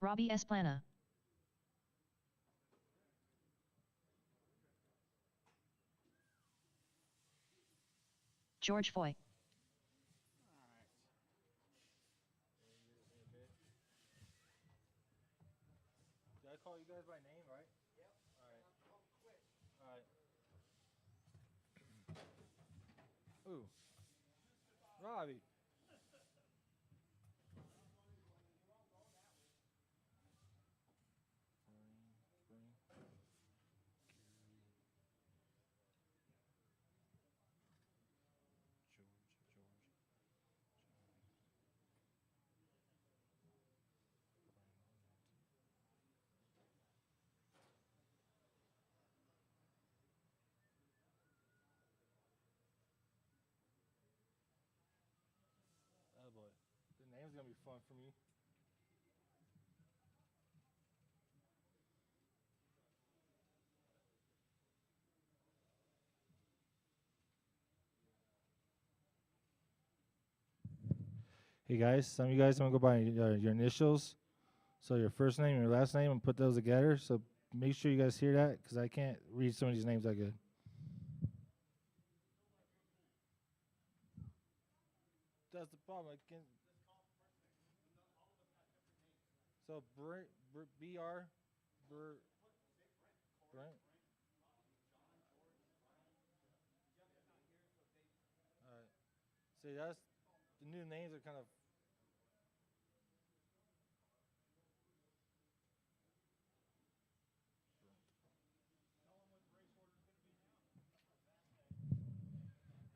Robbie Esplana. George Foy. Did I call you guys by name, right? Yep. All right. Ooh. Robbie. Oh boy. The name's gonna be fun for me. Hey guys, some of you guys want to go by your initials. So your first name and your last name and put those together. So make sure you guys hear that because I can't read some of these names that good. That's the problem. I can't. So Brent. All right. See, that's the new names are kind of.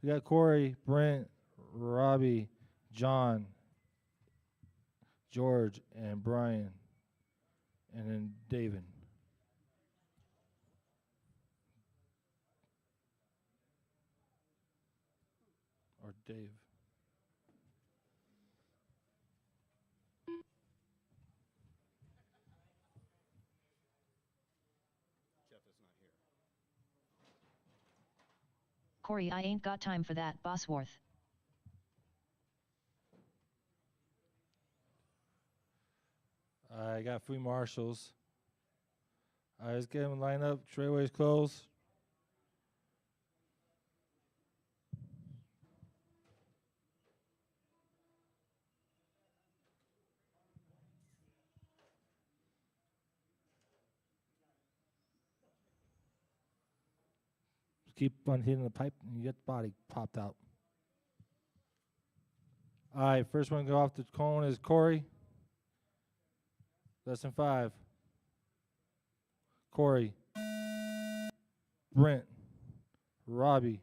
We got Corey, Brent, Robbie, John, George, and Brian, and then David. Or Dave. Jeff is not here. Corey, I ain't got time for that, Bosworth. I got three marshals. All right, let's get them lined up. Straightways close. Just keep on hitting the pipe and you get the body popped out. All right, first one to go off the cone is Corey. Less than 5. Corey. Brent. Robbie.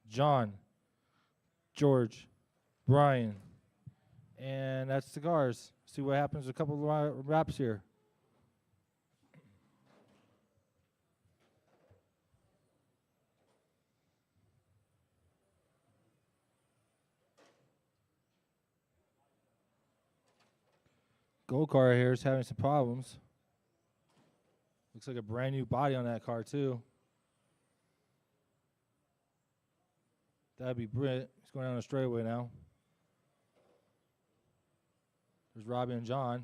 John. George. Brian. And that's cigars. See what happens. A couple of wraps here. Gold car here is having some problems. Looks like a brand new body on that car too. That'd be Britt. He's going down the straightaway now. There's Robbie and John.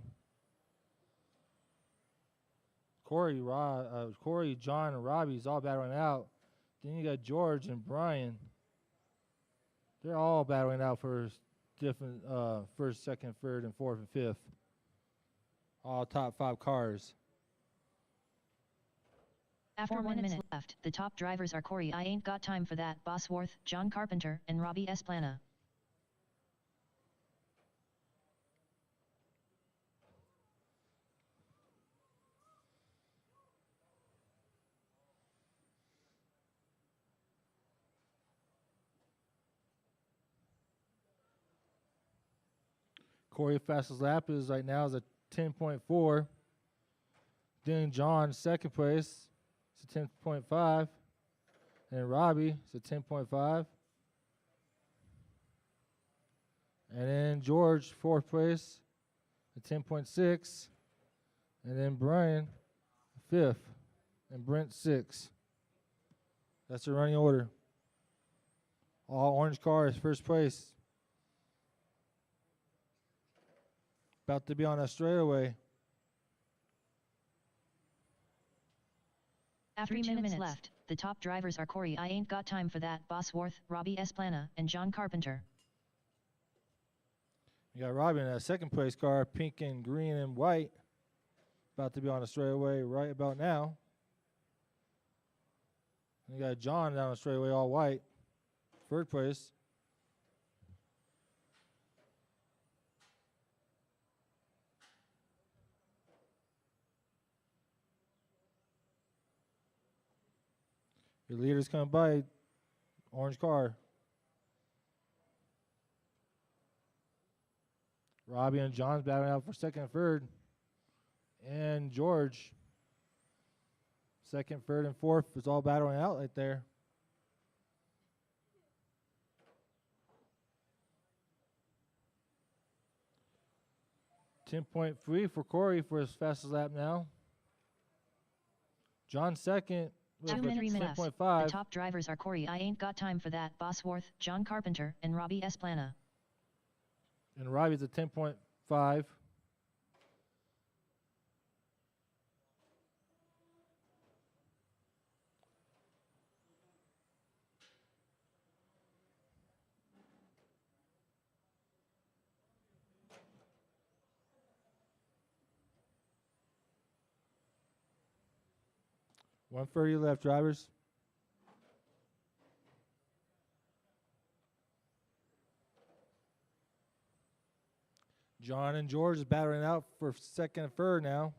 Corey, John, and Robbie's all battling out. Then you got George and Brian. They're all battling out for different first, second, third, and fourth, and fifth. All top 5 cars. After 1 minute left, the top drivers are Corey, I ain't got time for that, Bosworth, John Carpenter, and Robbie Esplana. Corey fastest lap is right now is a 10.4. Then John second place. It's a 10.5. And Robbie is a 10.5. And then George fourth place, a 10.6. And then Brian fifth. And Brent sixth. That's the running order. All orange cars first place. About to be on a straightaway. After 2 minutes left, the top drivers are Corey I Ain't Got Time for That, Bosworth, Robbie Esplana, and John Carpenter. You got Robbie in that second place car, pink and green and white. About to be on the straightaway right about now. And you got John down the straightaway all white, third place. Your leader's coming by, orange car. Robbie and John's battling out for second and third. And George, second, third, and fourth is all battling out right there. .3 for Corey for his fastest lap now. John second. 2 minutes left. The top drivers are Corey I Ain't Got Time for That, Bosworth, John Carpenter, and Robbie Esplana. And Robbie's at 10.5. .130 left, drivers. John and George is battling out for second and third now.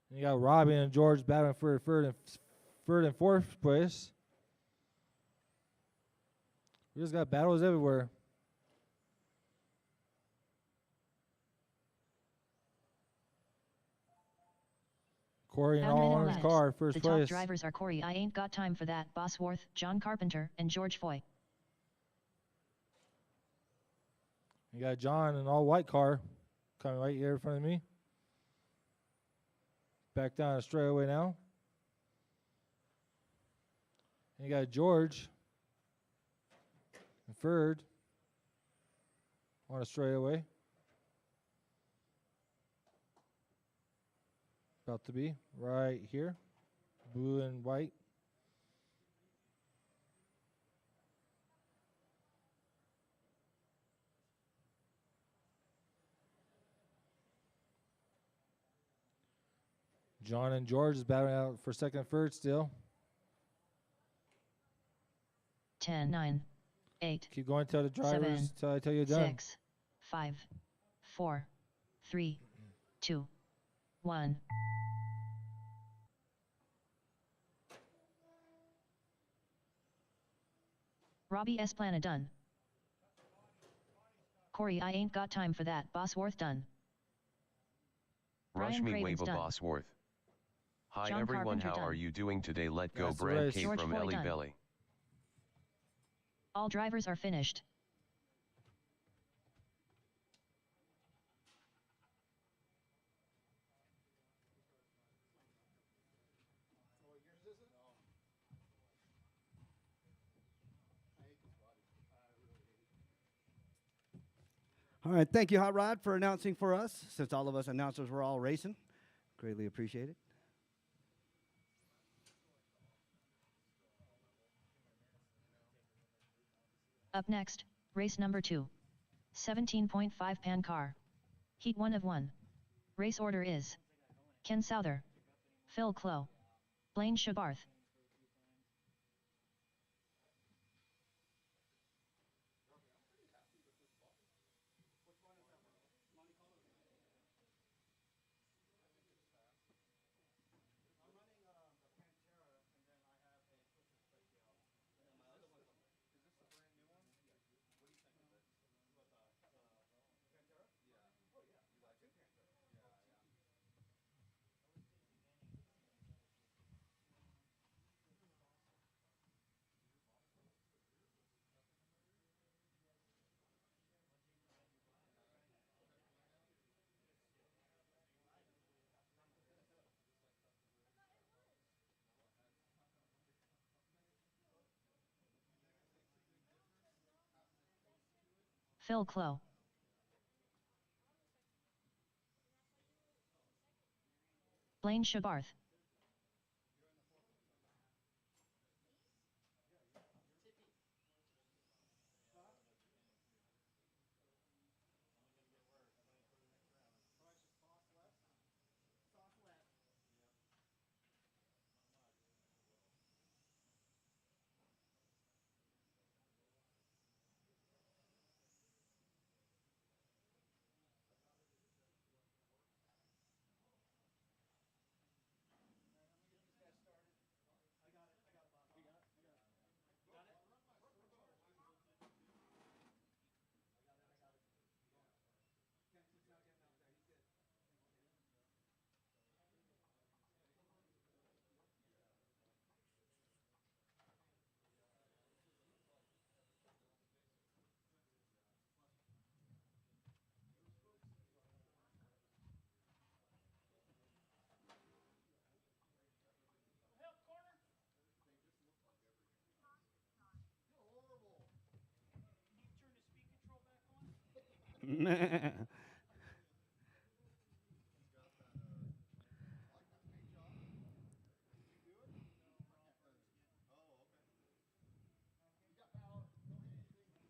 And you got Robbie and George battling for third and fourth place. We just got battles everywhere. Corey and all orange car, first place. The top drivers are Corey I Ain't Got Time for That, Bosworth, John Carpenter, and George Foy. You got John in all white car coming right here in front of me. Back down the straightaway now. And you got George in third on a straightaway. About to be right here, blue and white. John and George is battling out for second and third still. 10, 9, 8. Keep going till the drivers, till I tell you you're done. 6, 5, 4, 3, 2, 1. Robbie Esplana done. Corey I Ain't Got Time for That, Bosworth done. Rashmi Wava Bosworth. Hi John everyone, Carpenter how done. are you doing today? Let go That's the Brad race. K George from Foy Ellie done. Belly. All drivers are finished. All right, thank you, Hot Rod, for announcing for us, since all of us announcers were all racing. Greatly appreciate it. Up next, race number 2. 17.5 pan car. Heat 1 of 1. Race order is Ken Souther, Phil Clough, Blaine Shabarth. Phil Clough. Blaine Shabarth.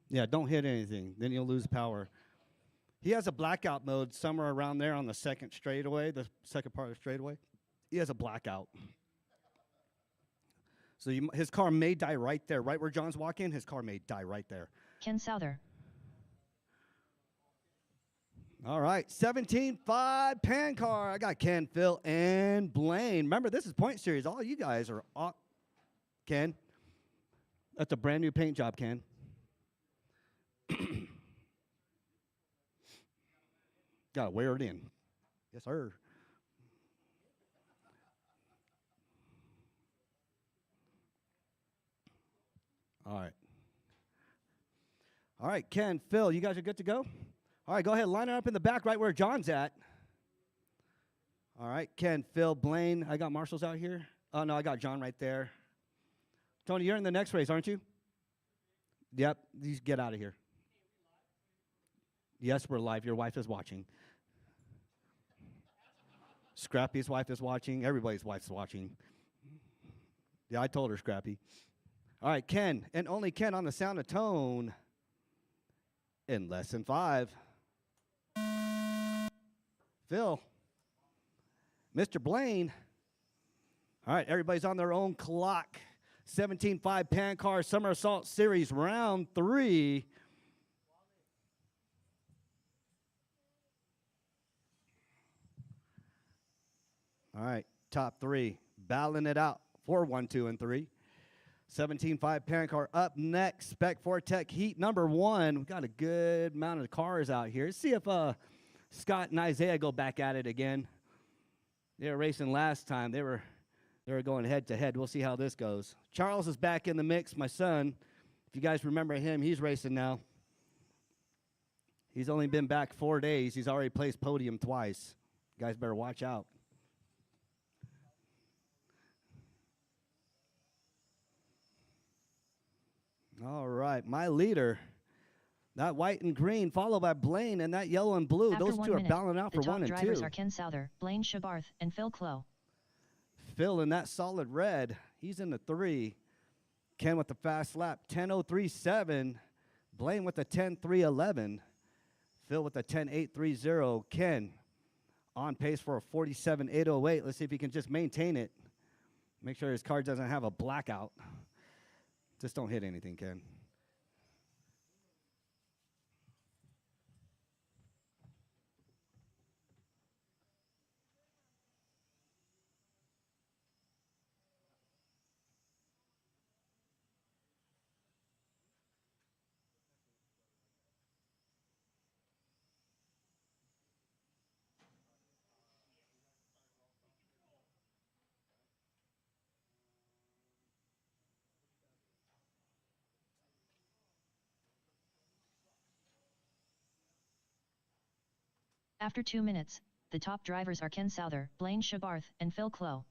Yeah, don't hit anything. Then you'll lose power. He has a blackout mode somewhere around there on the second straightaway, the second part of the straightaway. He has a blackout. So his car may die right there. Right where John's walking, his car may die right there. Ken Souther. All right, 17.5 pan car. I got Ken, Phil, and Blaine. Remember, this is point series. All you guys are Ken. That's a brand new paint job, Ken. Gotta wear it in. Yes, sir. All right. All right, Ken, Phil, you guys are good to go? All right, go ahead, line it up in the back right where John's at. All right, Ken, Phil, Blaine. I got Marshall's out here. Oh, no, I got John right there. Tony, you're in the next race, aren't you? Yep, you get out of here. Yes, we're live. Your wife is watching. Scrappy's wife is watching. Everybody's wife's watching. Yeah, I told her, Scrappy. All right, Ken, and only Ken on the sound of tone in less than 5. Phil. Mr. Blaine. All right, everybody's on their own clock. 17.5 Pan Car Summer Assault Series, round 3. All right, top 3. Battling it out for 1, 2, and 3. 17.5 Pan Car up next. Spec 4 Tech Heat number 1. We've got a good amount of cars out here. Let's see if Scott and Isaiah go back at it again. They were racing last time. They were going head to head. We'll see how this goes. Charles is back in the mix, my son. If you guys remember him, he's racing now. He's only been back 4 days. He's already placed podium twice. You guys better watch out. All right, my leader. That white and green, followed by Blaine, and that yellow and blue. After Those 1 two are minute, battling out for 1 and 2. The top drivers are Ken Souther, Blaine Shabarth, and Phil Clow. Phil in that solid red. He's in the 3. Ken with the fast lap, 10.037. Blaine with the 10.311. Phil with the 10.830. Ken on pace for a 47.808. Let's see if he can just maintain it. Make sure his car doesn't have a blackout. Just don't hit anything, Ken. After 2 minutes, the top drivers are Ken Souther, Blaine Shabarth, and Phil Clow.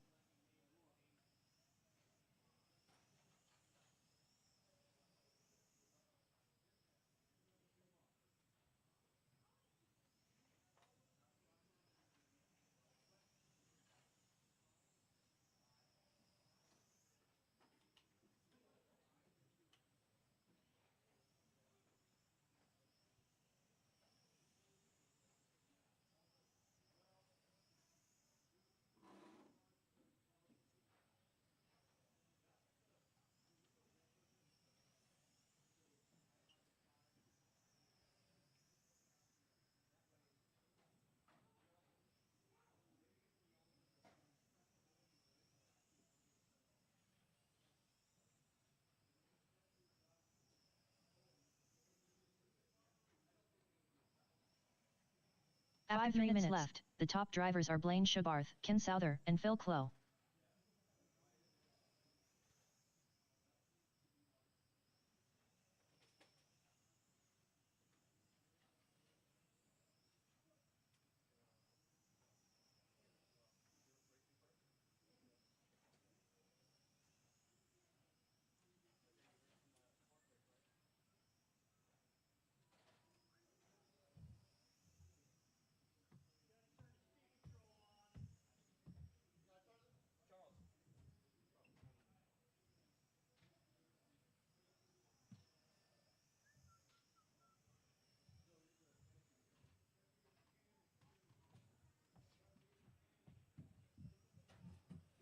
5 minutes left. The top drivers are Blaine Shabarth, Ken Souther, and Phil Clow.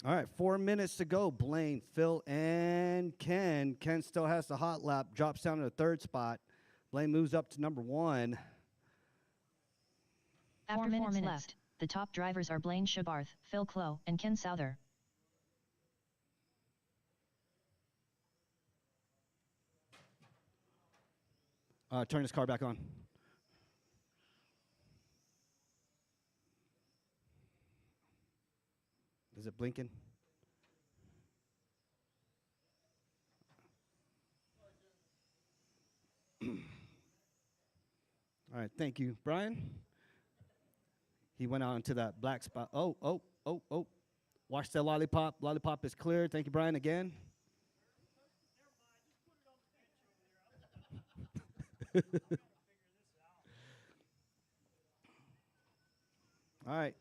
All right, 4 minutes to go. Blaine, Phil, and Ken. Ken still has the hot lap, drops down to the third spot. Blaine moves up to number 1. After 4 minutes left, the top drivers are Blaine Shabarth, Phil Clow, and Ken Souther. Turn this car back on. Is it blinking? All right, thank you. Brian? He went out into that black spot. Oh. Watch the lollipop. Lollipop is clear. Thank you, Brian, again. All right.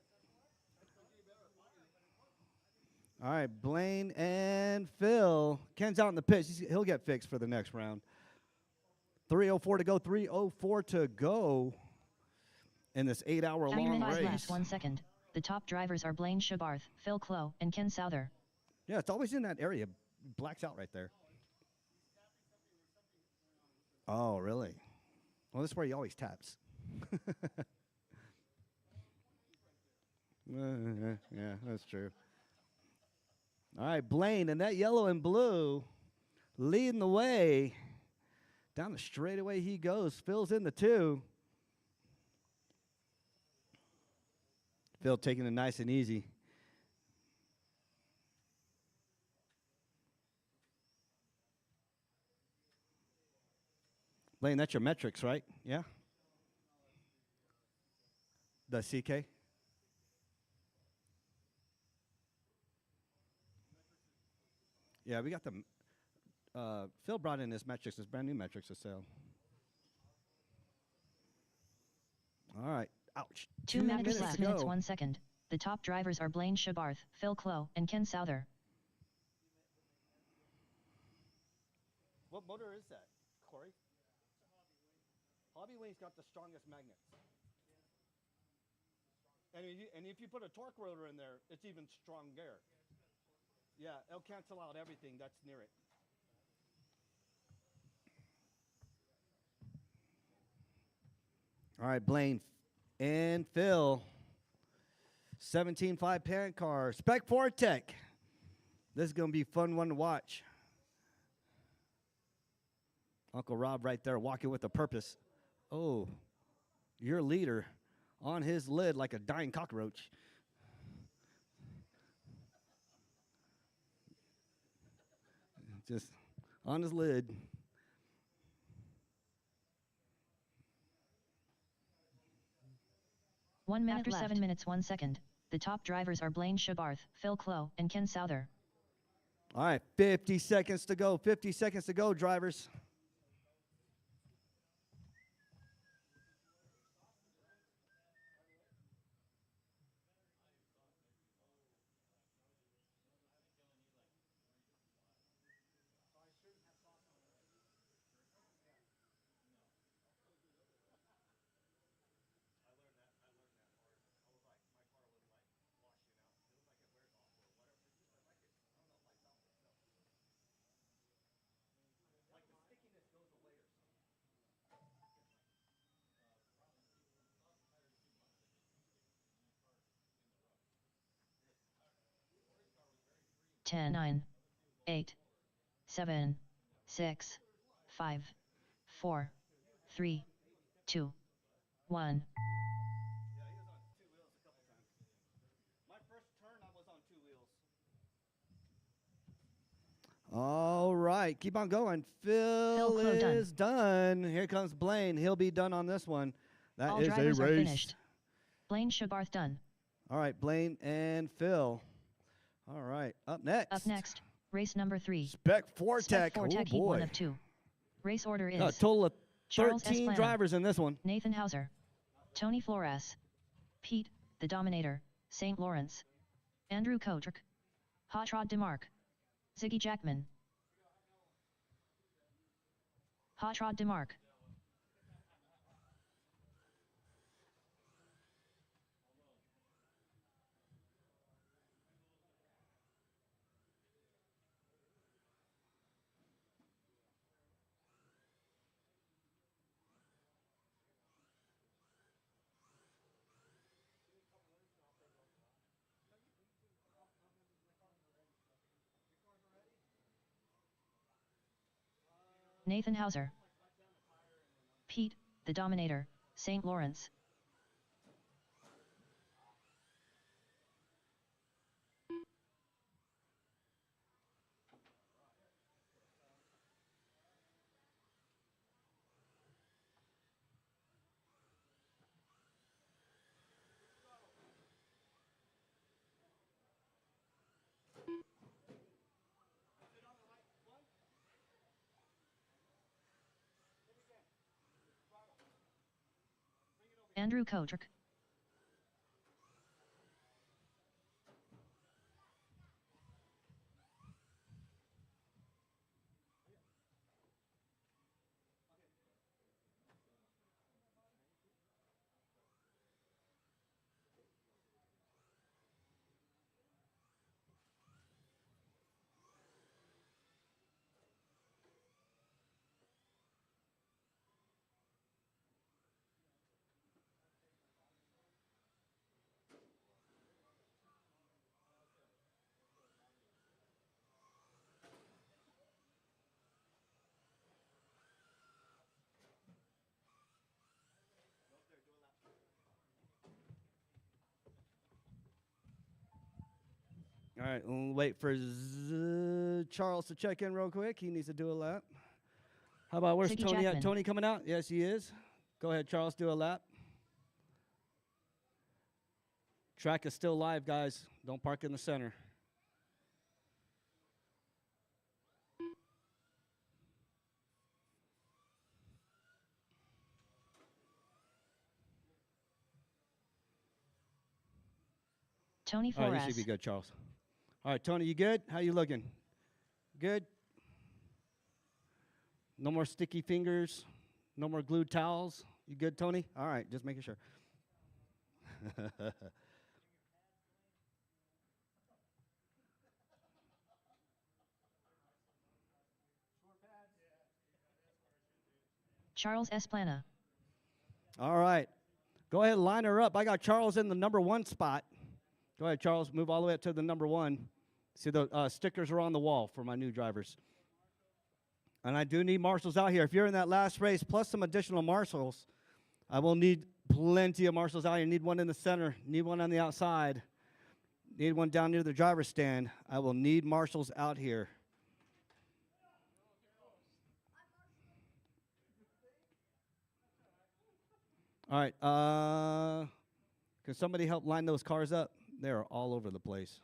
All right, Blaine and Phil. Ken's out in the pits. He'll get fixed for the next round. 3:04 to go. 3:04 to go in this 8-hour-long race. Last 1 second. The top drivers are Blaine Shabarth, Phil Clow, and Ken Souther. Yeah, it's always in that area. Blacks out right there. Oh, really? Well, this is where he always taps. Yeah, that's true. All right, Blaine, and that yellow and blue leading the way. Down the straightaway he goes. Phil's in the 2. Phil taking it nice and easy. Blaine, that's your metrics, right? Yeah? The CK? Yeah, we got the. Phil brought in his metrics, his brand new metrics to sale. All right. Ouch. 2 minutes left. 1 second. The top drivers are Blaine Shabarth, Phil Clow, and Ken Souther. What motor is that, Corey? Hobby Wing's got the strongest magnets. And if you put a torque rotor in there, it's even stronger. Yeah, it'll cancel out everything that's near it. All right, Blaine and Phil. 17.5 parent car. Spec 4 Tech. This is going to be a fun one to watch. Uncle Rob right there walking with a purpose. Oh, your leader on his lid like a dying cockroach. Just on his lid. After 7 minutes 1 second, the top drivers are Blaine Shabarth, Phil Clow, and Ken Souther. All right, 50 seconds to go. 50 seconds to go, drivers. Ten, 9, 8, 7, 6, 5, 4, 3, 2, 1. All right, keep on going. Phil Clow is done. Here comes Blaine. He'll be done on this one. That All is a drivers are race. finished. Blaine Shabarth done. All right, Blaine and Phil. All right, up next. Up next, race number 3. Spec Fortec. Spec Oh Fortec Heat 1 boy. of 2. Race order is A total of Charles S. 13 Plana, drivers in this one. Nathan Hauser, Tony Flores, Pete, the Dominator, St. Lawrence, Andrew Kotrick, Hot Rod DeMarc, Ziggy Jackman, Hot Rod DeMarc, Nathan Hauser, Pete, the Dominator, St. Lawrence, Andrew Kotrick, All right, we'll wait for Charles to check in real quick. He needs to do a lap. How about where's Ziggy Tony at? Jackman. Tony coming out? Yes, he is. Go ahead, Charles, do a lap. Track is still live, guys. Don't park in the center. Tony All right, Flores, you should be good, Charles. All right, Tony, you good? How you looking? Good? No more sticky fingers? No more glued towels? You good, Tony? All right, just making sure. Charles S. Plana, All right. Go ahead and line her up. I got Charles in the number 1 spot. Go ahead, Charles. Move all the way up to the number 1. See, the stickers are on the wall for my new drivers. And I do need marshals out here. If you're in that last race, plus some additional marshals, I will need plenty of marshals out here. Need one in the center. Need one on the outside. Need one down near the driver's stand. I will need marshals out here. All right. Can somebody help line those cars up? They're all over the place.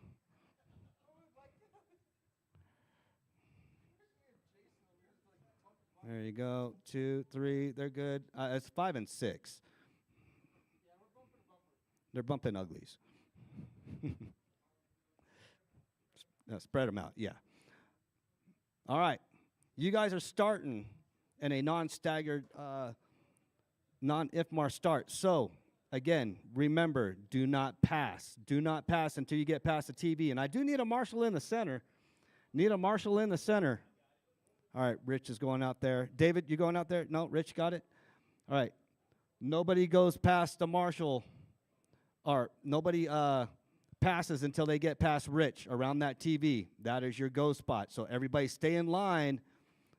There you go. 2, 3. They're good. It's 5 and 6. They're bumping uglies. Spread them out. Yeah. All right. You guys are starting in a non-staggered, non-IFMAR start. So, again, remember, do not pass. Do not pass until you get past the TV. And I do need a marshal in the center. Need a marshal in the center. All right, Rich is going out there. David, you going out there? No, Rich got it? All right. Nobody goes past the marshal, or nobody passes until they get past Rich around that TV. That is your go spot. So everybody stay in line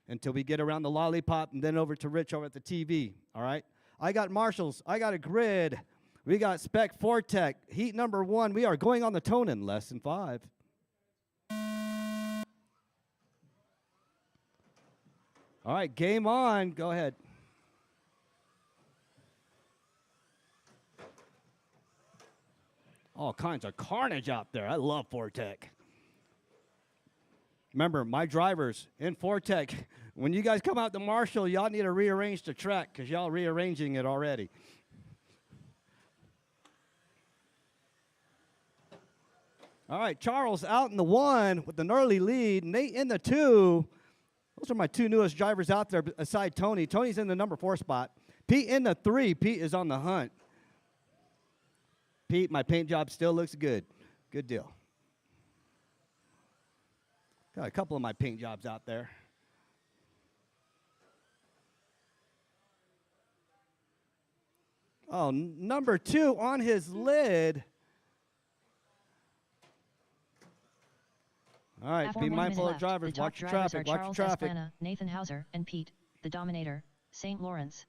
until we get around the lollipop and then over to Rich over at the TV. All right? I got marshals. I got a grid. We got Spec Fortec. Heat number 1. We are going on the Tonin. Less than 5. All right, game on. Go ahead. All kinds of carnage out there. I love Fortec. Remember, my drivers in Fortec, when you guys come out to Marshall, y'all need to rearrange the track because y'all rearranging it already. All right, Charles out in the 1 with an early lead. Nate in the 2. Those are my 2 newest drivers out there aside Tony. Tony's in the number 4 spot. Pete in the 3. Pete is on the hunt. Pete, my paint job still looks good. Good deal. Got a couple of my paint jobs out there. Oh, number 2 on his lid. All right, After be 1 mindful minute of drivers. left, the top Watch your drivers traffic. are Watch your Charles traffic. Esplana, Nathan Hauser, and Pete, the Dominator, St. Lawrence.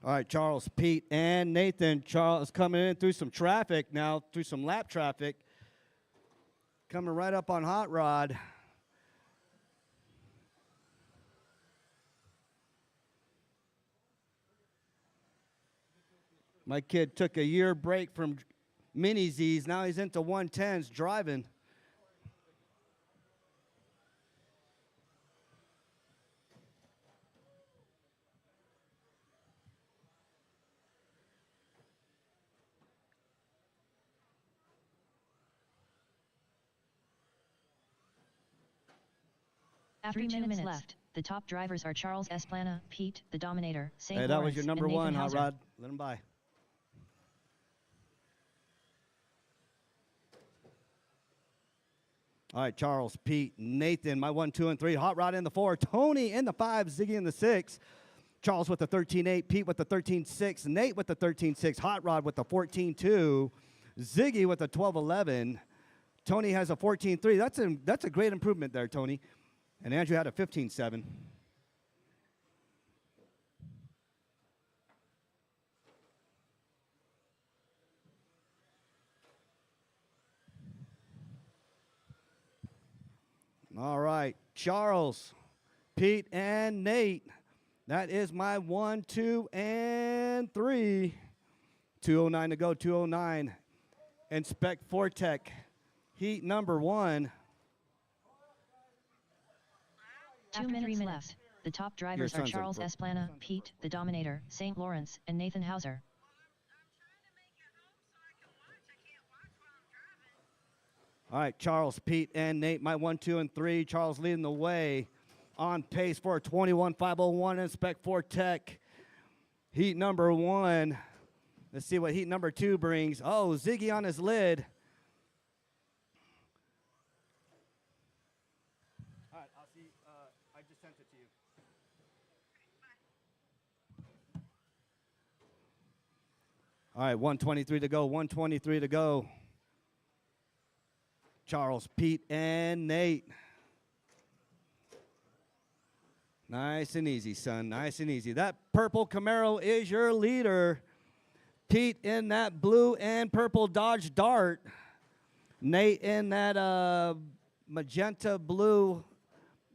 All right, Charles, Pete, and Nathan. Charles coming in through some traffic now, through some lap traffic. Coming right up on Hot Rod. My kid took a year break from mini Zs. Now he's into 110s driving. After 2 minutes left, the top drivers are Charles Esplana, Pete, the Dominator, St. Hey, Lawrence, that was your number and Nathan 1, Hot Hauser. Rod. Let him by. All right, Charles, Pete, Nathan, my 1, 2, and 3. Hot Rod in the 4. Tony in the 5. Ziggy in the 6. Charles with the 13.8. Pete with the 13.6. Nate with the 13.6. Hot Rod with the 14.2. Ziggy with the 12.11. Tony has a 14.3. That's a great improvement there, Tony. And Andrew had a 15.7. All right, Charles, Pete, and Nate. That is my 1, 2, and 3. 2:09 to go, 2:09. Inspect Fortec, heat number 1. 2 minutes left. The top drivers are son's in Charles for- Esplana, Pete, the Dominator, St. Lawrence, and Nathan Hauser. All right, Charles, Pete, and Nate, my 1, 2, and 3. Charles leading the way on pace for a 21.501. Inspect Fortec, heat number 1. Let's see what heat number 2 brings. Oh, Ziggy on his lid. All right, I'll see. I just sent it to you. All right, 123 to go, 123 to go. Charles, Pete, and Nate. Nice and easy, son. Nice and easy. That purple Camaro is your leader. Pete in that blue and purple Dodge Dart. Nate in that magenta blue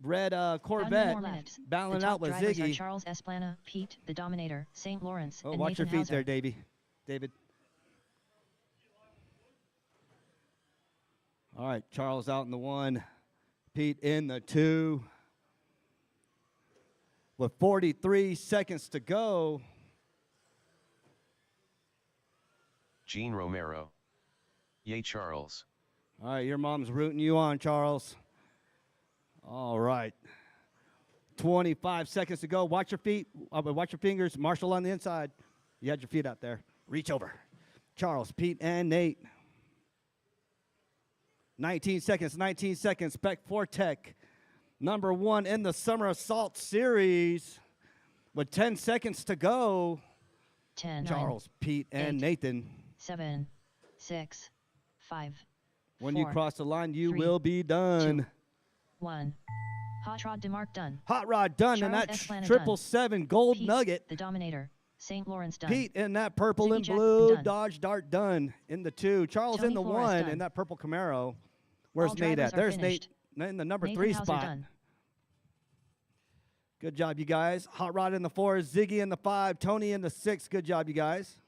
red Corvette. 4 minutes. Battling the top out with drivers are Ziggy. Charles Esplana, Pete, the Dominator, St. Lawrence, Oh, and watch Nathan your feet Hauser. there, David. All right, Charles out in the 1. Pete in the 2. With 43 seconds to go. Gene Romero. Yay, Charles. All right, your mom's rooting you on, Charles. All right. 25 seconds to go. Watch your feet. Watch your fingers. Marshall on the inside. You had your feet out there. Reach over. Charles, Pete, and Nate. 19 seconds, 19 seconds. Spec Fortec, number 1 in the Summer Assault Series with 10 seconds to go. 10, Charles, 9, Pete, and 8, Nathan. 7, 6, 5, When 4, you cross the line, you 3, will be done. 2, 1. Hot Rod DeMarc Dunn. Hot Rod Dunn and Charles that Esplana 777 gold Pete, nugget. The Dominator. St. Lawrence Dunn. Pete in that purple Ziggy and Jack blue Dunn. Dodge Dart Dunn in the 2. Charles Tony in the Flores 1 Dunn. in that purple Camaro. Where's All Nate drivers at? are There's finished. Nate in the number Nathan 3 Hauser spot. Dunn. Good job, you guys. Hot Rod in the 4, Ziggy in the 5, Tony in the 6. Good job, you guys.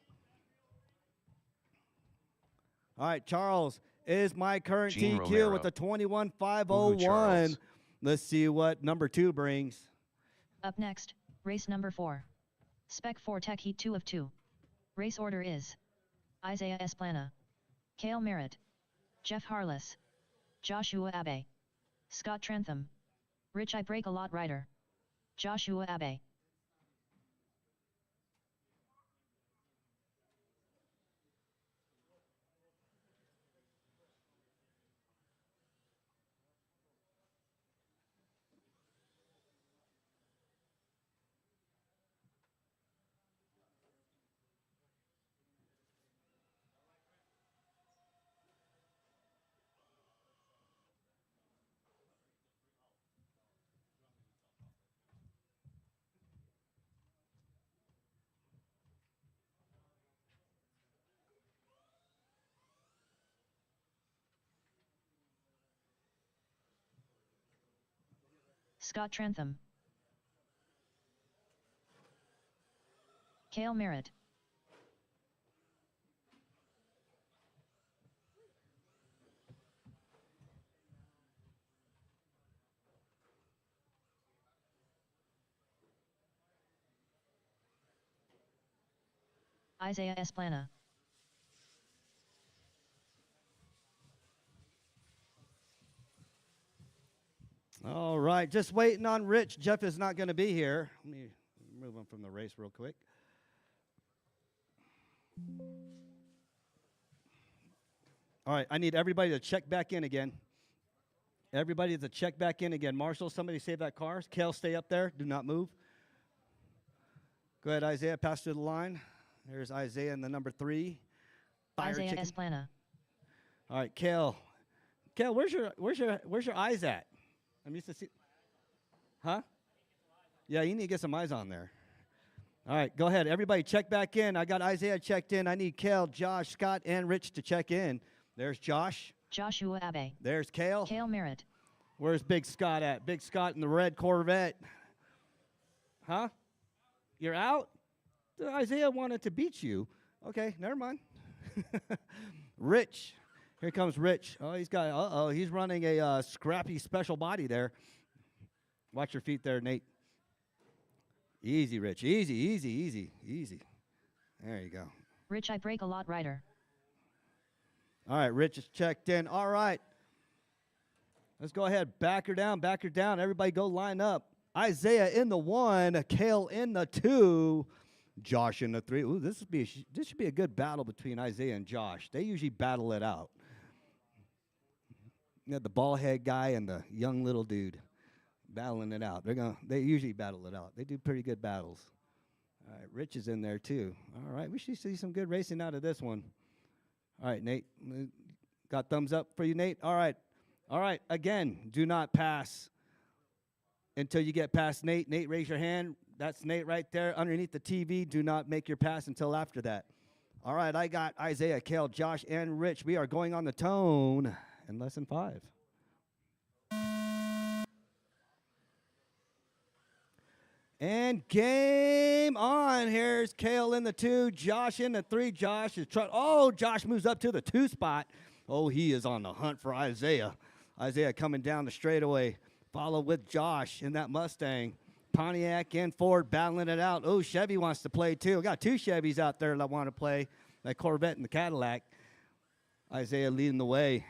All right, Charles is my current Gene TQ Romero. with the Woohoo, 21501. Charles. Let's see what number 2 brings. Up next, race number 4. Spec 4 Tech Heat 2 of 2. Race order is Isaiah Esplana, Cale Merritt, Jeff Harless, Joshua Abe, Scott Trentham, Rich I Break a Lot Rider, Joshua Abe. Scott Trentham, Cale Merritt, Isaiah Esplana, All right, just waiting on Rich. Jeff is not going to be here. Let me move him from the race real quick. All right, I need everybody to check back in again. Everybody to check back in again. Marshall, somebody save that car. Kale, stay up there. Do not move. Go ahead, Isaiah. Pass through the line. There's Isaiah in the number 3. Fire Isaiah chicken. Esplana, All right, Kale. Kale, where's your eyes at? I'm used to see. Huh? Yeah, you need to get some eyes on there. All right, go ahead. Everybody check back in. I got Isaiah checked in. I need Kale, Josh, Scott, and Rich to check in. There's Josh. Joshua Abe, There's Kale. Cale Merritt, Where's Big Scott at? Big Scott in the red Corvette. Huh? You're out? Isaiah wanted to beat you. Okay, never mind. Rich. Here comes Rich. Oh, he's running a scrappy special body there. Watch your feet there, Nate. Easy, Rich. Easy, easy, easy, easy. There you go. Rich I Break a Lot Rider, All right, Rich is checked in. All right. Let's go ahead. Back her down, back her down. Everybody go line up. Isaiah in the 1, Cale in the 2, Josh in the 3. Ooh, this should be a good battle between Isaiah and Josh. They usually battle it out. You got the ball head guy and the young little dude battling it out. They usually battle it out. They do pretty good battles. All right, Rich is in there too. All right, we should see some good racing out of this one. All right, Nate. Got thumbs up for you, Nate? All right. All right, again, do not pass until you get past Nate. Nate, raise your hand. That's Nate right there underneath the TV. Do not make your pass until after that. All right, I got Isaiah, Cale, Josh, and Rich. We are going on the tone in lesson 5. And game on. Here's Cale in the 2, Josh in the 3. Josh is Josh moves up to the 2 spot. Oh, he is on the hunt for Isaiah. Isaiah coming down the straightaway. Followed with Josh in that Mustang. Pontiac and Ford battling it out. Oh, Chevy wants to play too. We got 2 Chevys out there that want to play. That Corvette and the Cadillac. Isaiah leading the way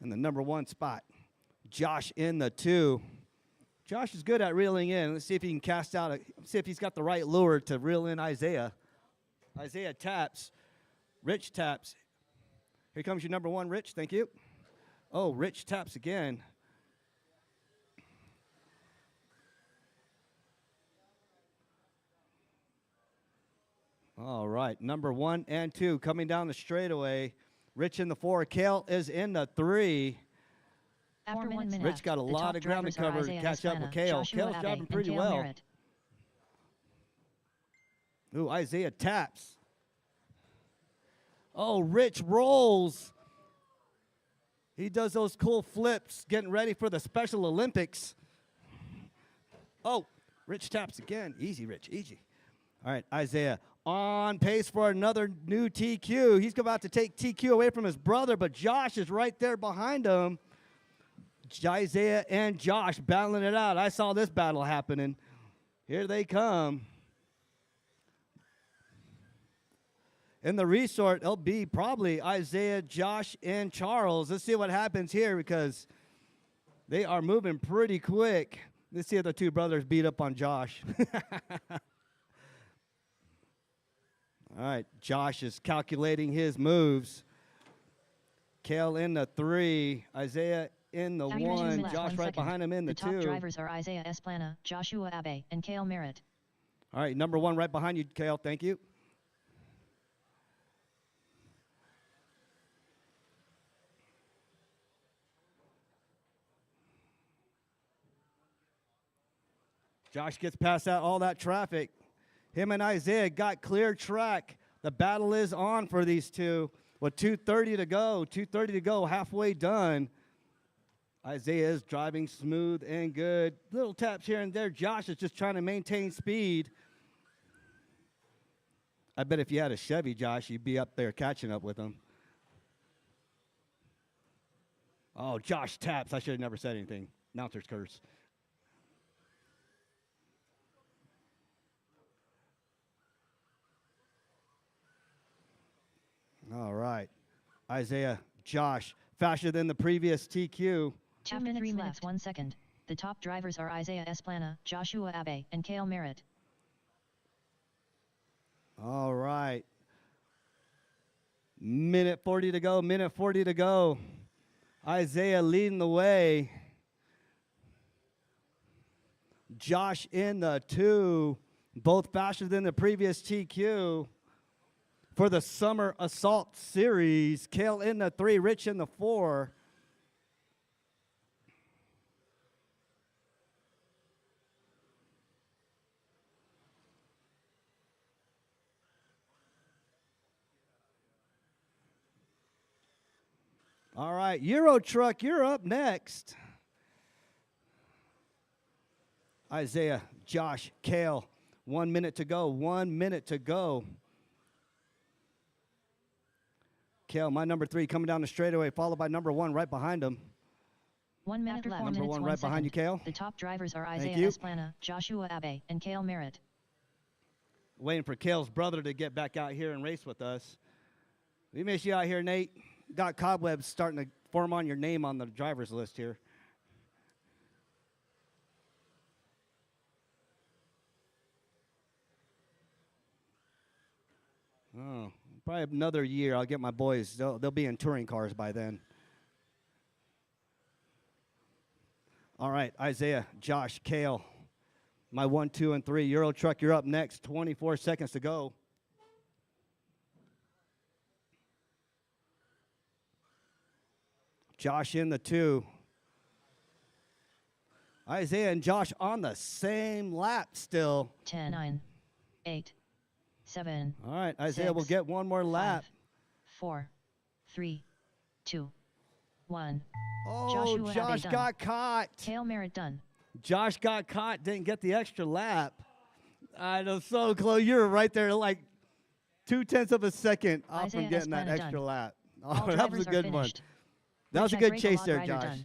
in the number 1 spot. Josh in the 2. Josh is good at reeling in. Let's see if he can cast out. See if he's got the right lure to reel in Isaiah. Isaiah taps. Rich taps. Here comes your number 1, Rich. Thank you. Oh, Rich taps again. All right, number 1 and 2 coming down the straightaway. Rich in the 4. Cale is in the 3. After 4 1 minutes minute, Rich got a the lot top of ground to drivers are cover to Isaiah catch up with Esplana, Kale. Joshua Kale's Abe, driving and pretty Cale well. Merritt. Ooh, Isaiah taps. Oh, Rich rolls. He does those cool flips, getting ready for the Special Olympics. Oh, Rich taps again. Easy, Rich, easy. All right, Isaiah on pace for another new TQ. He's about to take TQ away from his brother, but Josh is right there behind him. Isaiah and Josh battling it out. I saw this battle happening. Here they come. In the resort, it'll be probably Isaiah, Josh, and Charles. Let's see what happens here because they are moving pretty quick. Let's see if the two brothers beat up on Josh. All right, Josh is calculating his moves. Cale in the 3, Isaiah in the 1, Josh right behind him in the 2. The top drivers are Isaiah Esplana, Joshua Abe, and Cale Merritt. All right, number 1 right behind you, Cale. Thank you. Josh gets past all that traffic. Him and Isaiah got clear track. The battle is on for these two. With 2:30 to go, 2:30 to go, halfway done. Isaiah is driving smooth and good. Little taps here and there. Josh is just trying to maintain speed. I bet if you had a Chevy, Josh, you'd be up there catching up with him. Oh, Josh taps. I should have never said anything. Announcer's curse. All right. Isaiah, Josh, faster than the previous TQ. After 3 minutes 1 second, the top drivers are Isaiah Esplana, Joshua Abe, and Cale Merritt. All right. Minute 40 to go, minute 40 to go. Isaiah leading the way. Josh in the 2, both faster than the previous TQ. For the Summer Assault Series, Cale in the 3, Rich in the 4. All right, Euro Truck, you're up next. Isaiah, Josh, Cale, 1 minute to go, 1 minute to go. Cale, my number 3 coming down the straightaway, followed by number 1 right behind him. 1 minute left. Number 1 right behind you, Cale. The top drivers are Isaiah Esplana, Joshua Abe, and Cale Merritt. Waiting for Cale's brother to get back out here and race with us. We miss you out here, Nate. Got cobwebs starting to form on your name on the driver's list here. Oh, probably another year. I'll get my boys. They'll be in touring cars by then. All right, Isaiah, Josh, Cale. My 1, 2, and 3. Euro Truck, you're up next. 24 seconds to go. Josh in the 2. Isaiah and Josh on the same lap still. 10, 9, 8, 7. All right, Isaiah 6, will get one more lap. 5, 4, 3, 2, 1. Oh, Joshua Josh Abe got caught. Cale Merritt done. Josh got caught, didn't get the extra lap. I know, so close. You were right there, like 0.2 of a second off from getting that extra lap. Oh, that was a good one. That was a good chase there, Josh.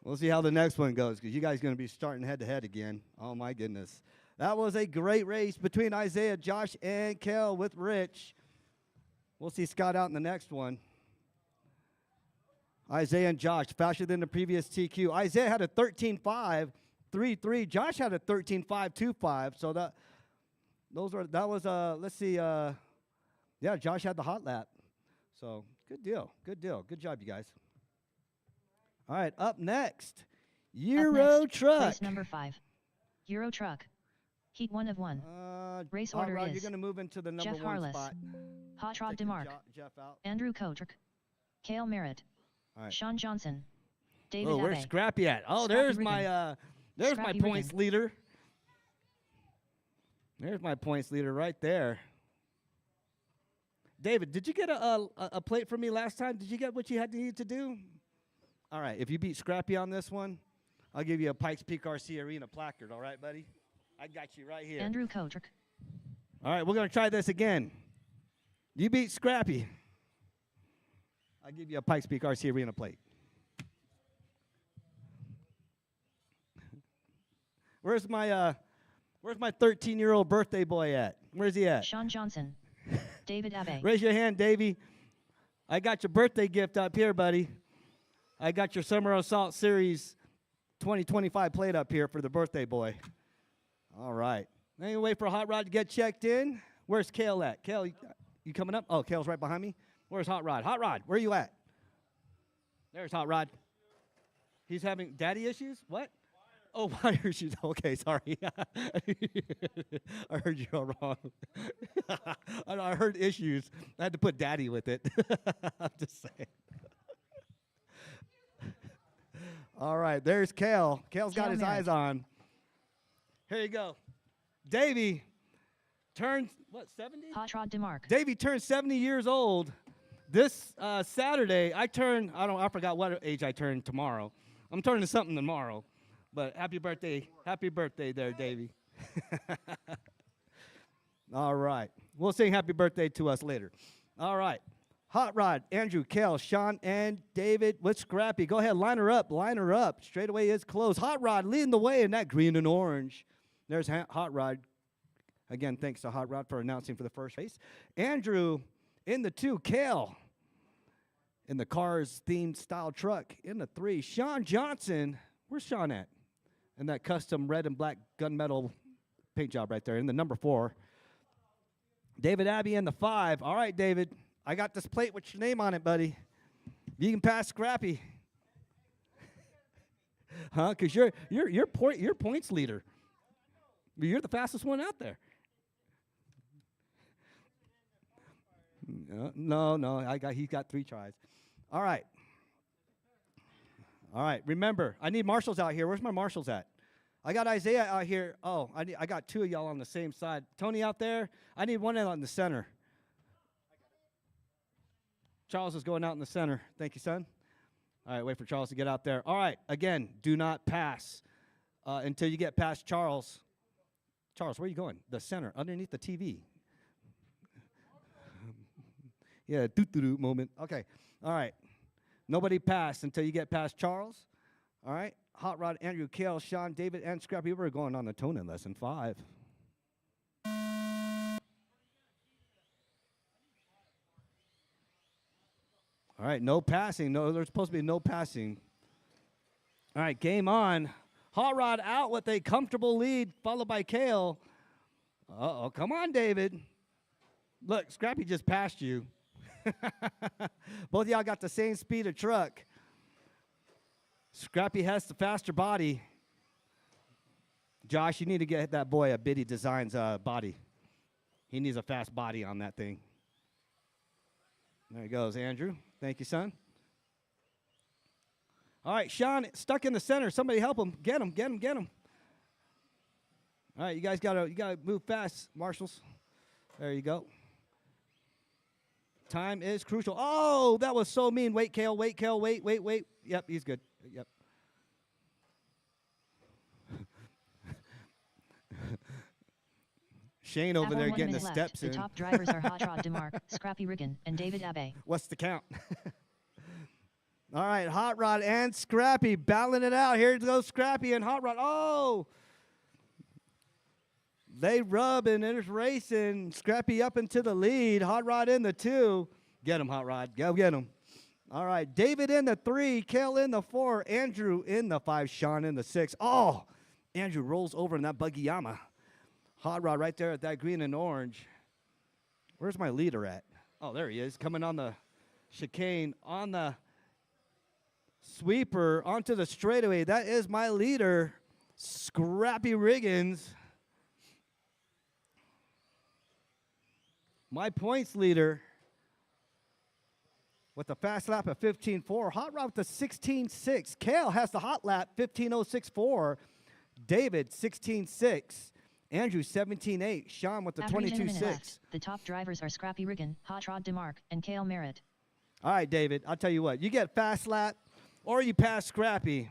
We'll see how the next one goes because you guys are going to be starting head-to-head again. Oh, my goodness. That was a great race between Isaiah, Josh, and Cale with Rich. We'll see Scott out in the next one. Isaiah and Josh, faster than the previous TQ. Isaiah had a 13.5.33. Josh had a 13.5.25. So that was let's see. Yeah, Josh had the hot lap. So good deal. Good deal. Good job, you guys. All right, up next, Euro Truck. Race number 5. Euro Truck. Heat 1 of 1. Race order Rod, is you're going to move into the number Jeff 1 Harless, spot. Hot Rod DeMarc, Jeff out. Andrew Kotrick, Cale Merritt, All right. Sean Johnson, David Oh, where's Abe. Scrappy at? Oh, Scrappy there's Riggin. there's Scrappy my points Riggin. leader. There's my points leader right there. David, did you get a plate from me last time? Did you get what you had to need to do? All right, if you beat Scrappy on this one, I'll give you a Pikes Peak RC Arena placard, all right, buddy? I got you right here. Andrew Kotrick. All right, we're going to try this again. You beat Scrappy, I'll give you a Pikes Peak RC Arena plate. Where's my 13-year-old birthday boy at? Where's he at? Sean Johnson. David Abe. Raise your hand, Davey. I got your birthday gift up here, buddy. I got your Summer Assault Series 2025 plate up here for the birthday boy. All right. Now you wait for Hot Rod to get checked in. Where's Kale at? Kale, you coming up? Oh, Kale's right behind me. Where's Hot Rod? Hot Rod, where are you at? There's Hot Rod. He's having daddy issues? What? Oh, wire issues. Okay, sorry. I heard you all wrong. I heard issues. I had to put daddy with it. I'm just saying. All right, there's Kale. Kale's got Kale his Merritt. eyes on. Here you go. Davey turns, what, 70? Hot Rod DeMarc. Davey turned 70 years old. This Saturday, I forgot what age I turned tomorrow. I'm turning something tomorrow. But happy birthday there, Davey. All right. We'll sing happy birthday to us later. All right. Hot Rod, Andrew, Kale, Sean, and David with Scrappy. Go ahead, line her up. Straightaway is closed. Hot Rod leading the way in that green and orange. There's Hot Rod. Again, thanks to Hot Rod for announcing for the first race. Andrew in the 2, Kale in the Cars themed style truck in the 3. Sean Johnson, where's Sean at? And that custom red and black gunmetal paint job right there in the number 4. David Abbey in the 5. All right, David, I got this plate with your name on it, buddy. You can pass Scrappy. Huh? Because you're points leader. You're the fastest one out there. No. He's got 3 tries. All right. All right. Remember, I need marshals out here. Where's my marshals at? I got Isaiah out here. Oh, I got 2 of y'all on the same side. Tony out there. I need one out in the center. Charles is going out in the center. Thank you, son. All right, wait for Charles to get out there. All right, again, do not pass until you get past Charles. Charles, where are you going? The center, underneath the TV. Yeah, doo-doo-doo moment. Okay, all right. Nobody pass until you get past Charles. All right, Hot Rod, Andrew, Kale, Sean, David, and Scrappy. We're going on the toning lesson 5. All right, no passing. No, there's supposed to be no passing. All right, game on. Hot Rod out with a comfortable lead, followed by Kale. Uh-oh, come on, David. Look, Scrappy just passed you. Both of y'all got the same speed of truck. Scrappy has the faster body. Josh, you need to get that boy a Biddy Designs body. He needs a fast body on that thing. There he goes, Andrew. Thank you, son. All right, Sean, stuck in the center. Somebody help him. Get him. All right, you guys gotta move fast, marshals. There you go. Time is crucial. Oh, that was so mean. Wait, Kale, wait. Yep, he's good. Yep. Shane over there getting the steps The in. top drivers are Hot Rod DeMarc, Scrappy Riggin, and David Abe. What's the count? All right, Hot Rod and Scrappy battling it out. Here goes Scrappy and Hot Rod. Oh! They rub and it's racing. Scrappy up into the lead. Hot Rod in the 2. Get him, Hot Rod. Go get him. All right, David in the 3. Kale in the 4. Andrew in the 5. Sean in the 6. Oh! Andrew rolls over in that buggy Yama. Hot Rod right there at that green and orange. Where's my leader at? Oh, there he is, coming on the chicane, on the sweeper, onto the straightaway. That is my leader, Scrappy Riggins. My points leader, with a fast lap of 15.4. Hot Rod with a 16.6. Kale has the hot lap, 15.064. David, 16.6. Andrew, 17.8. Sean with the After 10 minutes 22.6. left, the top drivers are Scrappy Riggin, Hot Rod DeMarc, and Cale Merritt. All right, David, I'll tell you what. You get fast lap or you pass Scrappy,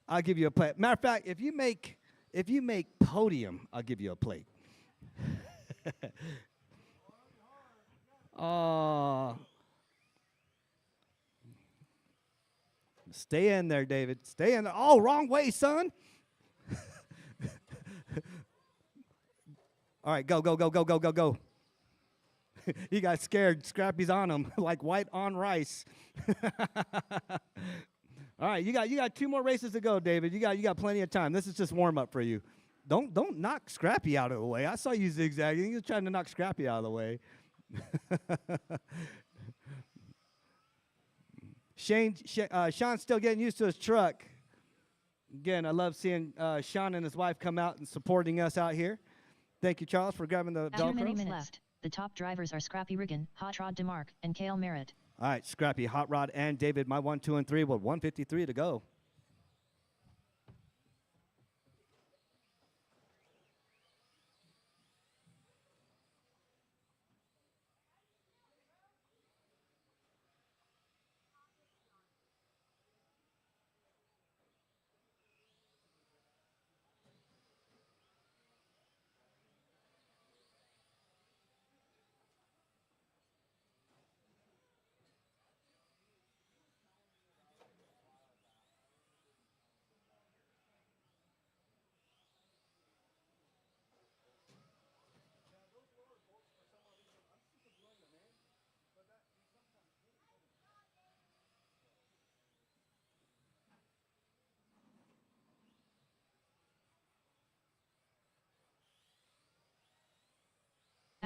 I'll give you a plate. Matter of fact, if you make podium, I'll give you a plate. Stay in there, David. Stay in there. Oh, wrong way, son. All right, go, go, go, go, go, go, go. He got scared. Scrappy's on him like white on rice. All right, you got 2 more races to go, David. You got plenty of time. This is just warm up for you. Don't knock Scrappy out of the way. I saw you zigzagging. You were trying to knock Scrappy out of the way. Sean's still getting used to his truck. Again, I love seeing Sean and his wife come out and supporting us out here. Thank you, Charles, for grabbing the After Velcro. minutes left, the top drivers are Scrappy Riggin, Hot Rod DeMarc, and Cale Merritt. All right, Scrappy, Hot Rod, and David, my 1, 2, and 3 with 1:53 to go.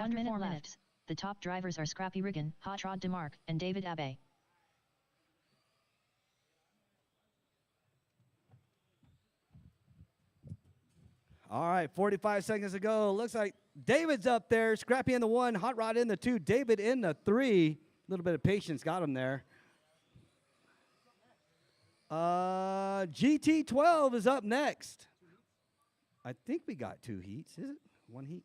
After 4 minutes, the top drivers are Scrappy Riggin, Hot Rod DeMarc, and David Abbey. All right, 45 seconds to go. Looks like David's up there. Scrappy in the 1, Hot Rod in the 2, David in the 3. A little bit of patience got him there. GT12 is up next. I think we got 2 heats. Is it 1 heat?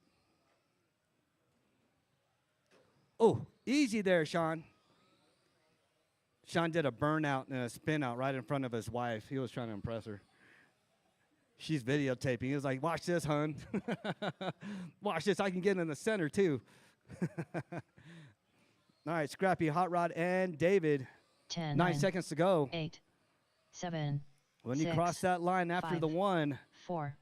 Oh, easy there, Sean. Sean did a burnout and a spin out right in front of his wife. He was trying to impress her. She's videotaping. He was like, watch this, hun. Watch this. I can get in the center, too. All right, Scrappy, Hot Rod, and David. 10, 9 seconds to go. 8, 7, When you 6, cross that line after 5, the 1. 4,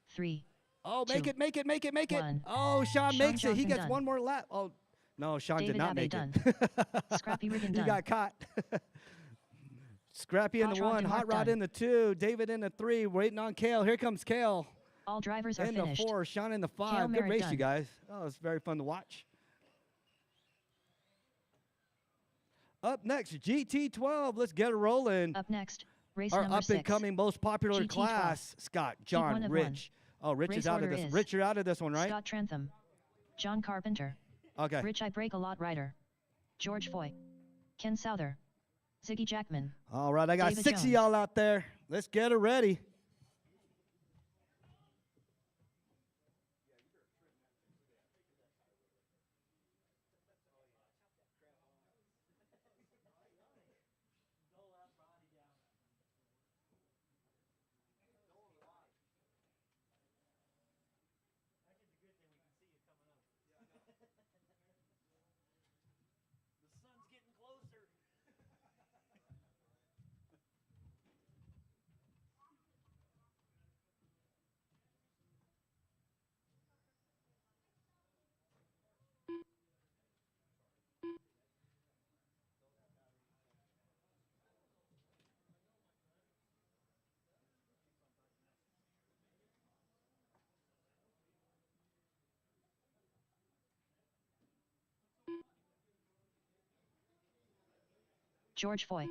3. Oh, make 2, it, make it, make it, make it. 1. Oh, Sean Sean makes it. He Johnson gets done. 1 more lap. Oh, no, Sean David did not Abbey make done. it. Scrappy Riggin He done. got caught. Scrappy in Hot the Rod 1, DeMarc Hot Rod done. in the 2, David in the 3, waiting on Kale. Here comes Kale. All drivers are In the finished. 4, Sean in the 5. Cale Good Merritt race, done. you guys. Oh, it's very fun to watch. Up next, GT12. Let's get it rolling. Up next, race Our number 6. up-and-coming most popular GT12. class, Scott, one John, of Rich. Oh, Rich Race is out of order this. is Rich, you're out of this one, right? Scott Trentham, John Carpenter, Okay. Rich I Break a Lot Rider, George Foy, Ken Souther, Ziggy Jackman. All right, I got David 6 of Jones. y'all out there. Let's get it ready. George Foy,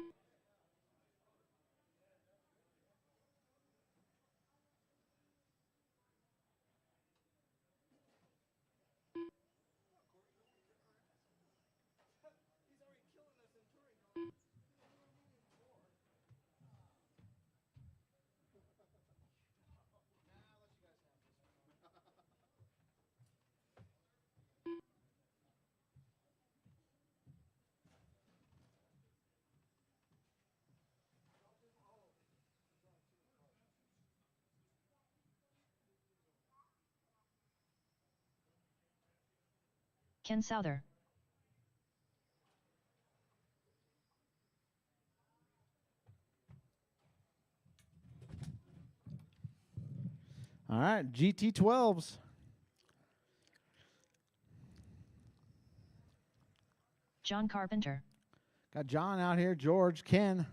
Ken Souther. All right, GT12s. John Carpenter. Got John out here, George, Ken.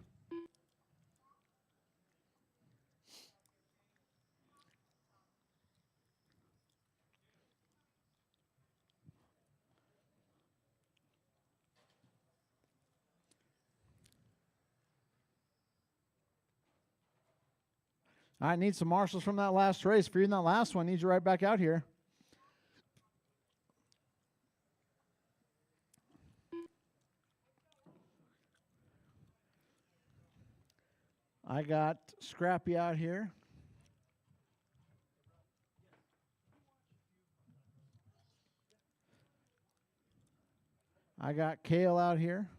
All right, need some marshals from that last race. For you in that last one, need you right back out here. I got Scrappy out here. I got Kale out here.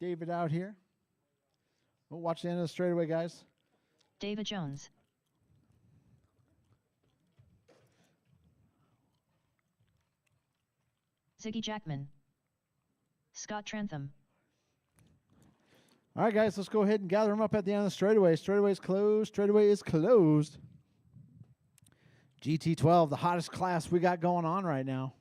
David out here. We'll watch the end of the straightaway, guys. David Jones. Ziggy Jackman. Scott Trantham. All right, guys, let's go ahead and gather them up at the end of the straightaway. Straightaway is closed. Straightaway is closed. GT12, the hottest class we got going on right now.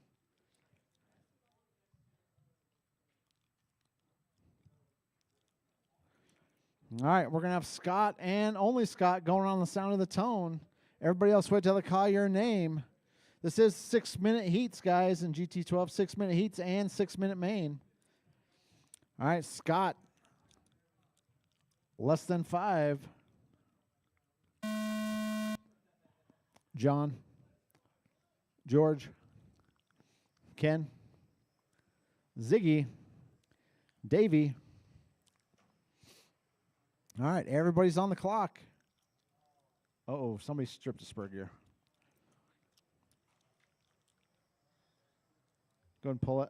All right, we're going to have Scott and only Scott going on the sound of the tone. Everybody else wait till I call your name. This is 6-minute heats, guys, in GT12. 6-minute heats and 6-minute main. All right, Scott. Less than 5. John. George. Ken. Ziggy. Davey. All right, everybody's on the clock. Uh-oh, somebody stripped a spur gear. Go ahead and pull it.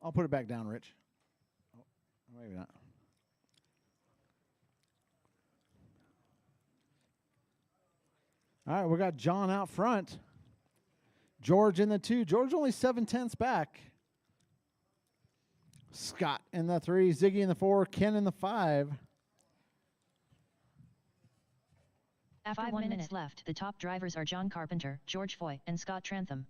I'll put it back down, Rich. Oh, maybe not. All right, we got John out front. George in the 2. George only 7/10 back. Scott in the 3. Ziggy in the 4. Ken in the 5. After 1 minute left, the top drivers are John Carpenter, George Foy, and Scott Trantham.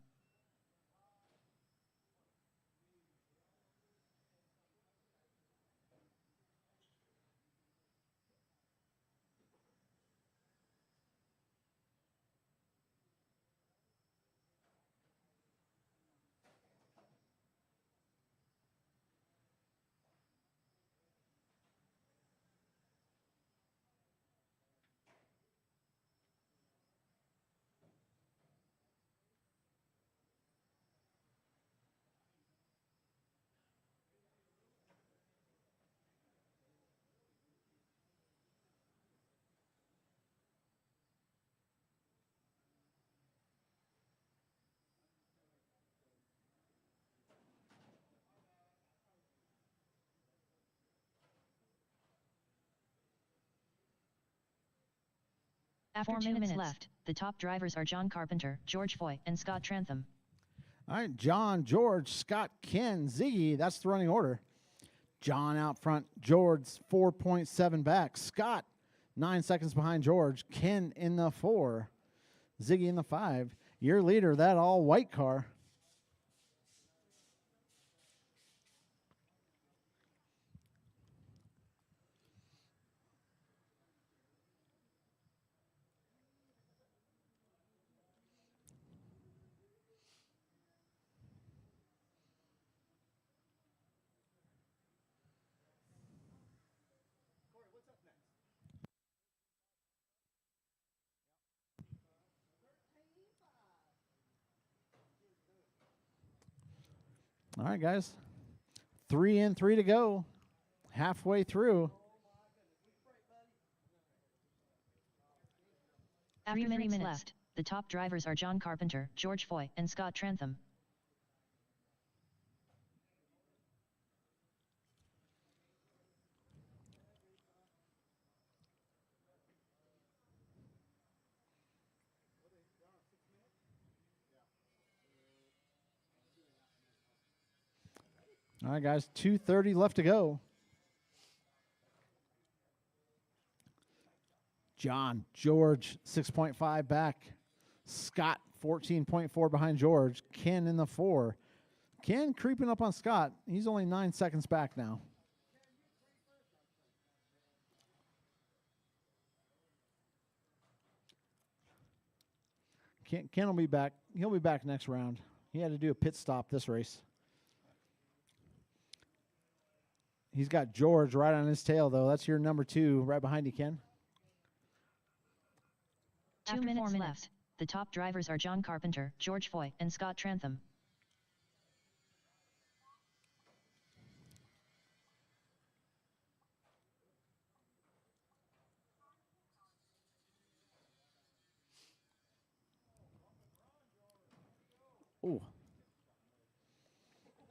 After 2 minutes left, the top drivers are John Carpenter, George Foy, and Scott Trantham. All right, John, George, Scott, Ken, Ziggy. That's the running order. John out front. George 4.7 back. Scott 9 seconds behind George. Ken in the 4. Ziggy in the 5. Your leader, that all white car. All right, guys. 3 in, 3 to go. Halfway through. After 3 minutes left, The top drivers are John Carpenter, George Foy, and Scott Trantham. All right, guys, 2:30 left to go. John, George, 6.5 back. Scott, 14.4 behind George. Ken in the 4. Ken creeping up on Scott. He's only 9 seconds back now. Ken will be back. He'll be back next round. He had to do a pit stop this race. He's got George right on his tail, though. That's your number 2 right behind you, Ken. 2 minutes left. The top drivers are John Carpenter, George Foy, and Scott Trantham. Ooh.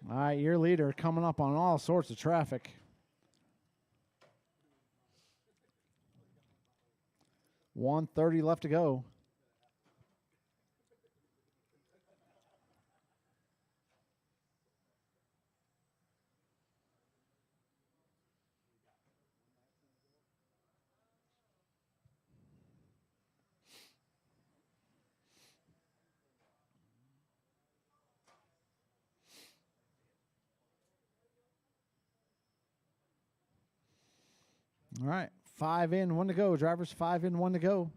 All right, your leader coming up on all sorts of traffic. $1:30 left to go. All right, 5 in, 1 to go. Drivers, 5 in, 1 to go.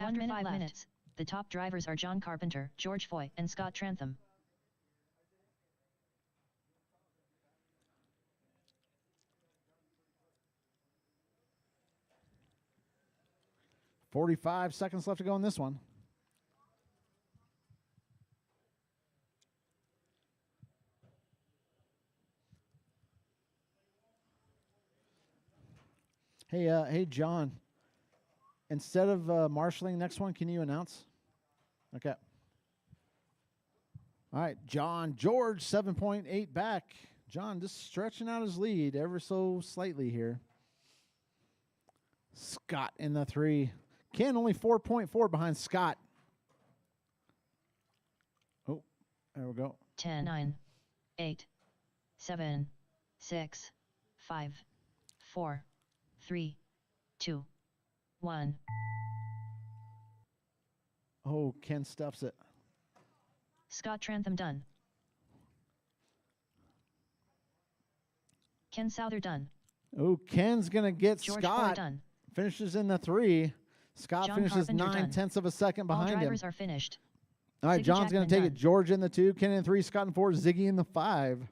After 5 minutes, the top drivers are John Carpenter, George Foy, and Scott Trantham. $45 seconds left to go in this one. Hey, John. Instead of marshaling next one, can you announce? Okay. All right, John George, 7.8 back. John just stretching out his lead ever so slightly here. Scott in the 3. Ken only 4.4 behind Scott. Oh, there we go. 10, 9, 8, 7, 6, 5, 4, 3, 2, 1. Oh, Ken stuffs it. Scott Trantham done. Ken Souther done. Oh, Ken's going to get George Scott. Foy done. Finishes in the 3. Scott John finishes Carpenter 9/10 of a second All behind him. drivers are finished. All right, Ziggy John's going to Jackman take it. done. George in the 2, Ken in the 3, Scott in 4, Ziggy in the 5.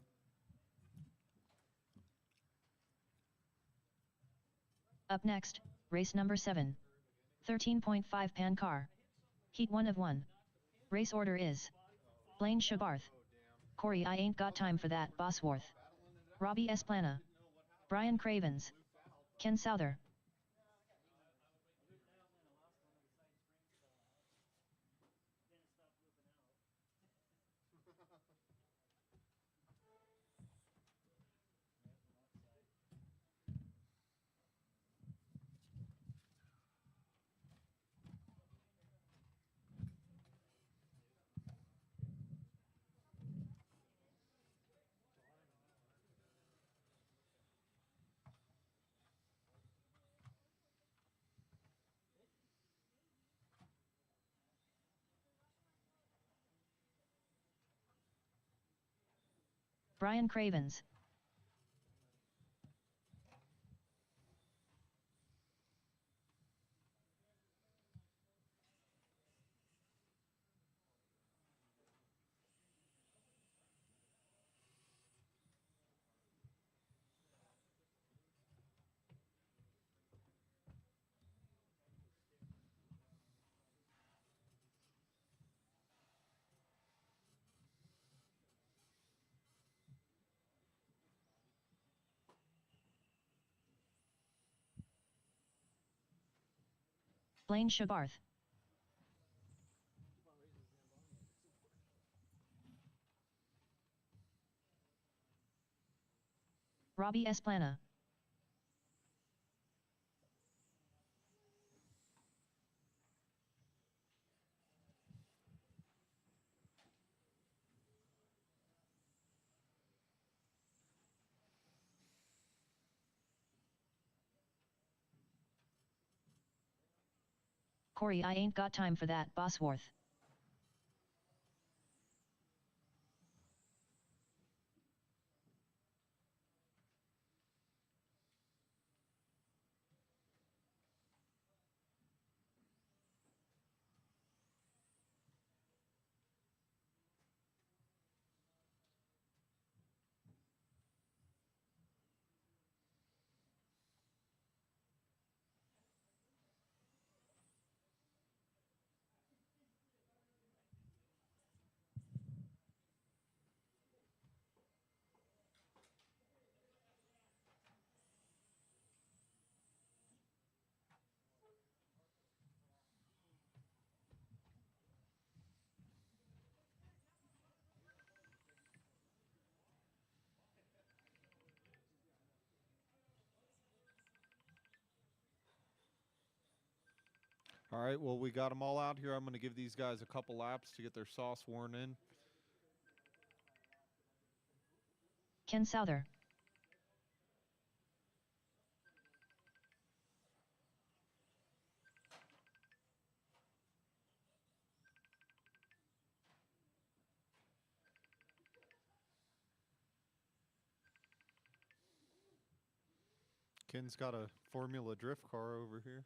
Up next, race number 7. 13.5 pan car. Heat 1 of 1. Race order is Blaine Shabarth, Corey I ain't got time for that Bosworth, Robbie Esplana, Brian Cravens, Ken Souther. Brian Cravens. Blaine Shabarth. Robbie Esplana. Corey, I ain't got time for that, Bosworth. All right, well, we got them all out here. I'm going to give these guys a couple laps to get their sauce worn in. Ken Souther. Ken's got a Formula Drift car over here.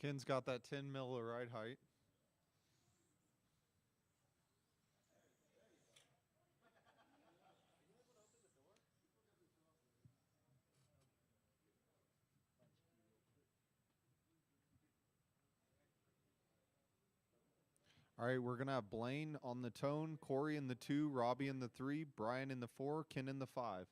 Ken's got that 10 mil of ride height. All right, we're going to have Blaine on the tone, Corey in the 2, Robbie in the 3, Brian in the 4, Ken in the 5.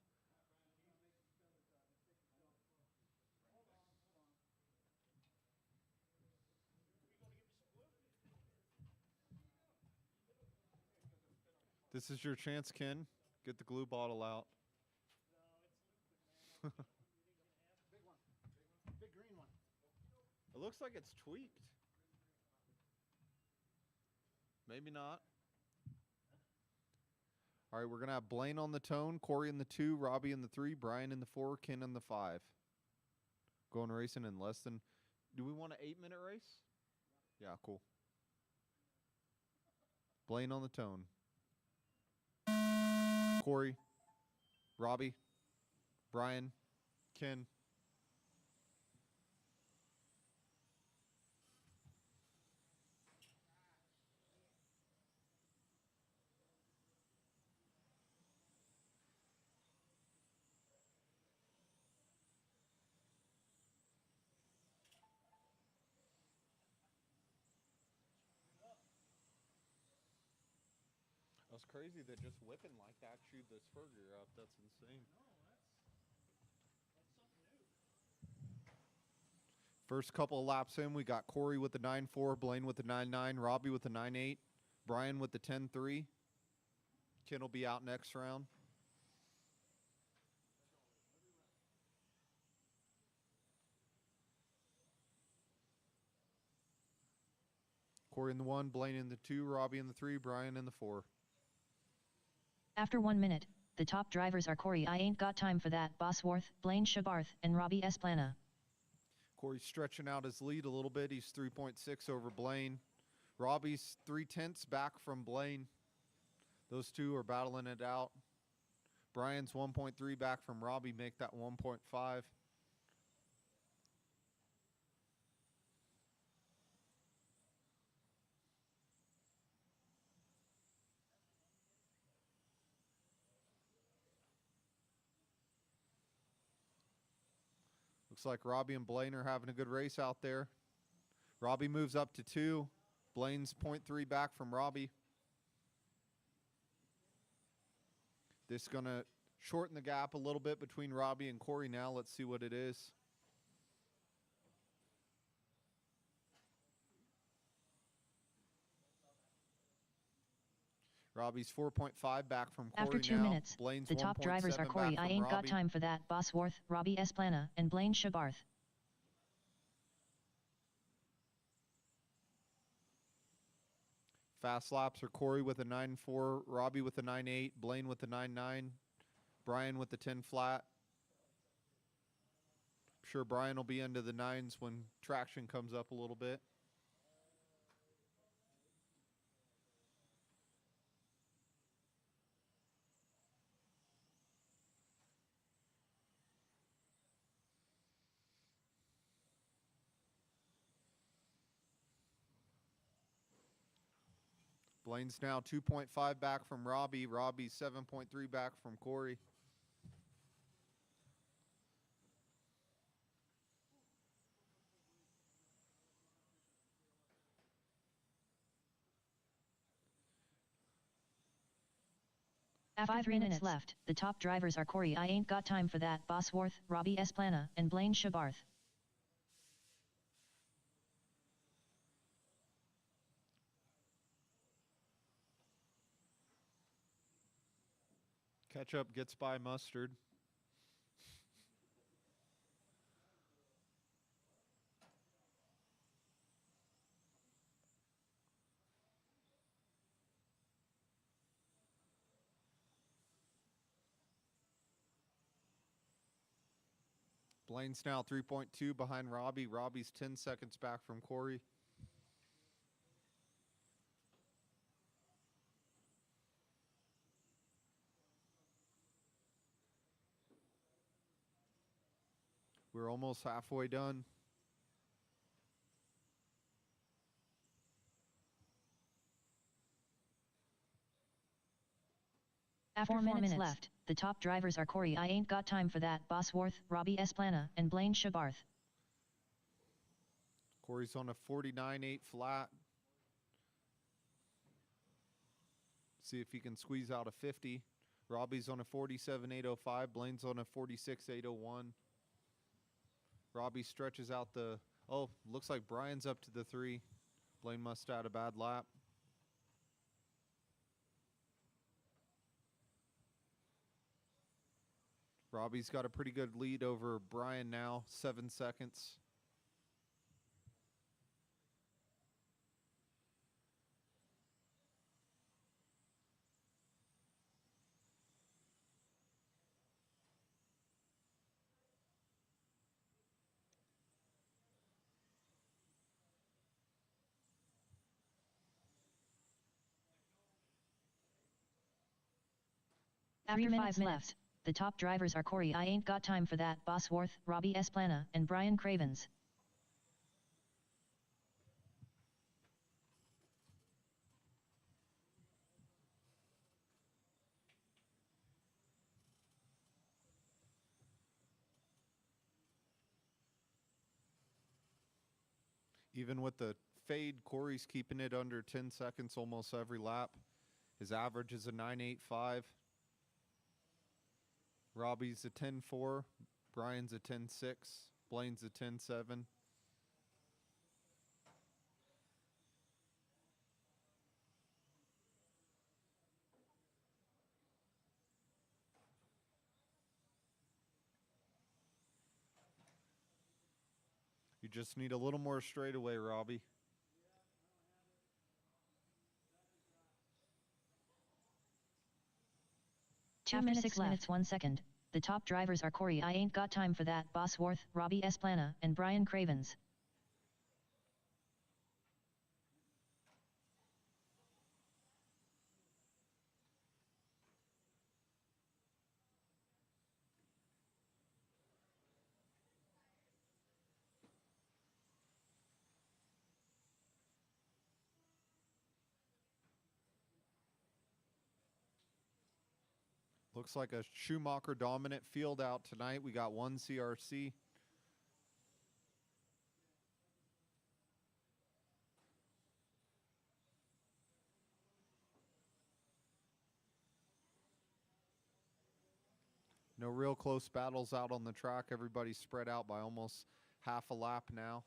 This is your chance, Ken. Get the glue bottle out. Big one. Big green one. It looks like it's tweaked. Maybe not. All right, we're going to have Blaine on the tone, Corey in the 2, Robbie in the 3, Brian in the 4, Ken in the 5. Going racing in less than... Do we want an 8-minute race? Yeah, cool. Blaine on the tone. Corey, Robbie, Brian, Ken. That's crazy that just whipping like that chewed this burger up. That's insane. First couple of laps in, we got Corey with the 9.4, Blaine with the 9.9, Robbie with the 9.8, Brian with the 10.3. Ken will be out next round. Corey in the 1, Blaine in the 2, Robbie in the 3, Brian in the 4. After 1 minute, the top drivers are Corey, I ain't got time for that, Bosworth, Blaine Shabarth, and Robbie Esplana. Corey's stretching out his lead a little bit. He's 3.6 over Blaine. Robbie's 0.3 back from Blaine. Those two are battling it out. Brian's 1.3 back from Robbie, make that 1.5. Looks like Robbie and Blaine are having a good race out there. Robbie moves up to 2. Blaine's 0.3 back from Robbie. This is going to shorten the gap a little bit between Robbie and Corey now. Let's see what it is. Robbie's 4.5 back from Corey After 2 now. minutes, Blaine's the top drivers 1.7 are Corey back I from Ain't Got Robbie. Time for That, Bosworth, Robbie Esplana, and Blaine Shabarth. Fast laps are Corey with a 9.4, Robbie with a 9.8, Blaine with a 9.9, Brian with the 10 flat. I'm sure Brian will be into the 9s when traction comes up a little bit. Blaine's now 2.5 back from Robbie. Robbie's 7.3 back from Corey. After 3 minutes left, the top drivers are Corey I Ain't Got Time for That, Bosworth, Robbie Esplana, and Blaine Shabarth. Ketchup gets by mustard. Blaine's now 3.2 behind Robbie. Robbie's 10 seconds back from Corey. We're almost halfway done. After 4 minutes left, the top drivers are Corey I Ain't Got Time for That, Bosworth, Robbie Esplana, and Blaine Shabarth. Corey's on a 49.8 flat. See if he can squeeze out a 50. Robbie's on a 47.805. Blaine's on a 46.801. Robbie stretches out the... Oh, looks like Brian's up to the 3. Blaine must have had a bad lap. Robbie's got a pretty good lead over Brian now, 7 seconds. After 3 minutes left, the top drivers are Corey I Ain't Got Time for That, Bosworth, Robbie Esplana, and Brian Cravens. Even with the fade, Corey's keeping it under 10 seconds almost every lap. His average is a 9.85. Robbie's a 10.4. Brian's a 10.6. Blaine's a 10.7. You just need a little more straightaway, Robbie. After 6 minutes 1 second, the top drivers are Corey I Ain't Got Time for That, Bosworth, Robbie Esplana, and Brian Cravens. Looks like a Schumacher dominant field out tonight. We got one CRC. No real close battles out on the track. Everybody's spread out by almost half a lap now.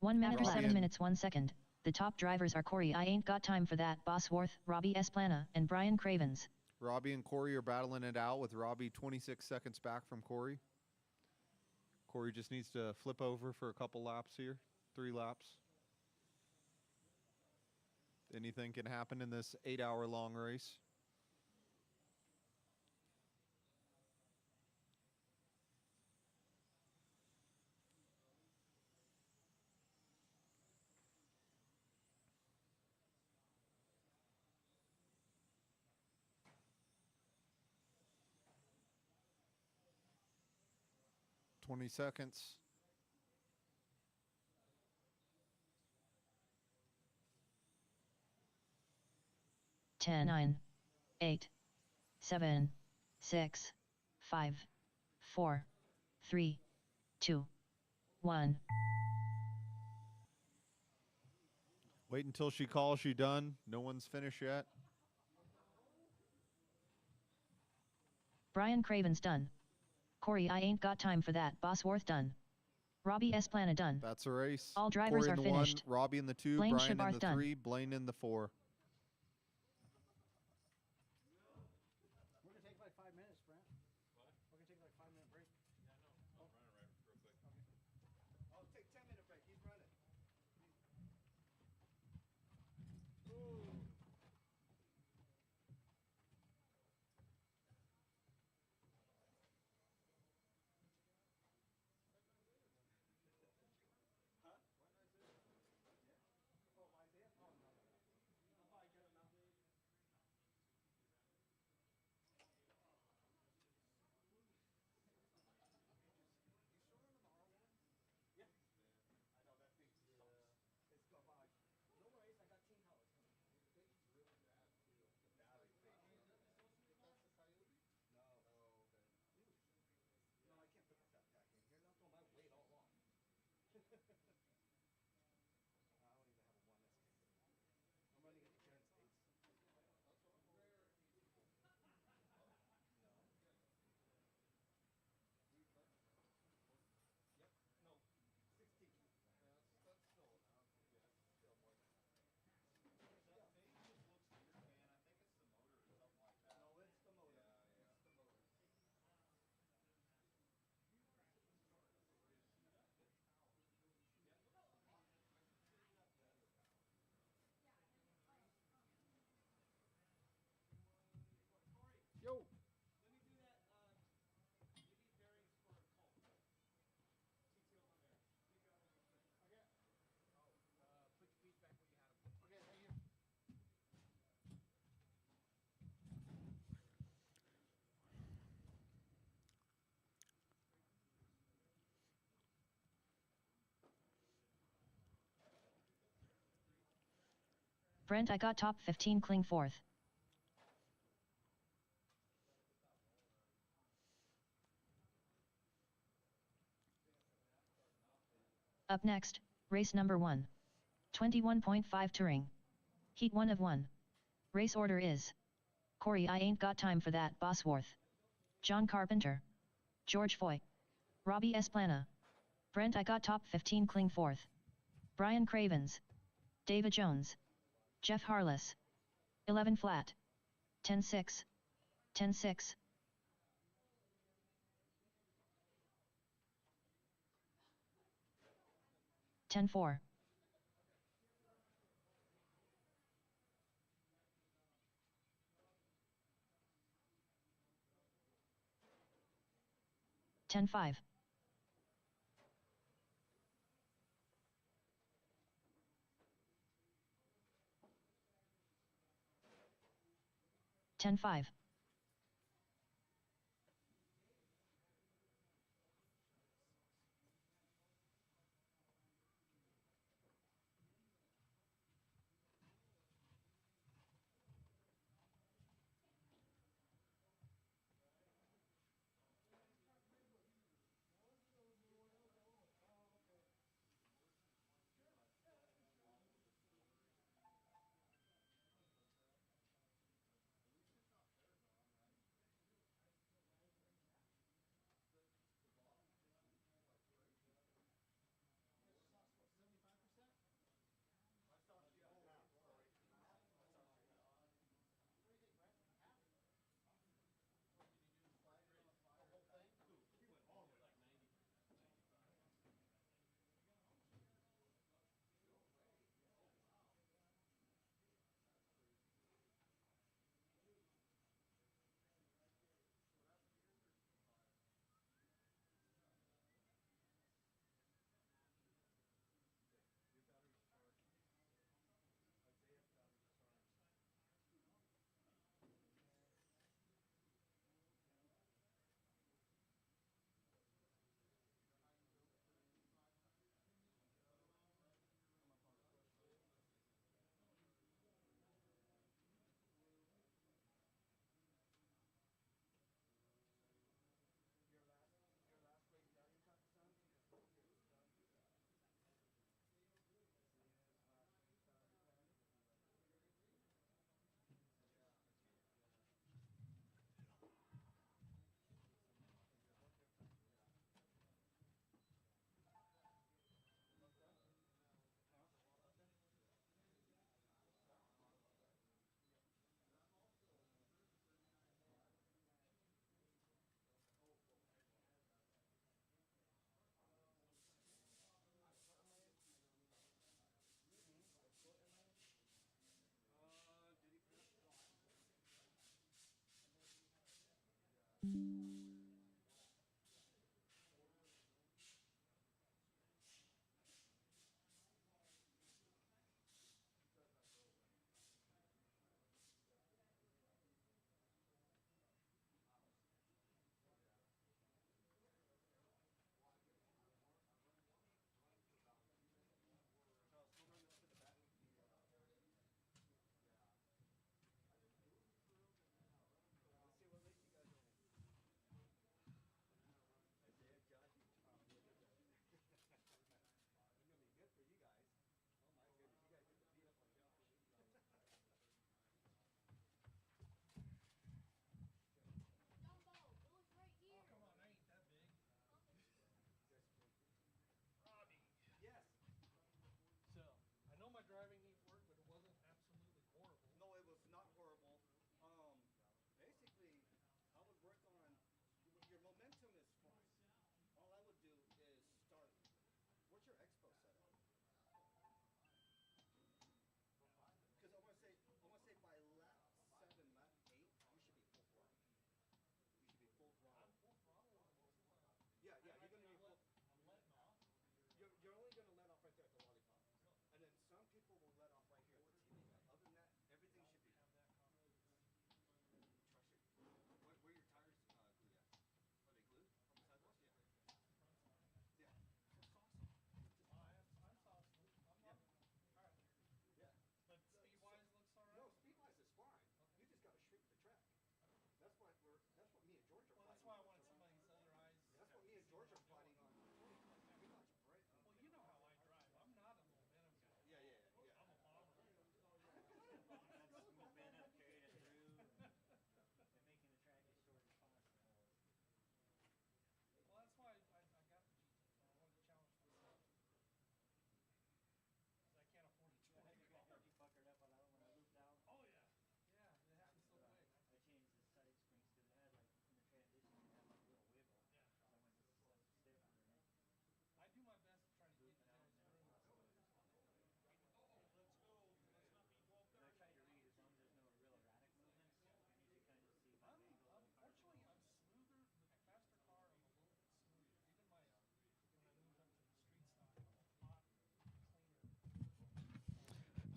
1 minute or Robbie 7 and- minutes 1 second. The top drivers are Corey I Ain't Got Time for That, Bosworth, Robbie Esplana, and Brian Cravens. Robbie and Corey are battling it out with Robbie 26 seconds back from Corey. Corey just needs to flip over for a couple laps here, 3 laps. Anything can happen in this 8-hour long race. Twenty seconds. 10, 9, 8, 7, 6, 5, 4, 3, 2, 1. Wait until she calls you done. No one's finished yet. Brian Cravens done. Corey I Ain't Got Time for That, Bosworth done. Robbie Esplana done. That's a race. All drivers Corey are in the finished. 1, Robbie in the 2, Blaine Brian in Shabarth the done. 3, Blaine in the 4. We're going to take like 5 minutes, Brent. What? We're going to take like a 5-minute break. I'll take 10-minute break. He's running. Yo. Brent I got top 15 cling 4th. Up next, race number 1. 21.5 Touring. Heat 1 of 1. Race order is: Corey I Ain't Got Time for That, Bosworth. John Carpenter. George Foy. Robbie Esplana. Brent I got top 15 cling 4th. Brian Cravens. David Jones. Jeff Harless. 11 flat. 10-6. 10-6. 10-4. 10-5. 10-5.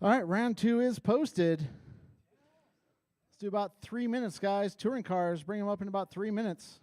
All right, round 2 is posted. Let's do about 3 minutes, guys. Touring cars, bring them up in about 3 minutes.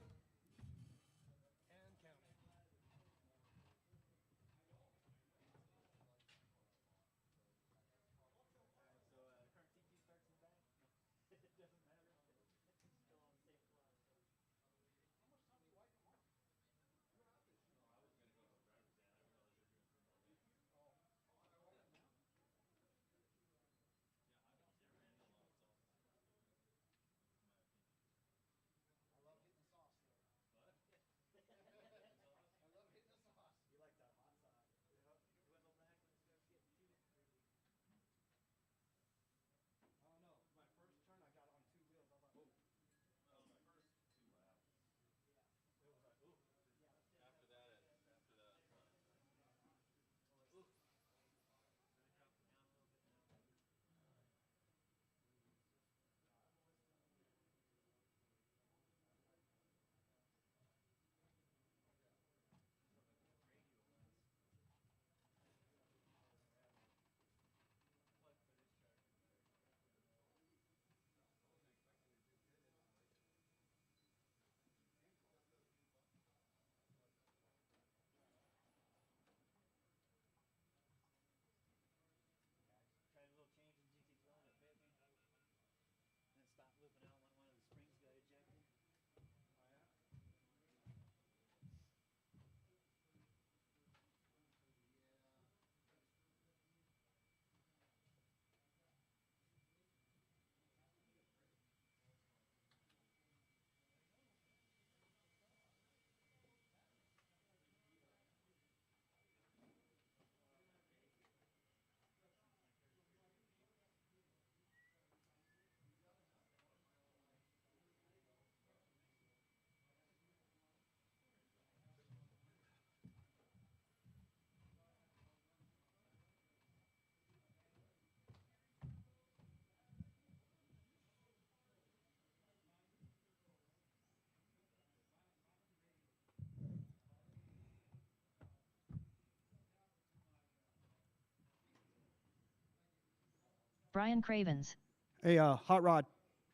Brian Cravens, Hey, Hot Rod.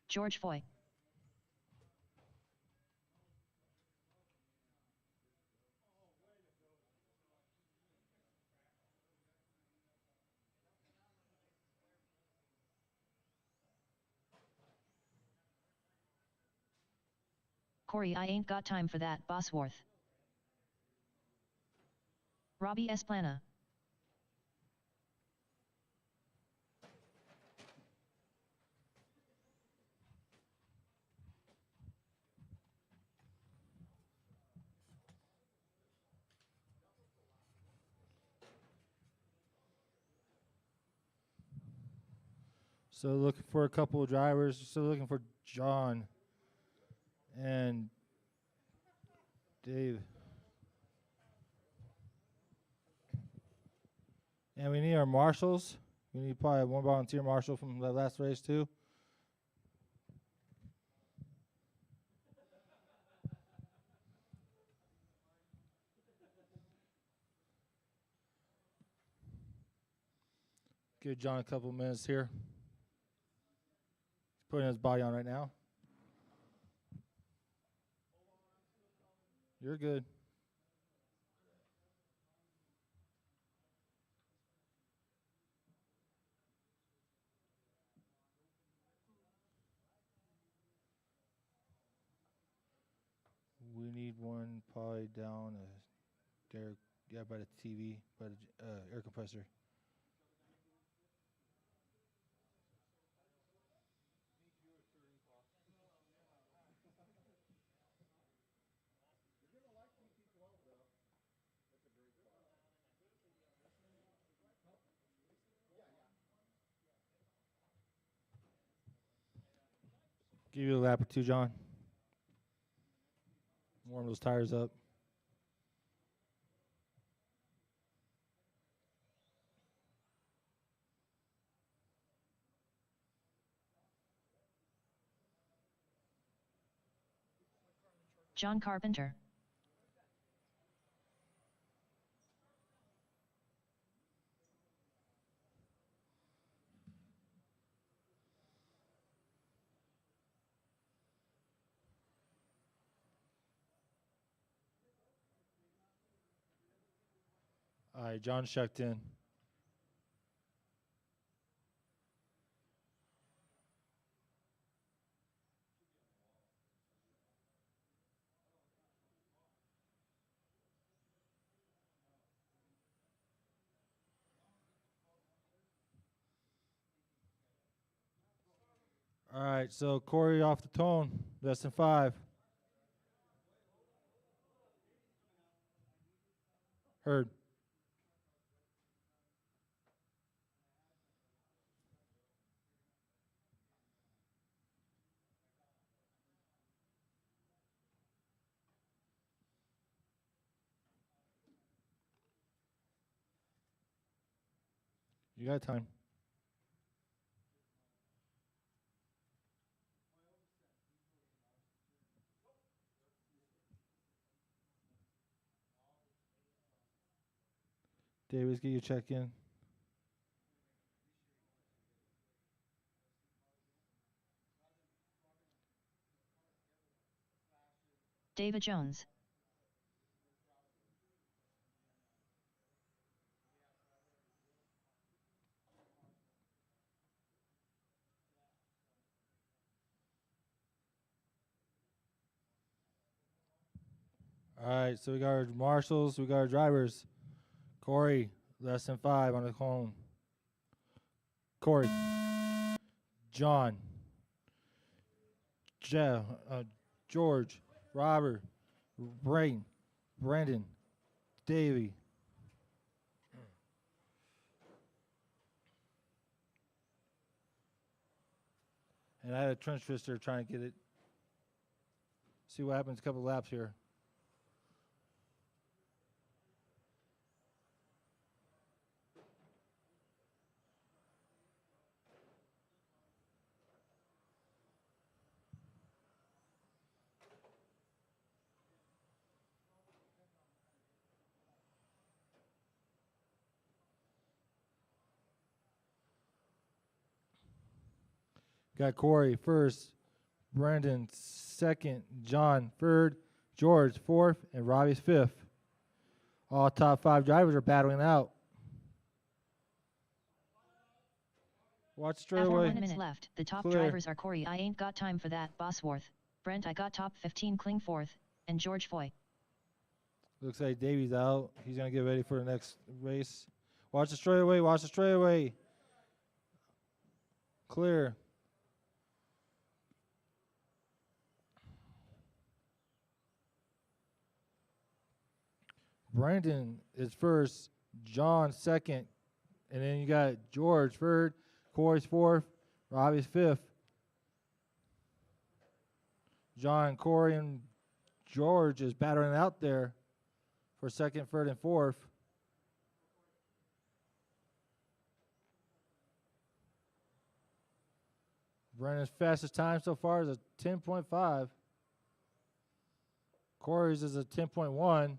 George Foy, Corey, I ain't got time for that, Bosworth. Robbie Esplana, So looking for a couple of drivers. Still looking for John and Dave. And we need our marshals. We need probably one volunteer marshal from the last race too. Give John a couple of minutes here. He's putting his body on right now. You're good. We need one probably down there, yeah, by the TV, by the air compressor. Give you a lap or two, John. Warm those tires up. John Carpenter, All right, John checked in. All right, so Corey off the tone, less than 5. Heard. You got time. Davis, get your check in. David Jones. All right, so we got our marshals, we got our drivers. Corey, less than 5 on the cone. Corey. John. Jeff, George, Robert, Brain, Brandon, Davey. And I had a trench twister trying to get it. See what happens a couple laps here. Got Corey first, Brandon second, John third, George fourth, and Robbie's fifth. All top 5 drivers are battling out. Watch After straightaway. 1 minute left, the top Clear. drivers are Corey I ain't got time for that, Bosworth, Brent I got top 15 Kling fourth, and George Foy. Looks like Davey's out. He's going to get ready for the next race. Watch the straightaway. Watch the straightaway. Clear. Brandon is first. John second. And then you got George third. Corey's fourth. Robbie's fifth. John, Corey, and George is battling out there for second, third, and fourth. Brandon's fastest time so far is a 10.5. Corey's is a 10.1.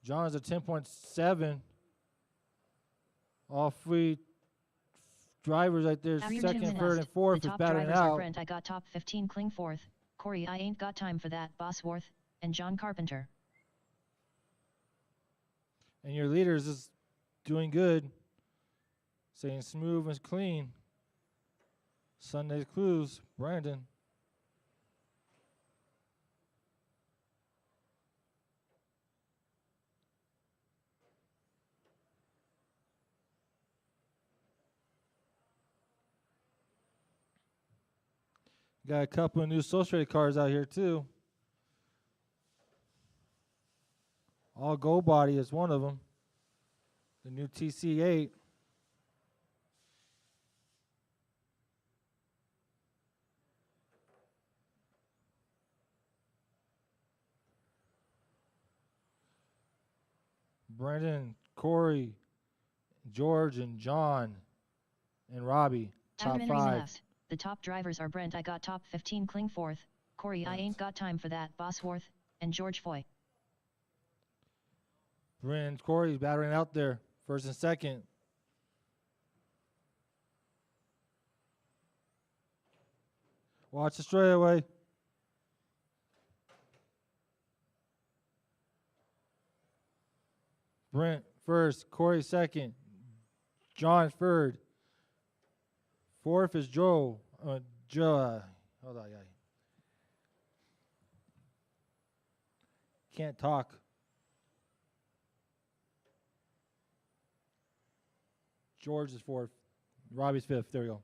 John's a 10.7. All 3 drivers right there, After 2 second, minutes third, left, and fourth, the is top battling drivers are out. Brent I got top 15 Kling fourth, Corey I ain't got time for that, Bosworth, and John Carpenter. And your leaders is doing good, saying smooth and clean. Sunday's Clues, Brandon. Got a couple of new Social cars out here too. All Gold Body is one of them. The new TC8. Brendan, Corey, George, and John, and Robbie. After Top 3 minutes 5. left, the top drivers are Brent I got top 15 Kling fourth, Corey I ain't got time for that, Bosworth, and George Foy. Brendan, Corey's battering out there, first and second. Watch the straightaway. Brent first, Corey second, John third. Fourth is Joe. Hold on, yeah. Can't talk. George is fourth. Robbie's fifth. There we go.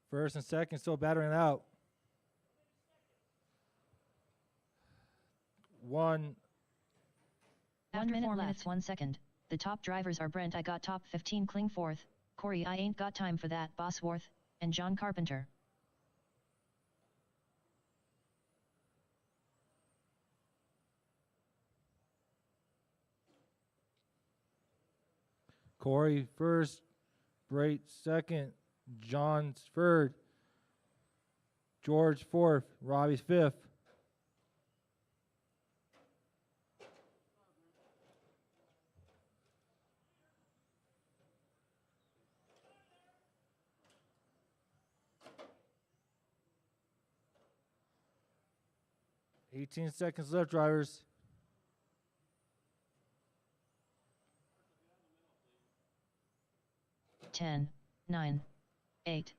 First and second still battering it out. 1 minute 4 minutes 1 second. The top drivers are Brent I got top 15 cling fourth, Corey I ain't got time for that Bosworth, and John Carpenter. Corey first, Brait second, John's third, George fourth, Robbie's fifth. $18 seconds left, drivers. Ten, 9, 8,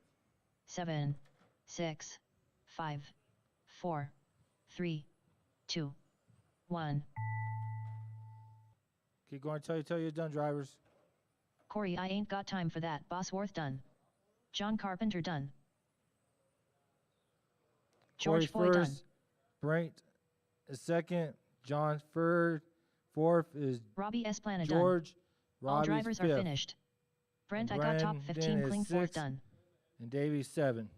7, 6, 5, 4, 3, 2, 1. Keep going till you're done, drivers. Corey I ain't got time for that Bosworth done. John Carpenter done. George Corey Foy done. first, Brent is second, John third, fourth is Robbie Esplana done. George, All Robbie's drivers fifth, are finished. Brent I got top Brandon 15 is cling fourth sixth. done. and Davey seven.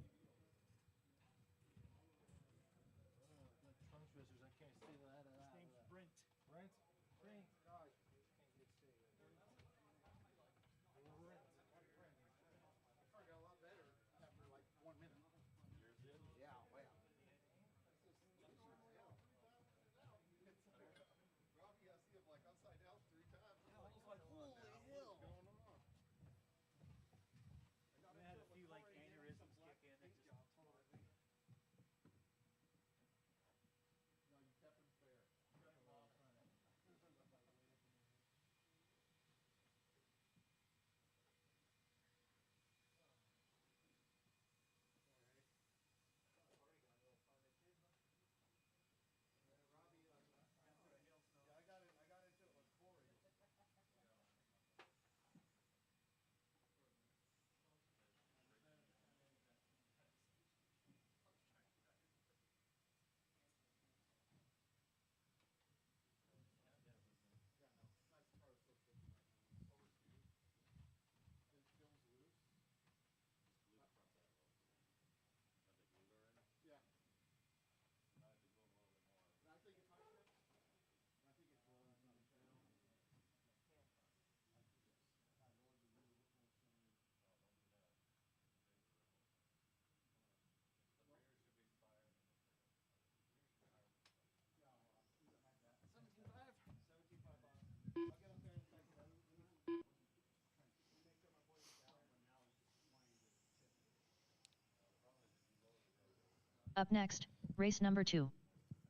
Up next, race number 2.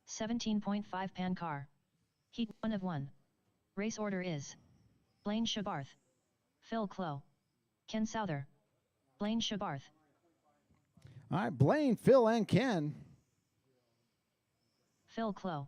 17.5 pan car. Heat 1 of 1. Race order is Blaine Shabarth, Phil Clow, Ken Souther, Blaine Shabarth. All right, Blaine, Phil, and Ken. Phil Clow.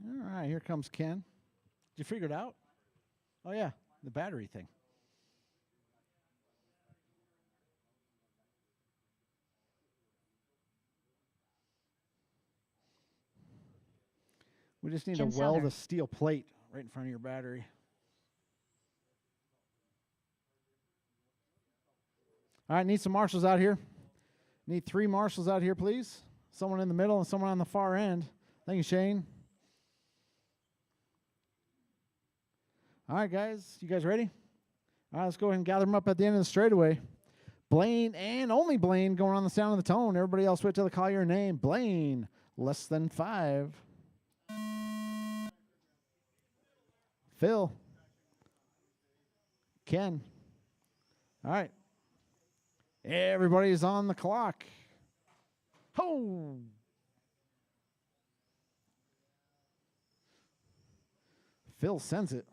All right, here comes Ken. Did you figure it out? Oh, yeah, the battery thing. We just need Ken to weld Souther. a steel plate right in front of your battery. All right, need some marshals out here. Need 3 marshals out here, please. Someone in the middle and someone on the far end. Thank you, Shane. All right, guys. You guys ready? All right, let's go ahead and gather them up at the end of the straightaway. Blaine and only Blaine going on the sound of the tone. Everybody else wait till they call your name. Blaine, less than 5. Phil. Ken. All right. Everybody's on the clock. Ho! Phil sends it.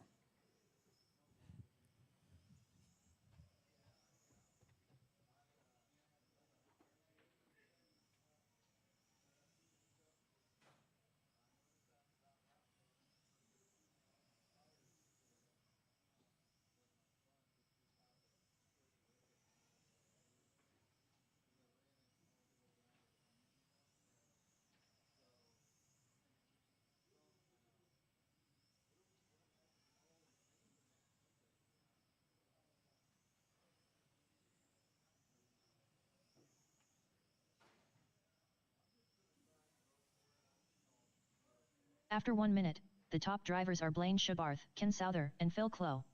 After 1 minute, the top drivers are Blaine Shabarth, Ken Souther, and Phil Clow.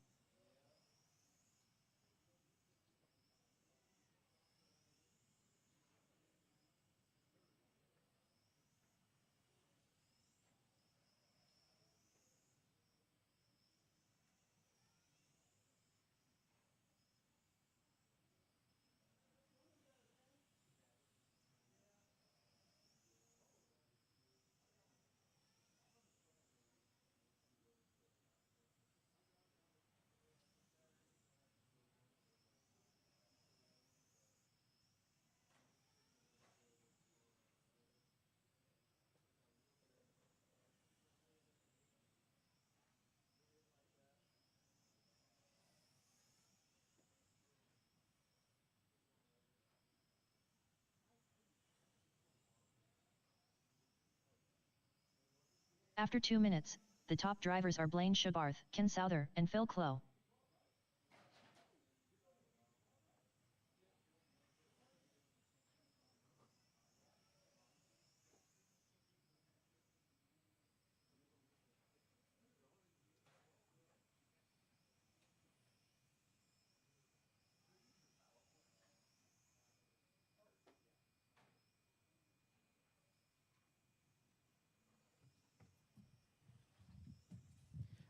After 2 minutes, the top drivers are Blaine Shabarth, Ken Souther, and Phil Clow.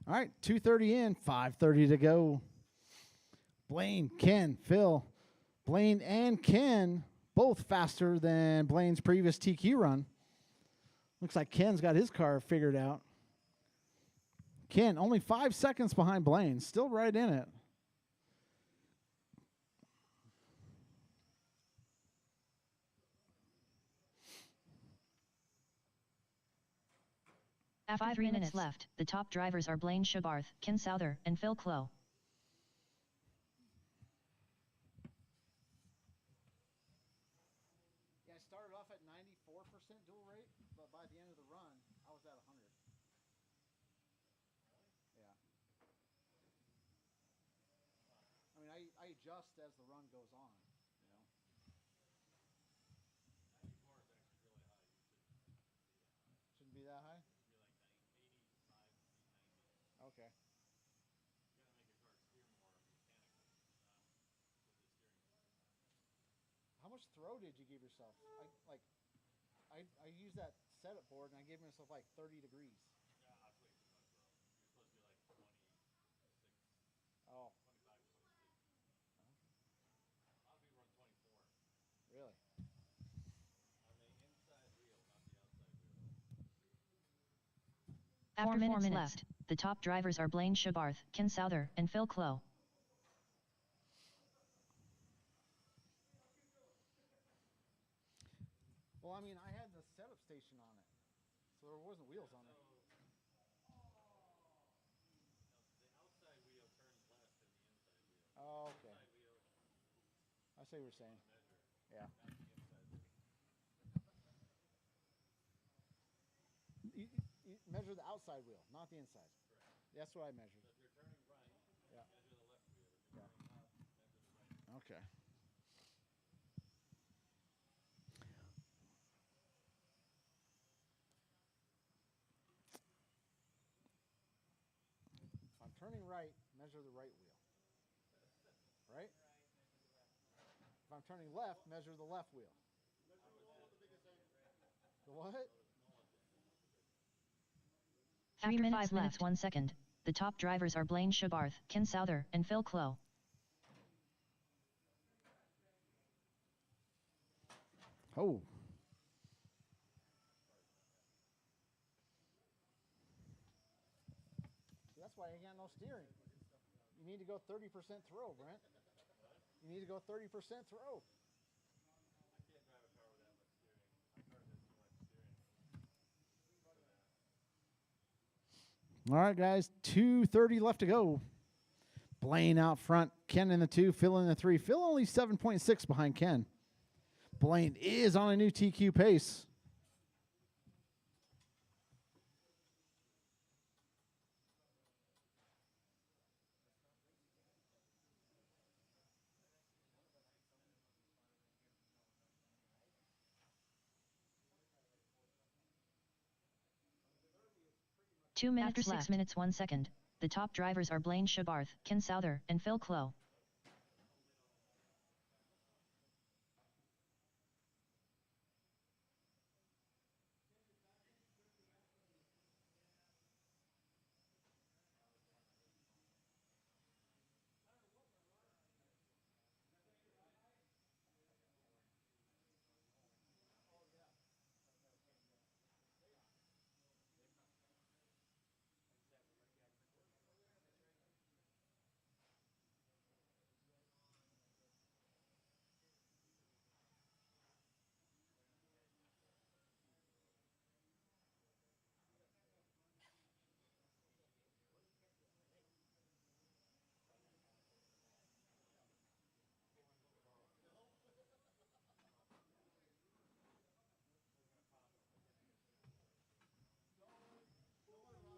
All right, 2:30 in, 5:30 to go. Blaine, Ken, Phil. Blaine and Ken both faster than Blaine's previous TQ run. Looks like Ken's got his car figured out. Ken only 5 seconds behind Blaine, still right in it. After 3 minutes left, the top drivers are Blaine Shabarth, Ken Souther, and Phil Clow. Yeah, I started off at 94% dual rate, but by the end of the run, I was at 100. Yeah. I mean, I adjust as the run goes on, you know. Shouldn't be that high? Okay. How much throw did you give yourself? I used that setup board and I gave myself like 30 degrees. Oh. Really? After 4 minutes left, the top drivers are Blaine Shabarth, Ken Souther, and Phil Clow. Well, I mean, I had the setup station on it, so there wasn't wheels on it. Oh, okay. I see what you're saying. Yeah. You measure the outside wheel, not the inside. That's what I measured. Yeah. Okay. turning right, measure the right wheel. Right? If I'm turning left, measure the left wheel. The what? 3 minutes 5 minutes 1 second. The top drivers are Blaine Shabarth, Ken Souther, and Phil Clow. Oh. That's why you got no steering. You need to go 30% throw, Brent. You need to go 30% throw. All right, guys, 2:30 left to go. Blaine out front, Ken in the 2, Phil in the 3. Phil only 7.6 behind Ken. Blaine is on a new TQ pace. After 6 minutes 1 second, the top drivers are Blaine Shabarth, Ken Souther, and Phil Clow.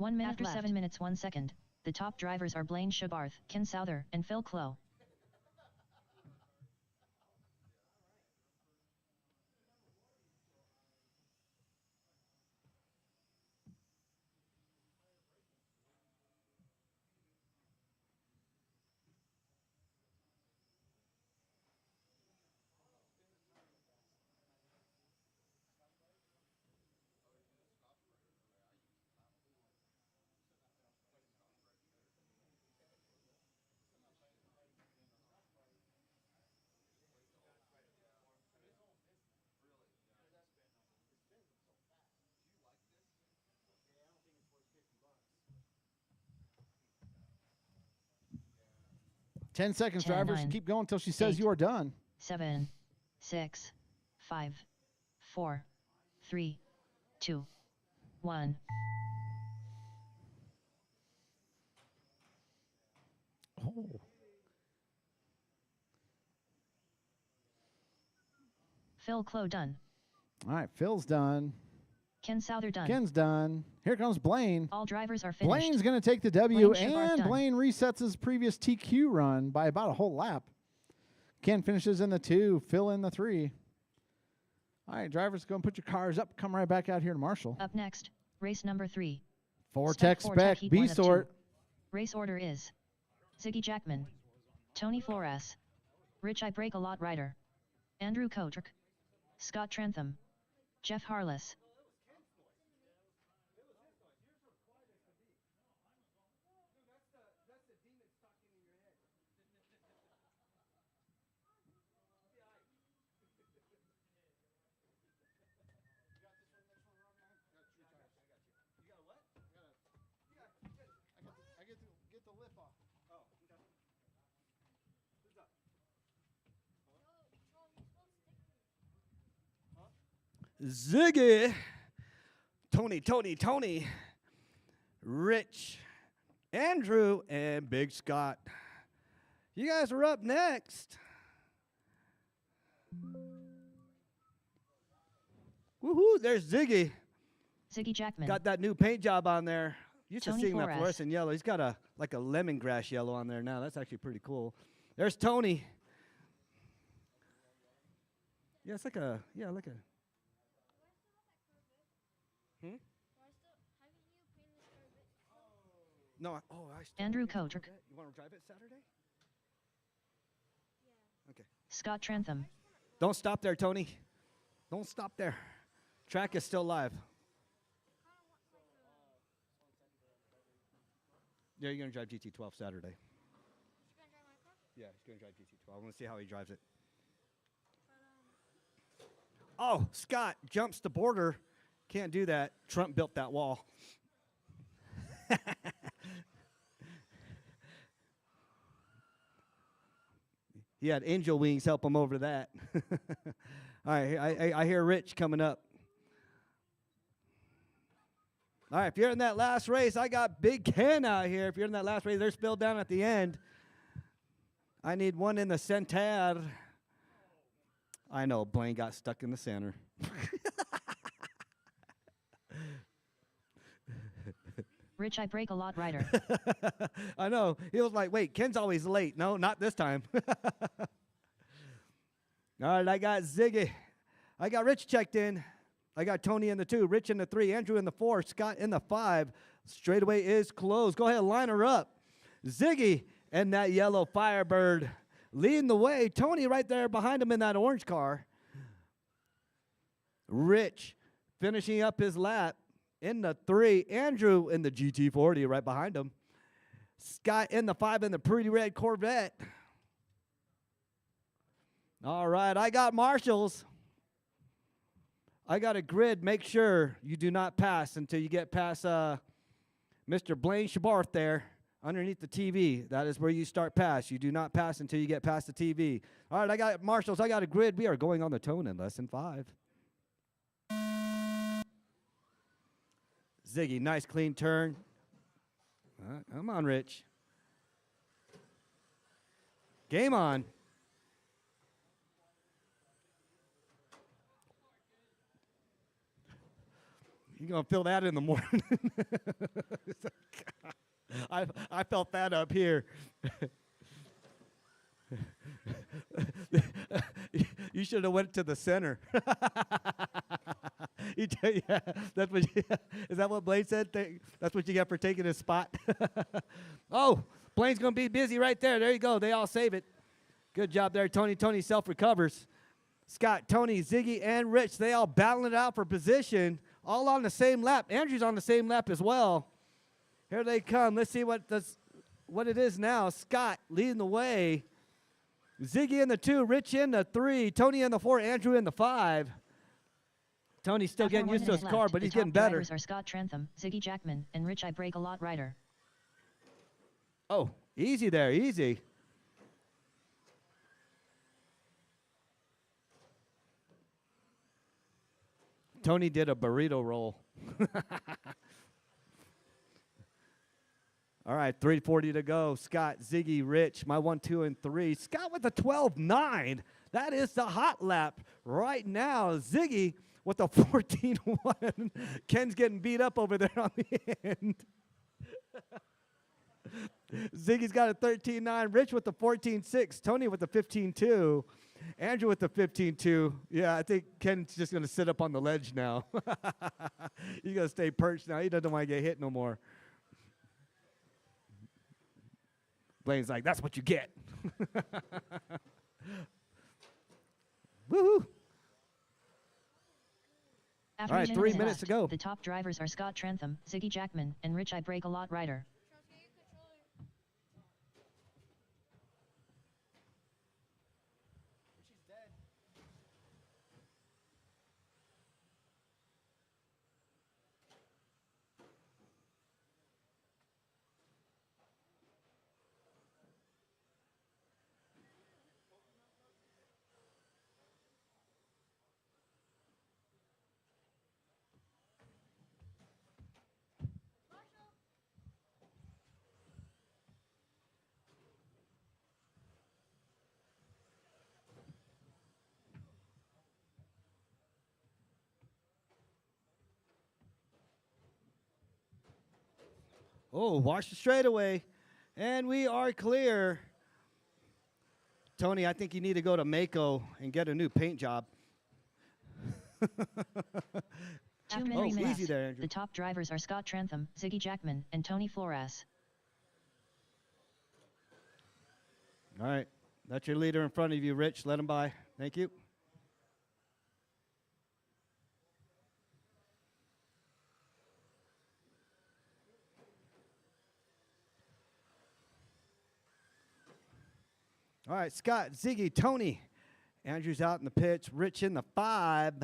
After 7 minutes 1 second, the top drivers are Blaine Shabarth, Ken Souther, and Phil Clow. Ten seconds, 10, drivers. 9, Keep going until she says 8, you are done. 7, 6, 5, 4, 3, 2, 1. Oh. Phil Clow done. All right, Phil's done. Ken Souther done. Ken's done. Here comes Blaine. All drivers are finished. Blaine's going to take the W, Blaine Shabarth and done. Blaine resets his previous TQ run by about a whole lap. Ken finishes in the 2, Phil in the 3. All right, drivers, go and put your cars up. Come right back out here to Marshall. Up next, race number 3. Vortex Spec, Heat B 1 of 2. sort. Race order is Ziggy Jackman, Tony Flores, Rich I Break a Lot Rider, Andrew Kotrick, Scott Trantham, Jeff Harless. I get the lip off. Oh, okay. Who's up? Ziggy, Tony, Rich, Andrew, and Big Scott. You guys are up next. Woohoo, there's Ziggy. Ziggy Jackman. Got that new paint job on there. Used Tony to seeing that Flores. fluorescent yellow. He's got a like a lemongrass yellow on there now. That's actually pretty cool. There's Tony. Yeah, it's like a No. I still Andrew get to Kotrick. drive it? You want to drive it Saturday? Okay. Scott Trantham. Don't stop there, Tony. Don't stop there. Track is still live. Yeah, you're going to drive GT12 Saturday. Yeah, he's going to drive GT12. I want to see how he drives it. Oh, Scott jumps the border. Can't do that. Trump built that wall. He had angel wings help him over that. All right, I hear Rich coming up. All right, if you're in that last race, I got Big Ken out here. If you're in that last race, they're spilled down at the end. I need one in the center. I know, Blaine got stuck in the center. Rich I Break a Lot rider. I know. He was like, wait, Ken's always late. No, not this time. All right, I got Ziggy. I got Rich checked in. I got Tony in the 2, Rich in the 3, Andrew in the 4, Scott in the 5. Straightaway is closed. Go ahead, line her up. Ziggy and that yellow Firebird leading the way. Tony right there behind him in that orange car. Rich finishing up his lap in the 3. Andrew in the GT40 right behind him. Scott in the 5 in the pretty red Corvette. All right, I got marshals. I got a grid. Make sure you do not pass until you get past Mr. Blaine Shabarth there underneath the TV. That is where you start pass. You do not pass until you get past the TV. All right, I got marshals. I got a grid. We are going on the tone in less than 5. Ziggy, nice clean turn. Come on, Rich. Game on. You're going to feel that in the morning. I felt that up here. You should have went to the center. Yeah, that's what is that what Blaine said? That's what you get for taking his spot? Oh, Blaine's going to be busy right there. There you go. They all save it. Good job there, Tony. Tony self-recovers. Scott, Tony, Ziggy, and Rich, they all battling it out for position, all on the same lap. Andrew's on the same lap as well. Here they come. Let's see what it is now. Scott leading the way. Ziggy in the 2, Rich in the 3, Tony in the 4, Andrew in the 5. Tony's still getting used to his car, but he's getting better. The top drivers are Scott Trantham, Ziggy Jackman, and Rich I Break a Lot rider. Oh, easy there, easy. Tony did a burrito roll. All right, 3:40 to go. Scott, Ziggy, Rich, my 1, 2, and 3. Scott with a 12.9. That is the hot lap right now. Ziggy with a 14.1. Ken's getting beat up over there on the end. Ziggy's got a 13.9. Rich with the 14.6. Tony with the 15.2. Andrew with the 15.2. Yeah, I think Ken's just going to sit up on the ledge now. He's going to stay perched now. He doesn't want to get hit no more. Blaine's like, that's what you get. Woohoo. After All right, 10 3 minutes to left, go. The top drivers are Scott Trantham, Ziggy Jackman, and Rich I Break a Lot rider. Oh, wash the straightaway. And we are clear. Tony, I think you need to go to Mako and get a new paint job. 2 Oh, minutes easy left. there, Andrew. The top drivers are Scott Trantham, Ziggy Jackman, and Tony Flores. All right. That's your leader in front of you, Rich. Let him by. Thank you. All right, Scott, Ziggy, Tony. Andrew's out in the pitch. Rich in the 5.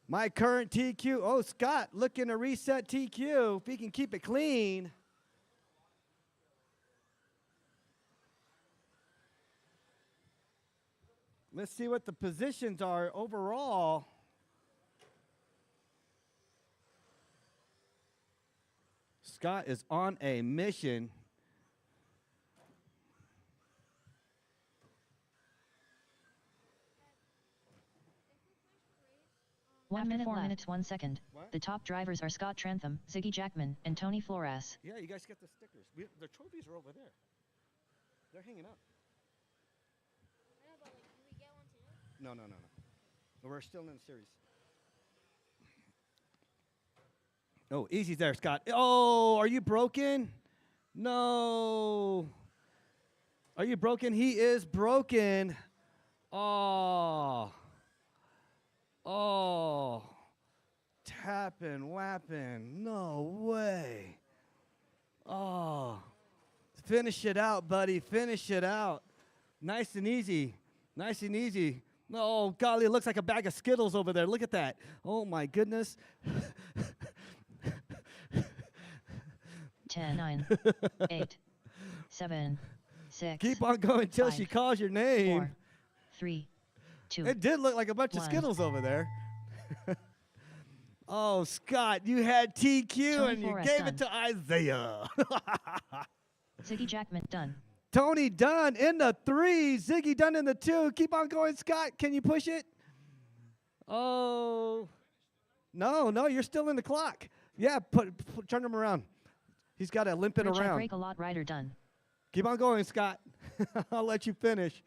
My current TQ. Oh, Scott looking to reset TQ. If he can keep it clean. Let's see what the positions are overall. Scott is on a mission. One minute 4 minutes 1 second. What? The top drivers are Scott Trantham, Ziggy Jackman, and Tony Flores. Yeah, you guys get the stickers. The trophies are over there. They're hanging up. No. We're still in the series. Oh, easy there, Scott. Oh, are you broken? No. Are you broken? He is broken. Oh. Oh. Tapping, whapping. No way. Oh. Finish it out, buddy. Finish it out. Nice and easy. Nice and easy. Oh, golly, it looks like a bag of Skittles over there. Look at that. Oh, my goodness. 10, 9, 8, 7, 6. Keep on going until 5, she calls your name. 4, 3, 2. It did look like a bunch of 1. Skittles over there. Oh, Scott, you had TQ Tony and you Flores gave done. it to Isaiah. Ziggy Jackman done. Tony Dunn in the 3. Ziggy Dunn in the 2. Keep on going, Scott. Can you push it? Oh. No, you're still in the clock. Yeah, turn him around. He's got to limp it Rich around. Break a lot rider done. Keep on going, Scott. I'll let you finish.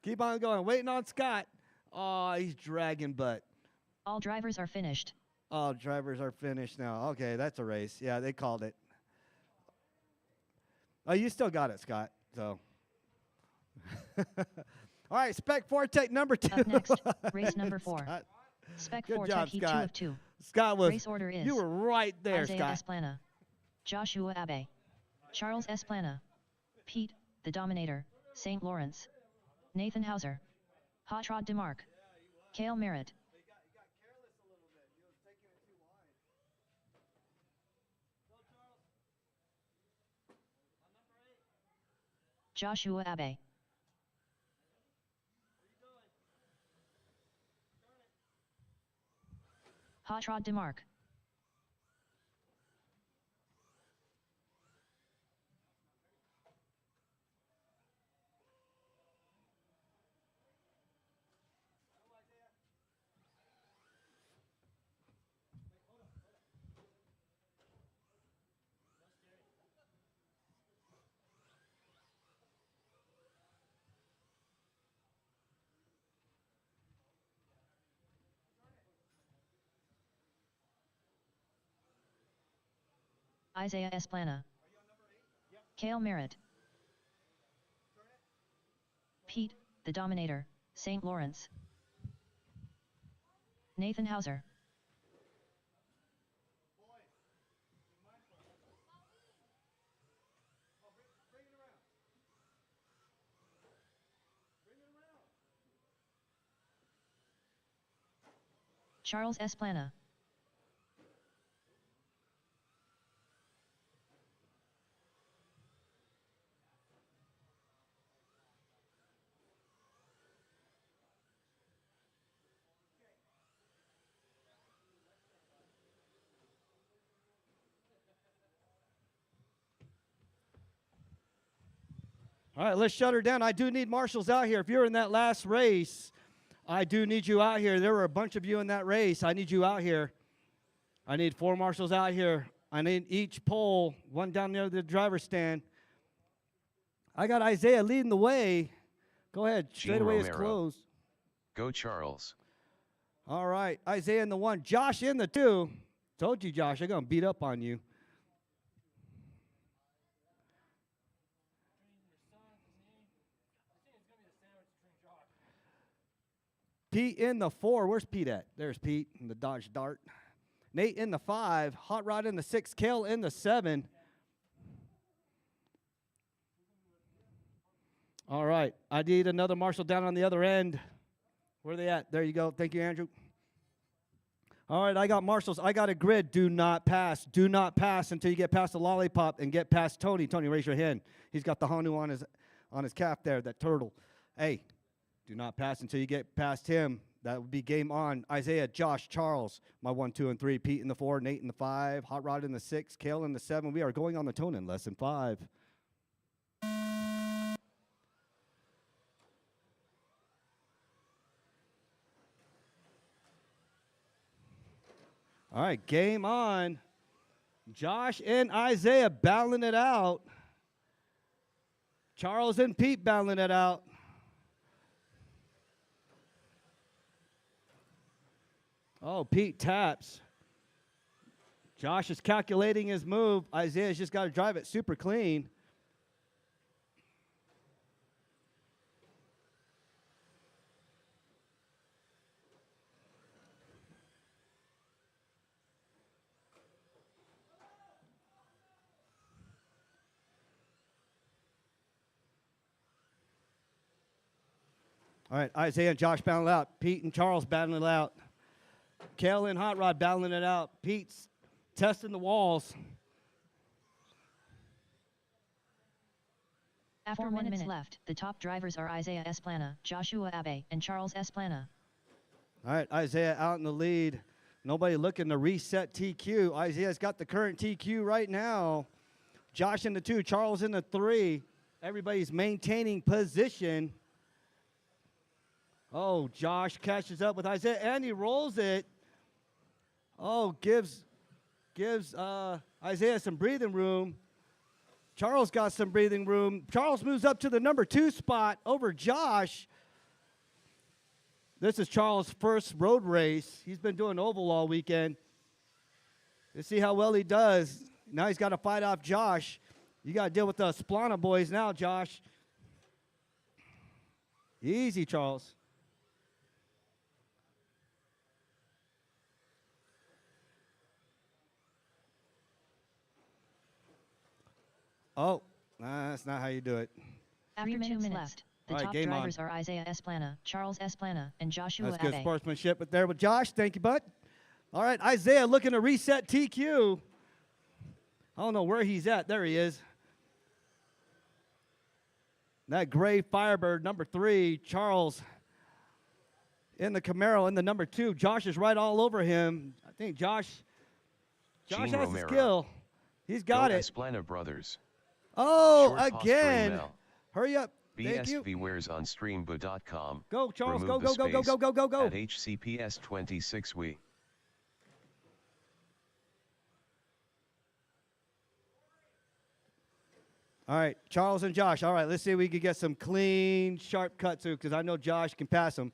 Keep on going. Waiting on Scott. Oh, he's dragging butt. All drivers are finished. Oh, drivers are finished now. Okay, that's a race. Yeah, they called it. Oh, you still got it, Scott. So. All right, Spec 4 Tech number 2. Up next, race number 4. Scott. Spec Good 4 job, Tech Heat 2 Scott. of 2. Scott was. Race order is You were right there, Isaiah Scott. Esplana, Joshua Abe, Charles Esplana, Pete, the Dominator, St. Lawrence, Nathan Hauser, Hot Rod DeMarc, Cale Merritt. Joshua Abe. Hot Rod DeMarc. Isaiah Esplana. Cale Merritt. Pete, the Dominator, St. Lawrence. Nathan Hauser. Charles Esplana. All right, let's shut her down. I do need marshals out here. If you're in that last race, I do need you out here. There were a bunch of you in that race. I need you out here. I need 4 marshals out here. I need each pole, one down near the driver's stand. I got Isaiah leading the way. Go ahead. Gene Straightaway is Romero. closed. Go Charles. All right, Isaiah in the 1. Josh in the 2. Told you, Josh, I'm going to beat up on you. Pete in the 4. Where's Pete at? There's Pete in the Dodge Dart. Nate in the 5. Hot Rod in the 6. Kale in the 7. All right. I need another marshal down on the other end. Where are they at? There you go. Thank you, Andrew. All right, I got marshals. I got a grid. Do not pass. Do not pass until you get past the lollipop and get past Tony. Tony, raise your hand. He's got the Hanu on his calf there, that turtle. Hey, do not pass until you get past him. That would be game on. Isaiah, Josh, Charles, my 1, 2, and 3. Pete in the 4, Nate in the 5, Hot Rod in the 6, Kale in the 7. We are going on the tone in lesson 5. All right, game on. Josh and Isaiah battling it out. Charles and Pete battling it out. Oh, Pete taps. Josh is calculating his move. Isaiah's just got to drive it super clean. All right, Isaiah and Josh battling it out. Pete and Charles battling it out. Kale and Hot Rod battling it out. Pete's testing the walls. After 4 minutes left, the top drivers are Isaiah Esplana, Joshua Abe, and Charles Esplana. All right, Isaiah out in the lead. Nobody looking to reset TQ. Isaiah's got the current TQ right now. Josh in the 2, Charles in the 3. Everybody's maintaining position. Oh, Josh catches up with Isaiah, and he rolls it. Oh, gives Isaiah some breathing room. Charles got some breathing room. Charles moves up to the number 2 spot over Josh. This is Charles' first road race. He's been doing oval all weekend. Let's see how well he does. Now he's got to fight off Josh. You got to deal with the Splana boys now, Josh. Easy, Charles. Oh, nah, that's not how you do it. After 2 minutes left, the All right, top game drivers on. are Isaiah Esplana, Charles Esplana, and Joshua That's good Abe. sportsmanship with there with Josh. Thank you, bud. All right, Isaiah looking to reset TQ. I don't know where he's at. There he is. That gray Firebird, number 3, Charles in the Camaro in the number 2. Josh is right all over him. I think Josh Gene has the Romero. skill. He's got it. Esplana Brothers. Oh, Short posture again. email. Hurry up. Thank you. BSV Wares on streamba.com. Go, Charles. Remove Go, the go, go, go, space go, go, go, go. At HCPS 26 we. All right, Charles and Josh. All right, let's see if we can get some clean, sharp cuts through because I know Josh can pass him.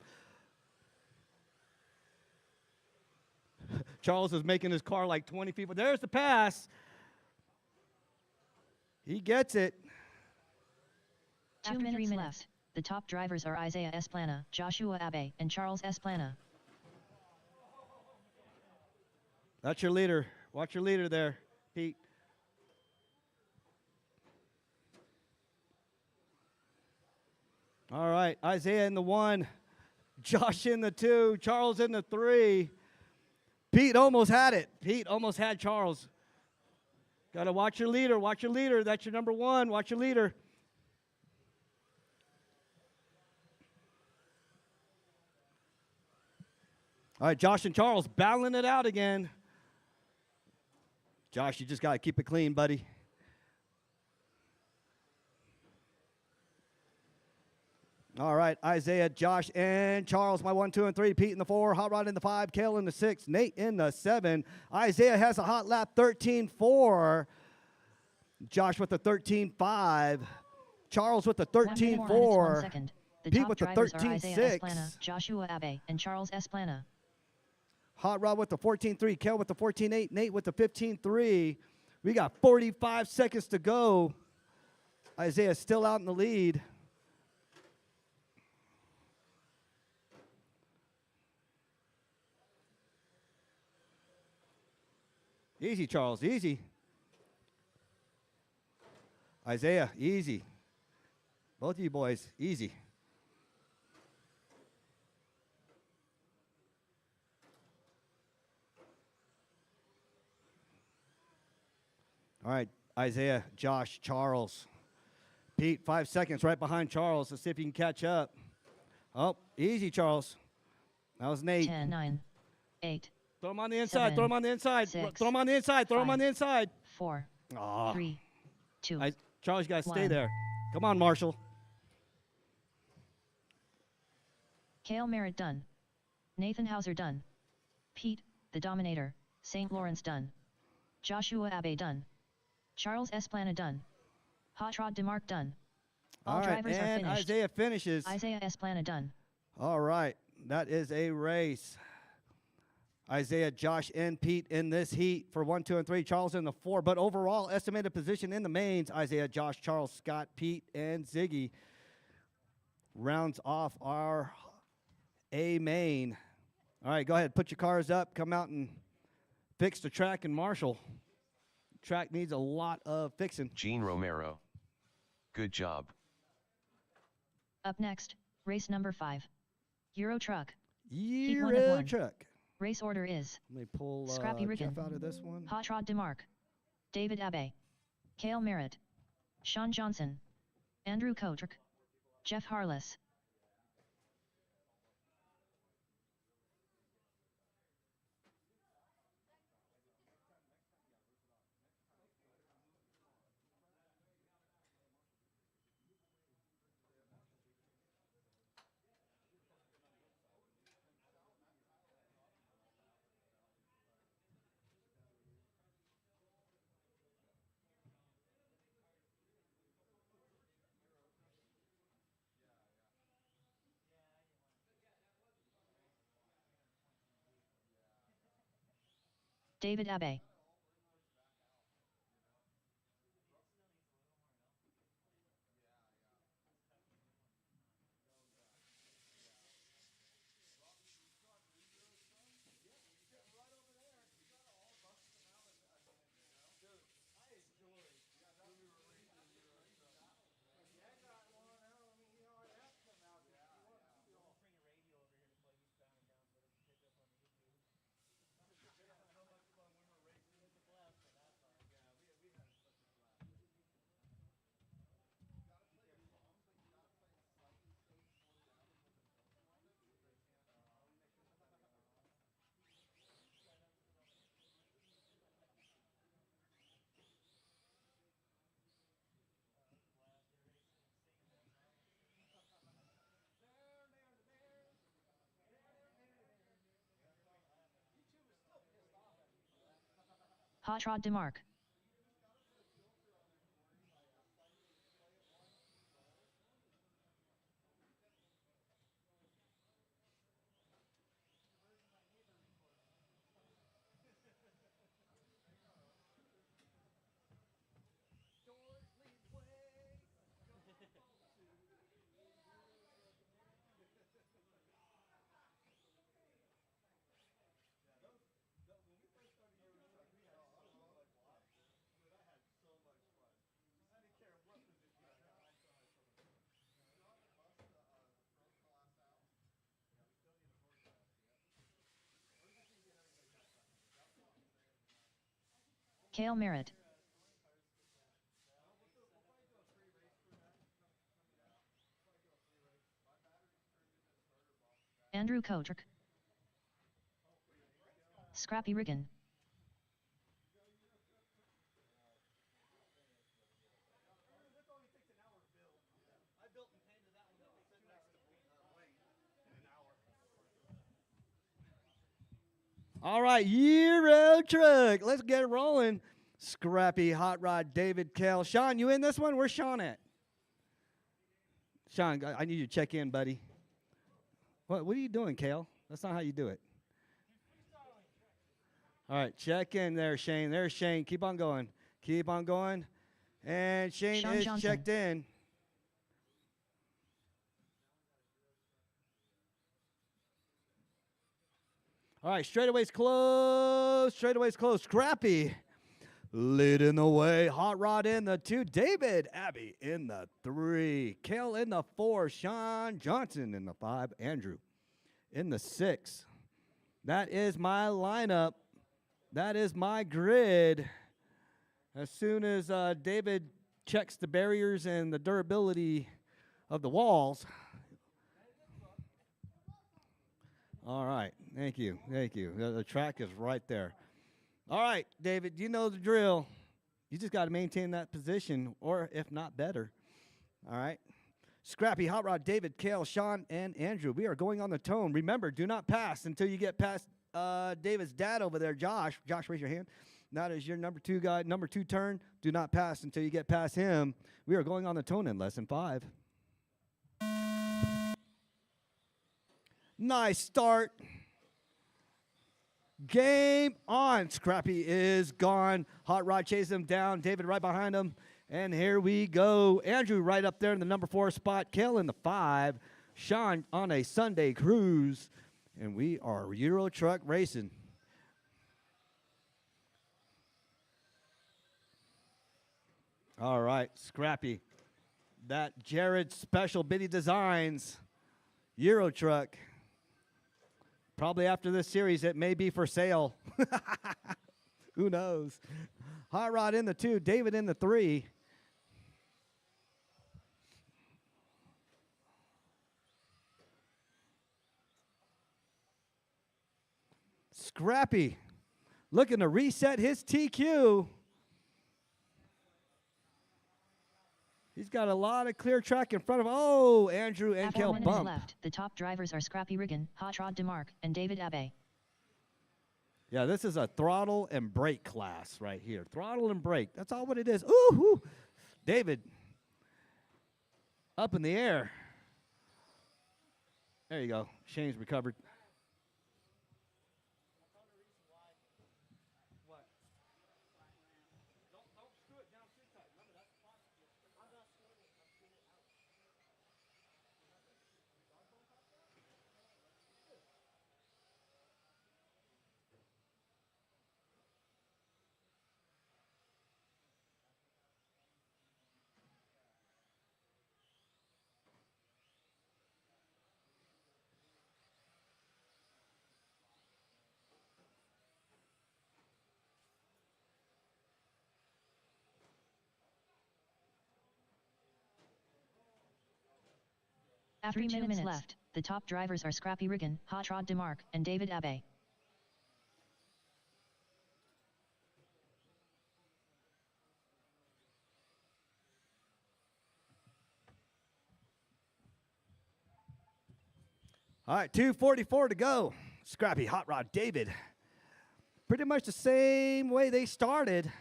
Charles is making his car like 20 feet, but there's the pass. He gets it. After 3 minutes left, the top drivers are Isaiah Esplana, Joshua Abe, and Charles Esplana. That's your leader. Watch your leader there, Pete. All right, Isaiah in the 1, Josh in the 2, Charles in the 3. Pete almost had it. Pete almost had Charles. Got to watch your leader. Watch your leader. That's your number 1. Watch your leader. All right, Josh and Charles battling it out again. Josh, you just got to keep it clean, buddy. All right, Isaiah, Josh, and Charles, my 1, 2, and 3. Pete in the 4, Hot Rod in the 5, Kale in the 6, Nate in the 7. Isaiah has a hot lap 13.4. Josh with the 13.5. Charles with the 13.4. Pete with the 13.6. Joshua Abe, and Charles Esplana. Hot Rod with the 14.3. Kale with the 14.8. Nate with the 15.3. We got 45 seconds to go. Isaiah's still out in the lead. Easy, Charles, easy. Isaiah, easy. Both of you boys, easy. All right, Isaiah, Josh, Charles. Pete, 5 seconds right behind Charles. Let's see if you can catch up. Oh, easy, Charles. That was Nate. 10, 9, 8, Throw him on the inside. 7, Throw him on the inside. 6, Throw him on the inside. Throw him on 5, the inside. 4, Aw. 3, 2, Charles, you got to stay 1. there. Come on, Marshall. Kale Merritt done. Nathan Hauser done. Pete, the Dominator, St. Lawrence done. Joshua Abe done. Charles Esplana done. Hot Rod DeMarc done. All right, drivers are and finished. Isaiah finishes. Isaiah Esplana done. All right, that is a race. Isaiah, Josh, and Pete in this heat for 1, 2, and 3. Charles in the 4. But overall, estimated position in the mains, Isaiah, Josh, Charles, Scott, Pete, and Ziggy rounds off our A main. All right, go ahead. Put your cars up. Come out and fix the track in Marshall. Track needs a lot of fixing. Gene Romero. Good job. Up next, race number 5. Euro Truck. Heat 1 of Euro 1. truck. Race order is Let me pull Scrappy Ricken. Jeff out of this one. Hot Rod DeMarc. David Abe. Kale Merritt. Sean Johnson. Andrew Kotrick. Jeff Harless. David Abe. Hot Rod DeMarc. Kale Merritt. Andrew Kotrick. Scrappy Ricken. All right, Euro truck. Let's get it rolling. Scrappy, Hot Rod, David, Kale. Sean, you in this one? Where's Sean at? Sean, I need you to check in, buddy. What are you doing, Kale? That's not how you do it. All right, check in there, Shane. There's Shane. Keep on going. Keep on going. And Shane Sean is Johnson. checked in. All right, straightaway's close. Straightaway's close. Scrappy leading the way. Hot Rod in the 2. David Abbey in the 3. Kale in the 4. Sean Johnson in the 5. Andrew in the 6. That is my lineup. That is my grid. As soon as David checks the barriers and the durability of the walls. All right. Thank you. Thank you. The track is right there. All right, David, you know the drill. You just got to maintain that position, or if not, better. All right. Scrappy, Hot Rod, David, Kale, Sean, and Andrew. We are going on the tone. Remember, do not pass until you get past David's dad over there, Josh. Josh, raise your hand. That is your number 2 guy, number 2 turn. Do not pass until you get past him. We are going on the tone in lesson 5. Nice start. Game on. Scrappy is gone. Hot Rod chases him down. David right behind him. And here we go. Andrew right up there in the number 4 spot. Kale in the 5. Sean on a Sunday cruise. And we are Euro Truck racing. All right, Scrappy. That Jared Special Bitty Designs Euro Truck. Probably after this series, it may be for sale. Who knows? Hot Rod in the 2, David in the 3. Scrappy looking to reset his TQ. He's got a lot of clear track in front of him. Oh, Andrew and After Kale 4 minutes bump. left, the top drivers are Scrappy Riggin, Hot Rod DeMarc, and David Abbey. Yeah, this is a throttle and brake class right here. Throttle and brake. That's all what it is. Ooh, David up in the air. There you go. Shane's recovered. After 2 minutes left, the top drivers are Scrappy Riggin, Hot Rod DeMarc, and David Abbey. All right, 2:44 to go. Scrappy, Hot Rod, David. Pretty much the same way they started.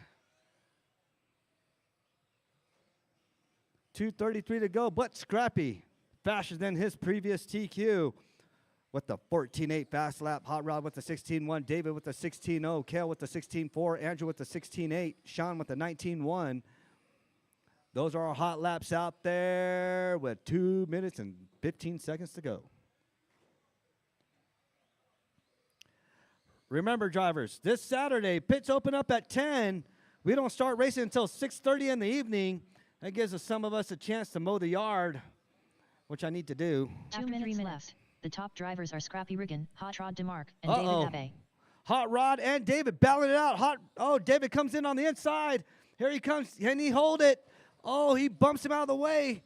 2:33 to go, but Scrappy faster than his previous TQ with the 14.8 fast lap. Hot Rod with the 16.1. David with the 16.0. Kale with the 16.4. Andrew with the 16.8. Sean with the 19.1. Those are our hot laps out there with 2 minutes and 15 seconds to go. Remember, drivers, this Saturday, pits open up at 10. We don't start racing until 6:30 in the evening. That gives some of us a chance to mow the yard, which I need to do. After 3 minutes left, the top drivers are Scrappy Riggin, Hot Rod DeMarc, and David Abbey. Hot Rod and David battling it out. David comes in on the inside. Here he comes. Can he hold it? Oh, he bumps him out of the way.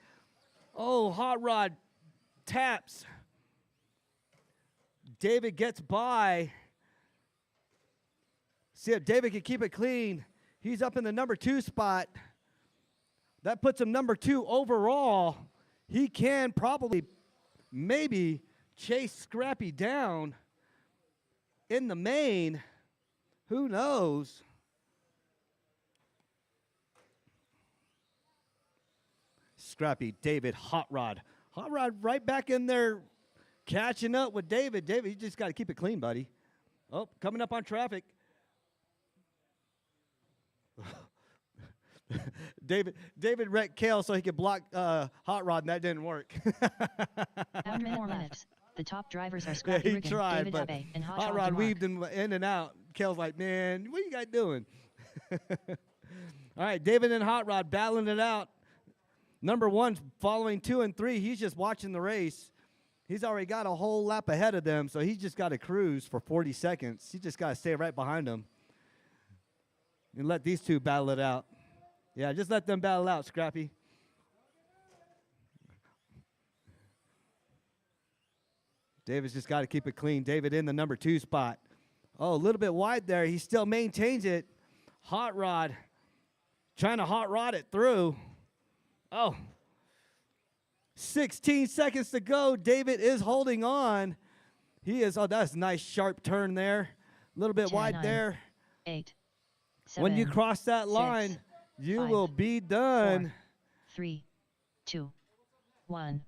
Oh, Hot Rod taps. David gets by. See if David can keep it clean. He's up in the number 2 spot. That puts him number 2 overall. He can probably, maybe, chase Scrappy down in the main. Who knows? Scrappy, David, Hot Rod. Hot Rod right back in there catching up with David. David, you just got to keep it clean, buddy. Oh, coming up on traffic. David wrecked Kale so he could block Hot Rod, and that didn't work. After 4 minutes, The top drivers are Yeah, Scrappy he Riggin, tried, David but Abe, and Hot Hot Rod Mark. weaved in and out. Kale's like, man, what you guys doing? All right, David and Hot Rod battling it out. Number 1's following 2 and 3. He's just watching the race. He's already got a whole lap ahead of them, so he's just got to cruise for 40 seconds. He just got to stay right behind them and let these two battle it out. Yeah, just let them battle out, Scrappy. David's just got to keep it clean. David in the number 2 spot. Oh, a little bit wide there. He still maintains it. Hot Rod trying to hot rod it through. Oh, 16 seconds to go. David is holding on. He is. Oh, that's a nice sharp turn there. A little bit 10, wide 9, there. 8. When you 7, cross that 6, line, you 5, will be done. 4, 3, 2, 1.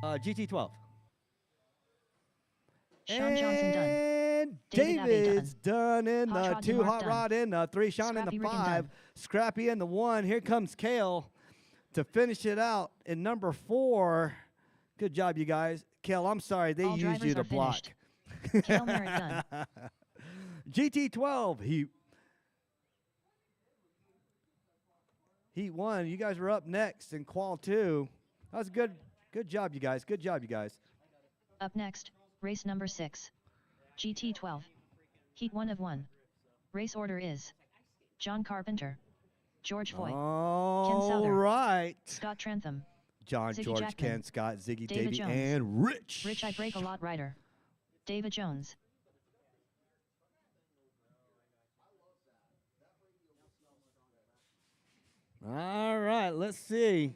GT12. Sean Johnson done. And David Abbey David's done in Hot the Rod 2, DeMarc Hot done. Rod in the 3, Sean in Scrappy the Riggin 5, done. Scrappy in the 1. Here comes Kale to finish it out in number 4. Good job, you guys. Kale, I'm sorry they All used you drivers to are block. finished. Kale Merritt done. GT12, Heat 1. You guys are up next in Qual 2. That was good. Good job, you guys. Good job, you guys. Up next, race number 6. GT12. Heat 1 of 1. Race order is John Carpenter, George Foy, All Souther, right. Scott Trantham, John, Ziggy George, Jackman, Ken, Scott, Ziggy, David Davey, Jones, and Rich. Rich I Break a Lot Rider, David Jones. All right, let's see.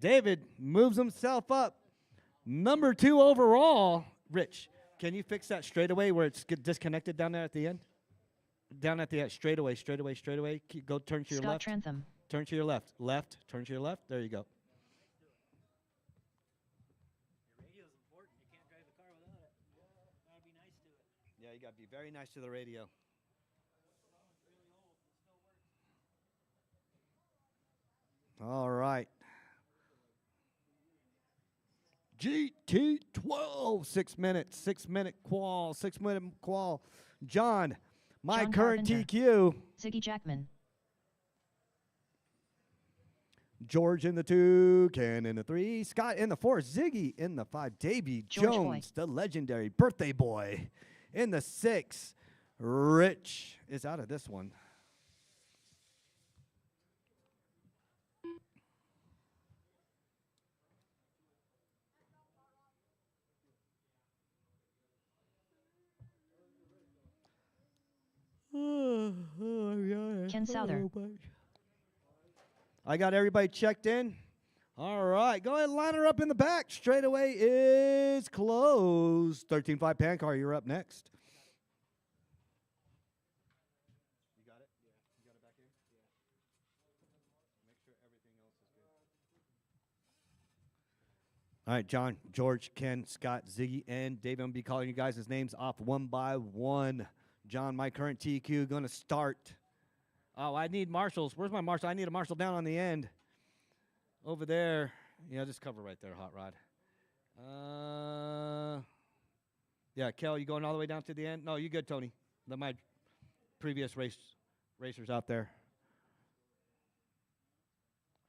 David moves himself up. Number 2 overall. Rich, can you fix that straightaway where it's disconnected down there at the end? Down at the straightaway. Go turn to your Scott left. Trantham, Turn to your left. Turn to your left. There you go. Yeah, you got to be very nice to the radio. All right. GT12, 6 minutes, 6 minute qual, 6 minute qual. John, my John current Carpenter. TQ. Ziggy Jackman, George in the 2, Ken in the 3, Scott in the 4, Ziggy in the 5, Davy George Jones, the legendary birthday boy, in the 6. Rich is out of this one. Ken Souther, I got everybody checked in. All right, go ahead and line her up in the back. Straightaway is closed. 13.5 pan car, you're up next. You got it? Yeah. You got it back here? Yeah. Make sure everything else is good. All right, John, George, Ken, Scott, Ziggy, and David. I'm going to be calling you guys' names off one by one. John, my current TQ, going to start. Oh, I need marshals. Where's my marshal? I need a marshal down on the end. Over there. Yeah, just cover right there, Hot Rod. Yeah, Kel, you going all the way down to the end? No, you good, Tony. Let my previous racers out there.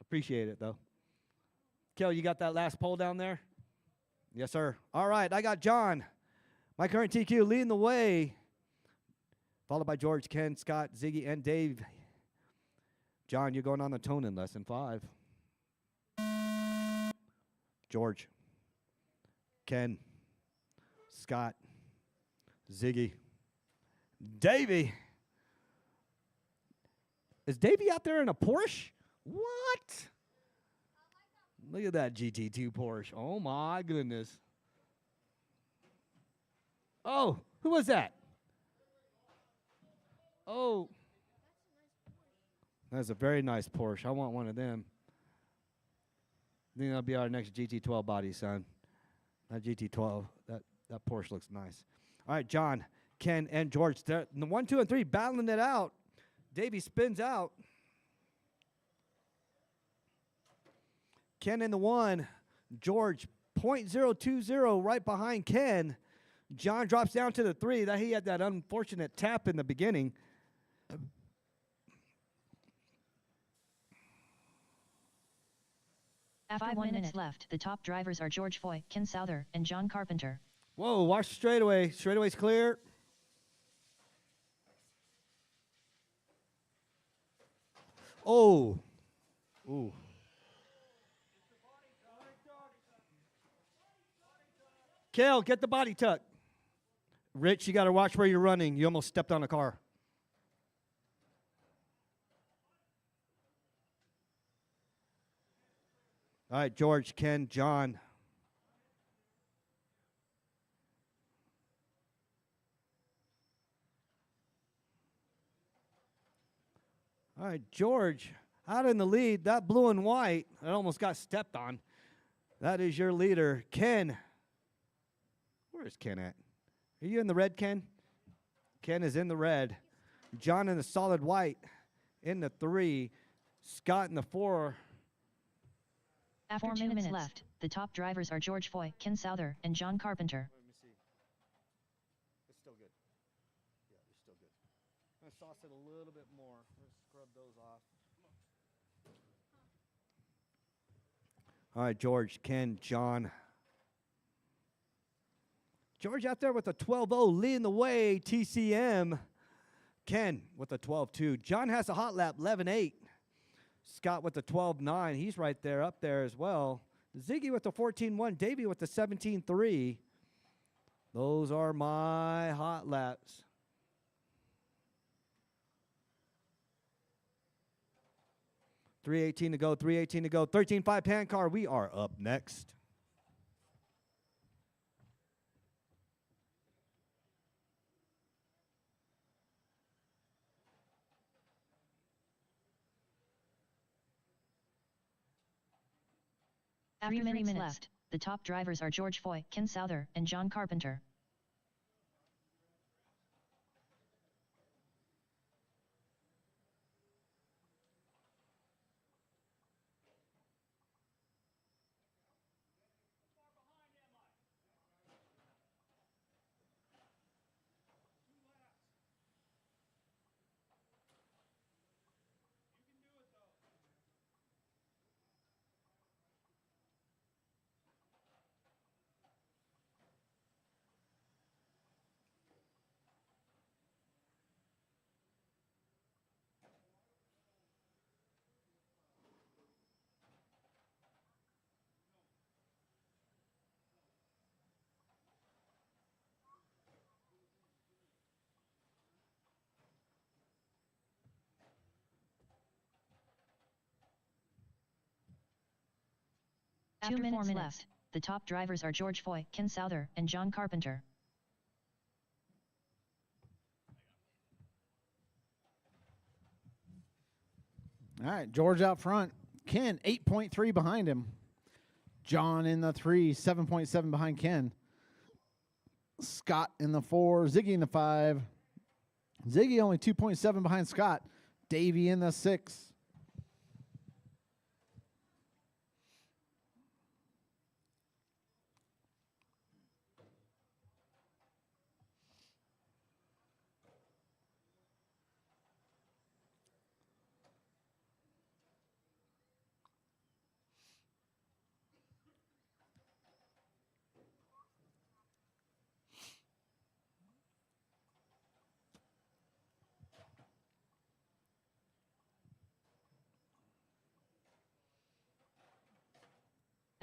Appreciate it, though. Kel, you got that last pole down there? Yes, sir. All right, I got John, my current TQ, leading the way. Followed by George, Ken, Scott, Ziggy, and Dave. John, you're going on the tone in lesson 5. George, Ken, Scott, Ziggy, Davey. Is Davey out there in a Porsche? What? Look at that GT2 Porsche. Oh, my goodness. Oh, who was that? Oh. That's a very nice Porsche. I want one of them. I think that'll be our next GT12 body, son. That GT12, that Porsche looks nice. All right, John, Ken, and George. The 1, 2, and 3 battling it out. Davey spins out. Ken in the 1. George .020 right behind Ken. John drops down to the 3. That he had that unfortunate tap in the beginning. After 1 minute left, the top drivers are George Foy, Ken Souther, and John Carpenter. Whoa, watch the straightaway. Straightaway's clear. Oh. Ooh. Kale, get the body tuck. Rich, you got to watch where you're running. You almost stepped on a car. All right, George, Ken, John. All right, George, out in the lead. That blue and white, that almost got stepped on. That is your leader. Ken. Where is Ken at? Are you in the red, Ken? Ken is in the red. John in the solid white in the 3. Scott in the 4. After 2 minutes left, the top drivers are George Foy, Ken Souther, and John Carpenter. Let me see. It's still good. Yeah, it's still good. I'm going to sauce it a little bit more. Let's scrub those off. All right, George, Ken, John. George out there with a 12-0 leading the way, TCM. Ken with a 12-2. John has a hot lap, 11-8. Scott with the 12-9. He's right there, up there as well. Ziggy with the 14-1. Davey with the 17-3. Those are my hot laps. .318 to go, 3:18 to go. 13.5 pan car. We are up next. After 3 minutes left, the top drivers are George Foy, Ken Souther, and John Carpenter. After 2 minutes left, the top drivers are George Foy, Ken Souther, and John Carpenter. All right, George out front. Ken, 8.3 behind him. John in the 3, 7.7 behind Ken. Scott in the 4, Ziggy in the 5. Ziggy only 2.7 behind Scott. Davey in the 6.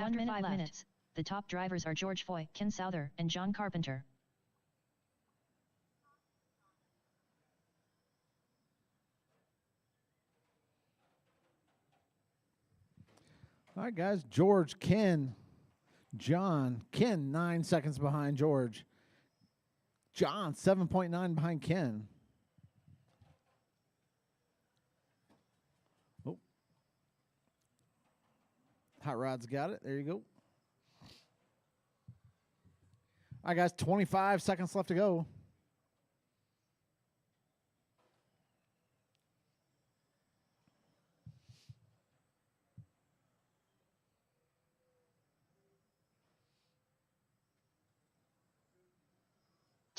After 5 minutes, the top drivers are George Foy, Ken Souther, and John Carpenter. All right, guys. George, Ken, John. Ken, 9 seconds behind George. John, 7.9 behind Ken. Oh. Hot Rod's got it. There you go. All right, guys. 25 seconds left to go.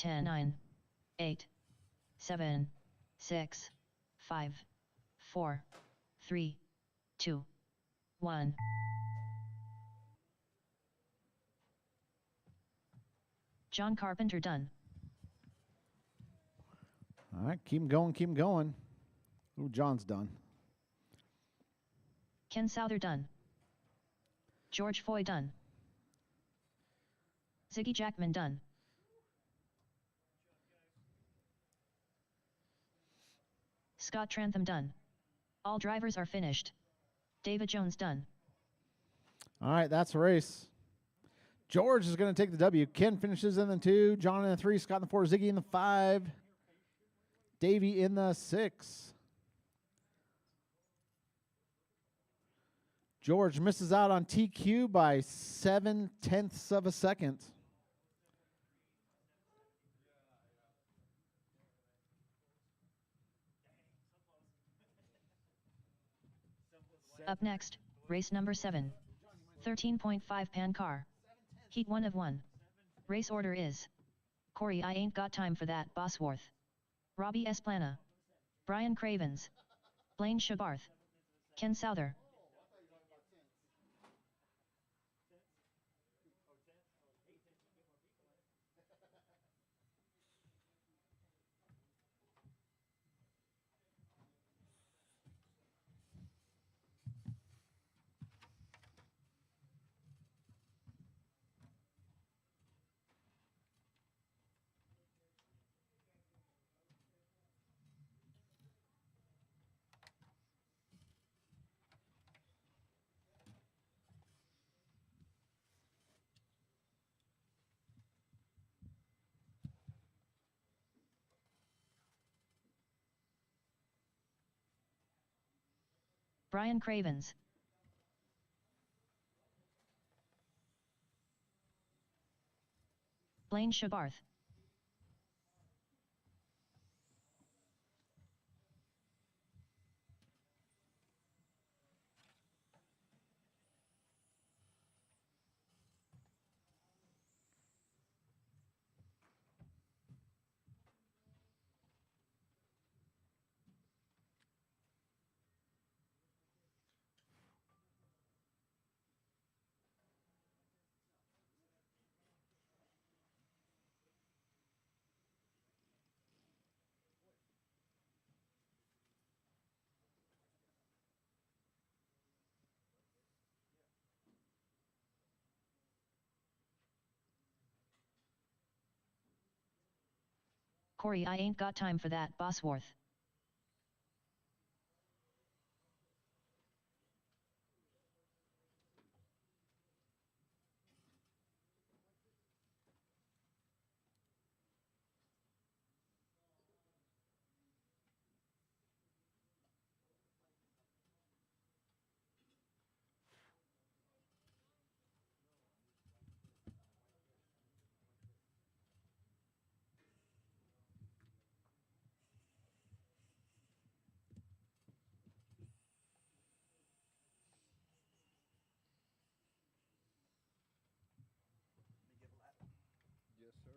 10, 9, 8, 7, 6, 5, 4, 3, 2, 1. John Carpenter done. All right, keep 'em going, keep 'em going. Ooh, John's done. Ken Souther done. George Foy done. Ziggy Jackman done. Scott Trantham done. All drivers are finished. David Jones done. All right, that's a race. George is going to take the W. Ken finishes in the 2, John in the 3, Scott in the 4, Ziggy in the 5, Davey in the 6. George misses out on TQ by 0.7 of a second. Up next, race number 7. 13.5 pan car. Heat 1 of 1. Race order is: Corey I ain't got time for that Bosworth. Robbie Esplana. Brian Cravens. Blaine Shabarth. Ken Souther. Brian Cravens. Blaine Shabarth. Corey I ain't got time for that Bosworth. Yes, sir.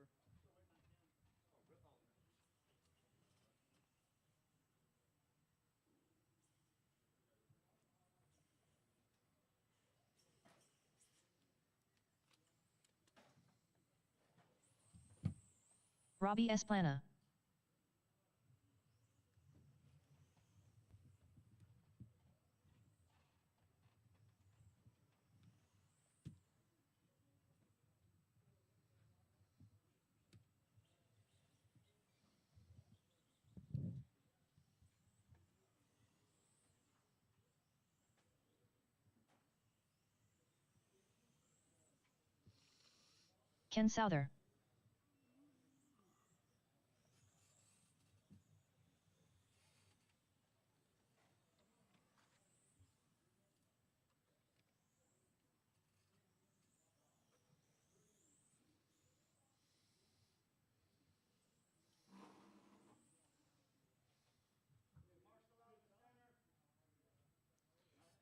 Robbie Esplana. Ken Souther.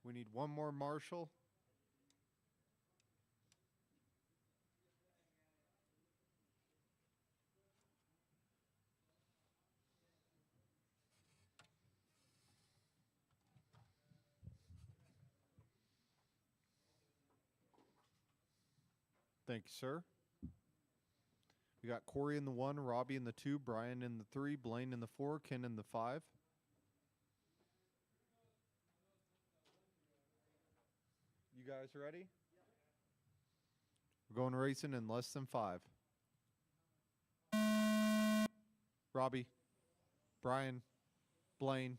We need one more marshal. Thank you, sir. We got Corey in the 1, Robbie in the 2, Brian in the 3, Blaine in the 4, Ken in the 5. You guys ready? We're going racing in less than 5. Robbie, Brian, Blaine,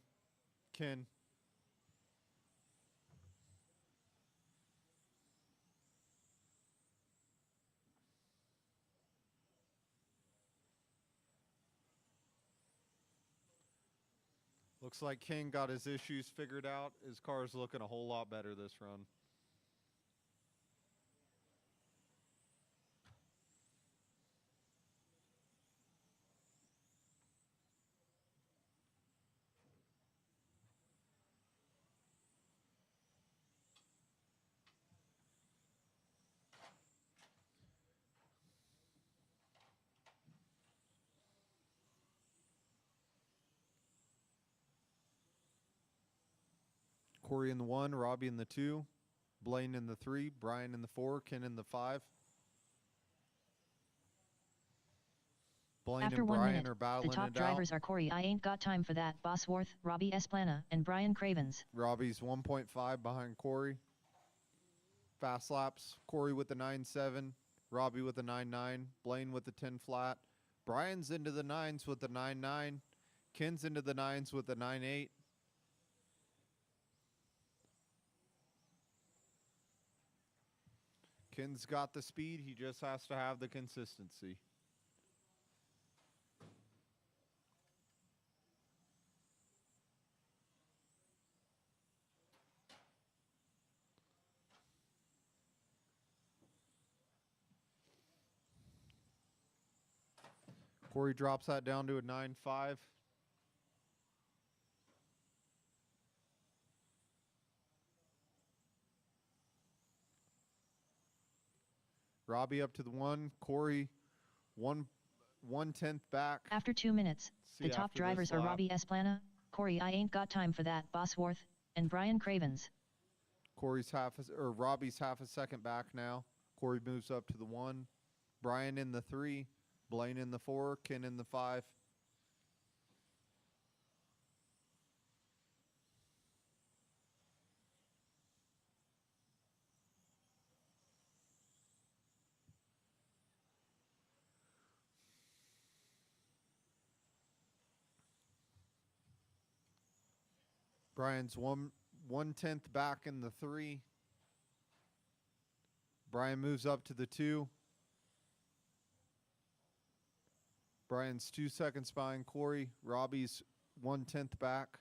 Ken. Looks like Ken got his issues figured out. His car is looking a whole lot better this run. Corey in the 1, Robbie in the 2, Blaine in the 3, Brian in the 4, Ken in the 5. Blaine After and 1 Brian minute, are the battling top it drivers out. are Corey I Ain't Got Time for That, Bosworth, Robbie Esplana, and Brian Cravens. Robbie's 1.5 behind Corey. Fast laps, Corey with the 9.7, Robbie with the 9.9, Blaine with the 10 flat. Brian's into the 9s with the 9.9. Ken's into the 9s with the 9.8. Ken's got the speed. He just has to have the consistency. Corey drops that down to a 9.5. Robbie up to the 1. Corey 1/10 back. After 2 minutes, See the top after this drivers are lap. Robbie Esplana, Corey I Ain't Got Time for That, Bosworth, and Brian Cravens. Robbie's half a second back now. Corey moves up to the 1. Brian in the 3. Blaine in the 4. Ken in the 5. Brian's 1/10 back in the 3. Brian moves up to the 2. Brian's 2 seconds behind Corey. Robbie's 1/10 back.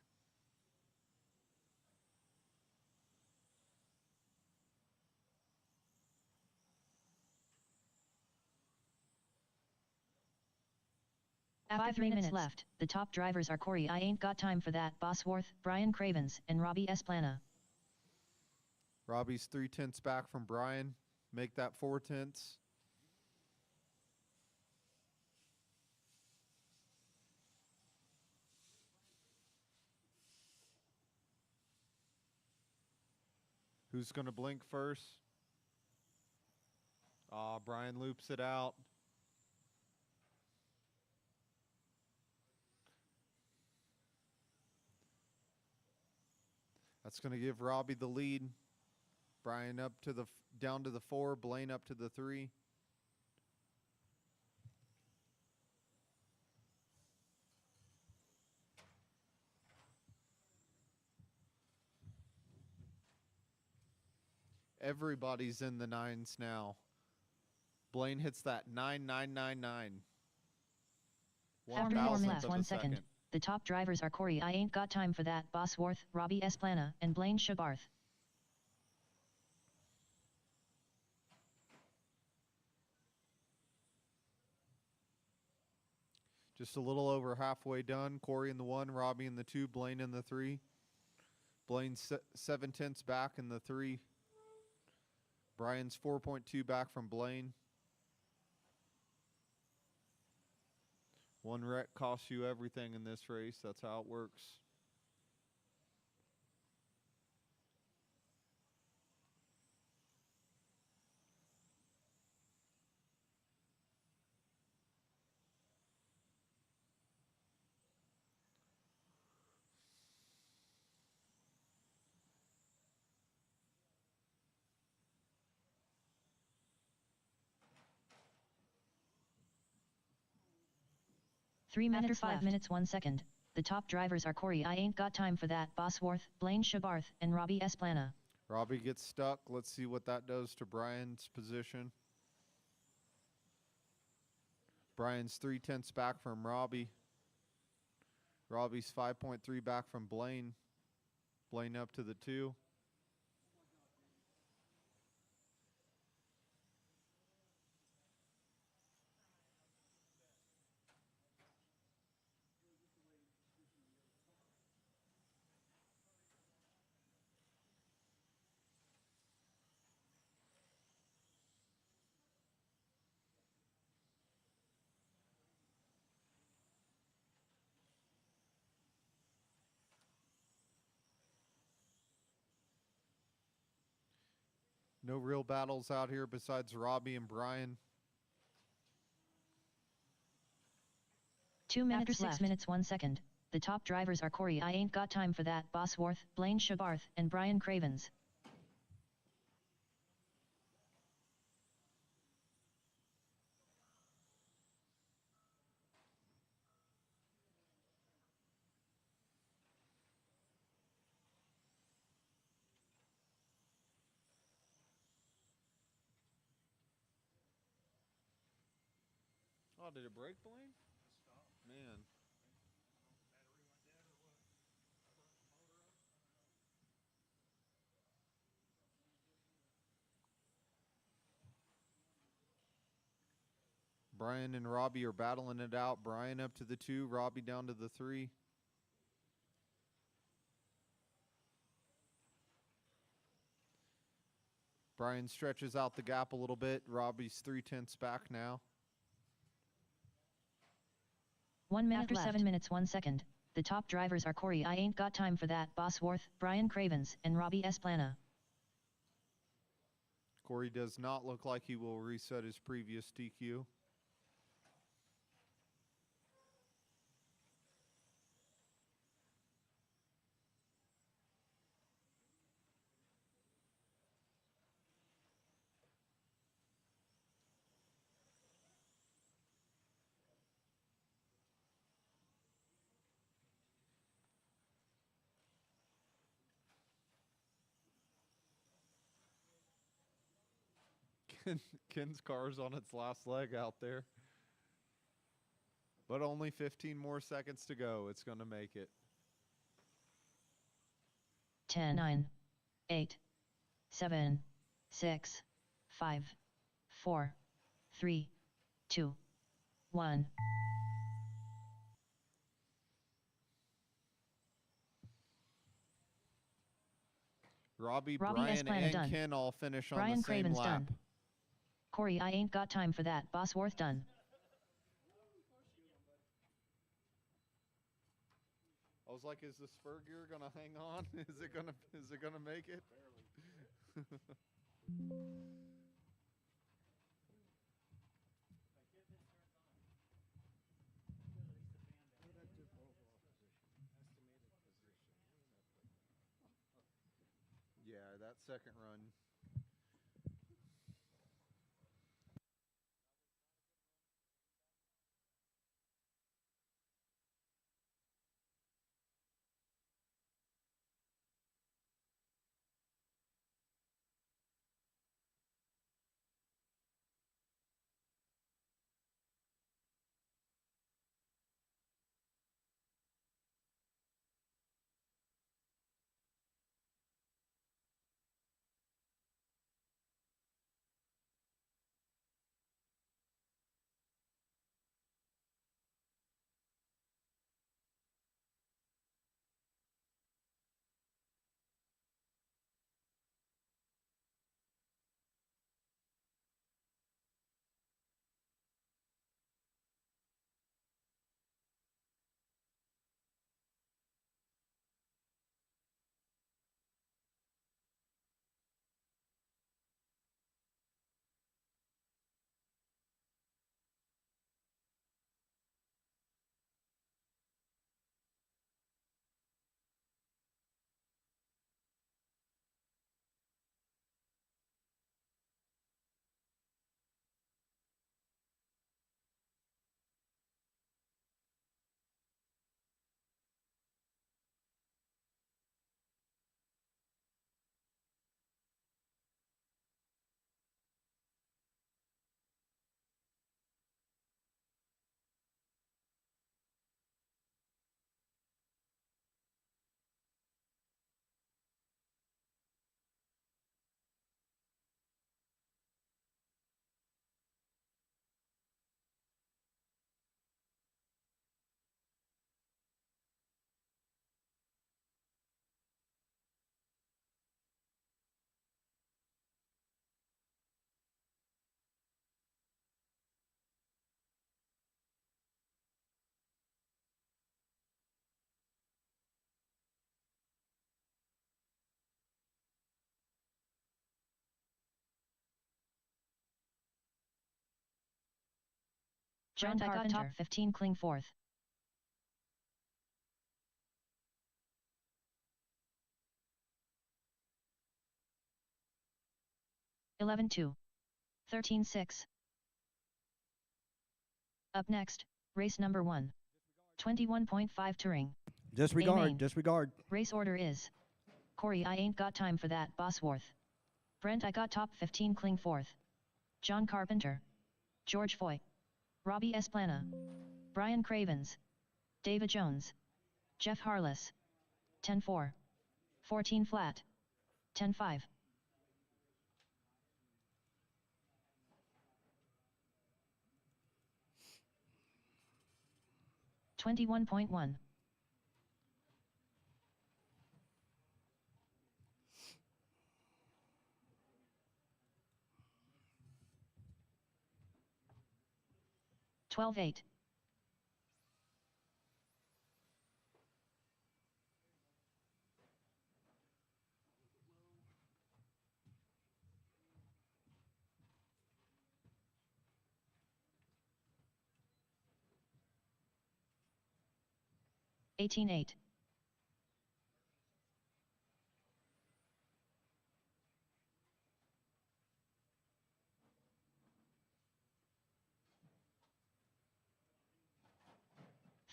After 3 minutes left, the top drivers are Corey I Ain't Got Time for That, Bosworth, Brian Cravens, and Robbie Esplana. Robbie's 3/10 back from Brian. Make that 4/10. Who's going to blink first? Brian loops it out. That's going to give Robbie the lead. Brian up to the down to the 4, Blaine up to the 3. Everybody's in the 9s now. Blaine hits that 9.999. After 4 minutes, of 1 a second, the top drivers are Corey I Ain't Got Time for That, Bosworth, Robbie Esplana, and Blaine Shabarth. Just a little over halfway done. Corey in the 1, Robbie in the 2, Blaine in the 3. Blaine 7/10 back in the 3. Brian's 4.2 back from Blaine. One wreck costs you everything in this race. That's how it works. 3 minutes After 5 minutes 1 second. The top drivers are Corey I Ain't Got Time for That, Bosworth, Blaine Shabarth, and Robbie Esplana. Robbie gets stuck. Let's see what that does to Brian's position. Brian's 3/10 back from Robbie. Robbie's 5.3 back from Blaine. Blaine up to the 2. No real battles out here besides Robbie and Brian. 2 minutes After 6 left. Minutes 1 second. The top drivers are Corey I Ain't Got Time for That, Bosworth, Blaine Shabarth, and Brian Cravens. Oh, did it break, Blaine? Man. Brian and Robbie are battling it out. Brian up to the 2, Robbie down to the 3. Brian stretches out the gap a little bit. Robbie's 3/10 back now. 1 minute After left. 7 minutes 1 second. The top drivers are Corey I Ain't Got Time for That, Bosworth, Brian Cravens, and Robbie Esplana. Corey does not look like he will reset his previous DQ. Ken's car's on its last leg out there. But only 15 more seconds to go. It's going to make it. 10, 9, 8, 7, 6, 5, 4, 3, 2, 1. Robbie, Robbie Brian, Esplana and done. Ken all finish Brian on the same Cravens lap. done. Corey I Ain't Got Time for That, Bosworth done. I was like, is the spur gear gonna hang on? Is it gonna make it? Yeah, that second run John Carpenter. Top 15 cling fourth. (11-2). 13-6. Up next, race number 1. 21.5 touring. Disregard. Main. Disregard. Race order is: Corey, I ain't got time for that, Bosworth. Brent, I got top 15 cling fourth. John Carpenter. George Foy. Robbie Esplana. Brian Cravens. David Jones. Jeff Harless. 10-4. 14 flat. 10-5. 21.1. (12-8). (18-8).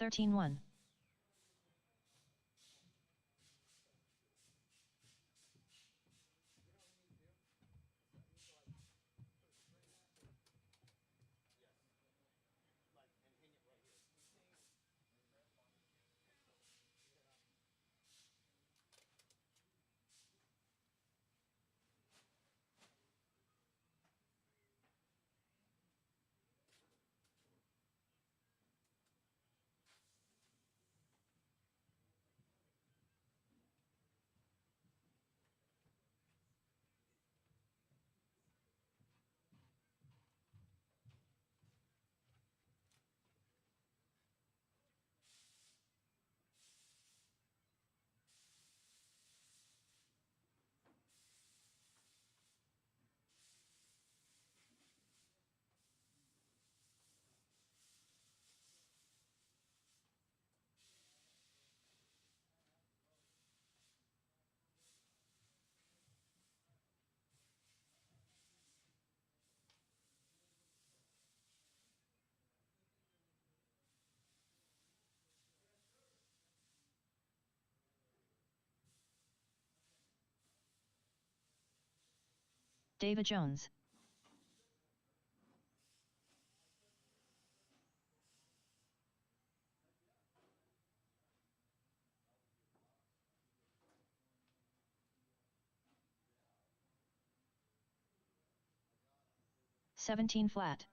13-1. 'David Jones. (17 flat).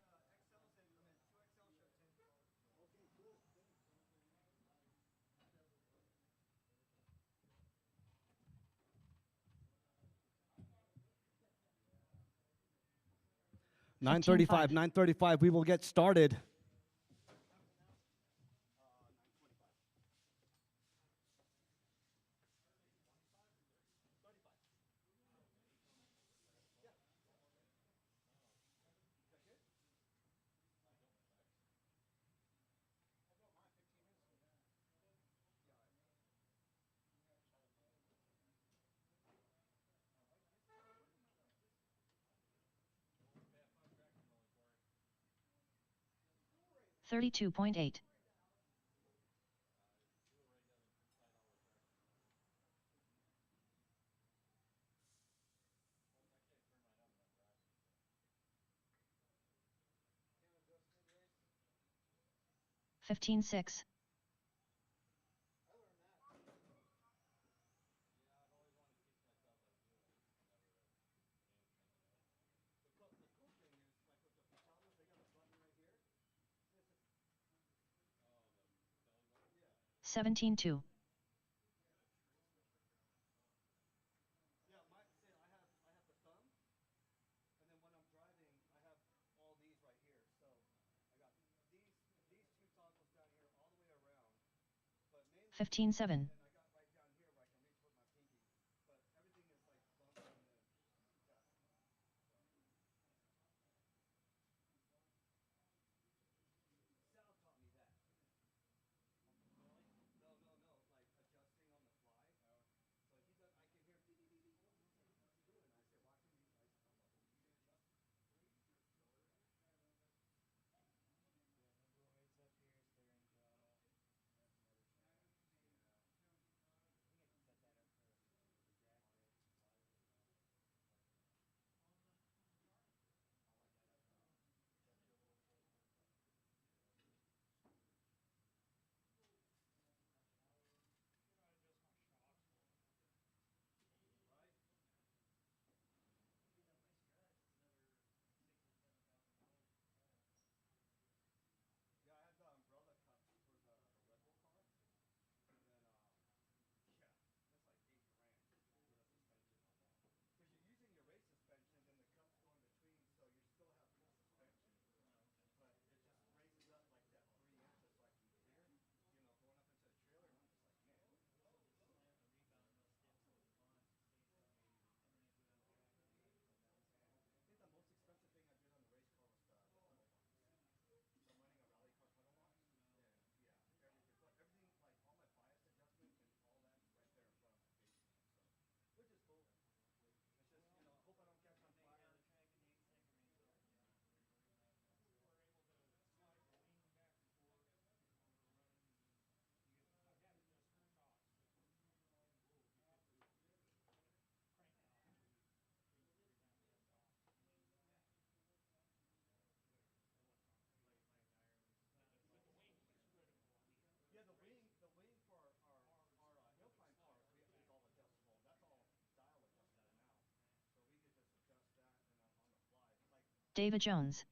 9:35. 9:35. We will get started. (32.8). 15-6. 17-2. 15-7. David Jones.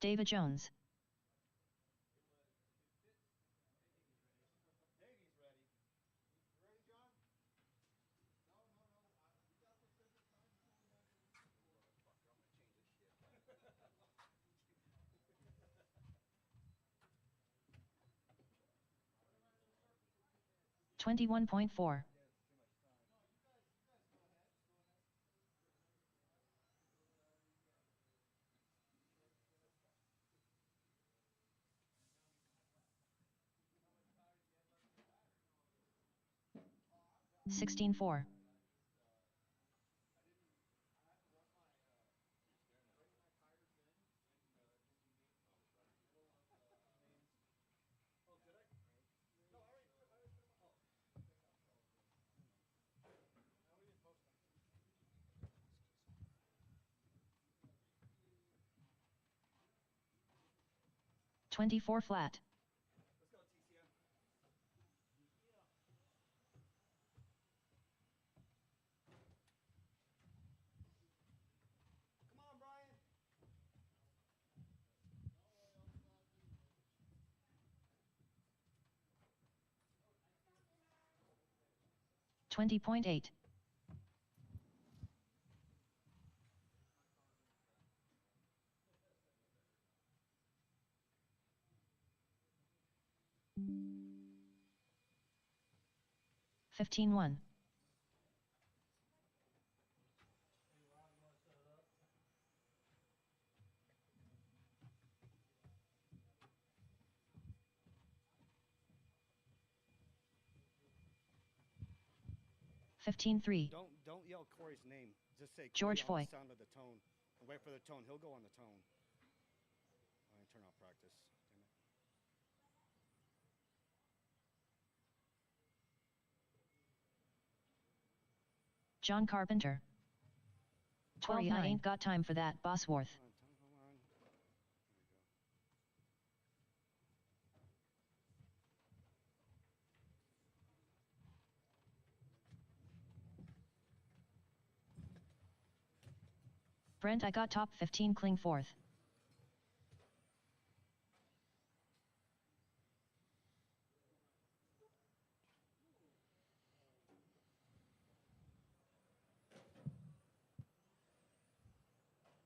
David Jones. $21.4. $16.4. $24 flat. Come on, Brian. 20.8. $15.1. $15.3. Don't yell Corey's name. Just say Corey George on Foy. the sound of the tone. And wait for the tone. He'll go on the tone. All right, turn off practice. Damn it. John Carpenter. Corey, I ain't got time for that, Bosworth. Hold on. There we go. Brent, I got top 15, cling fourth.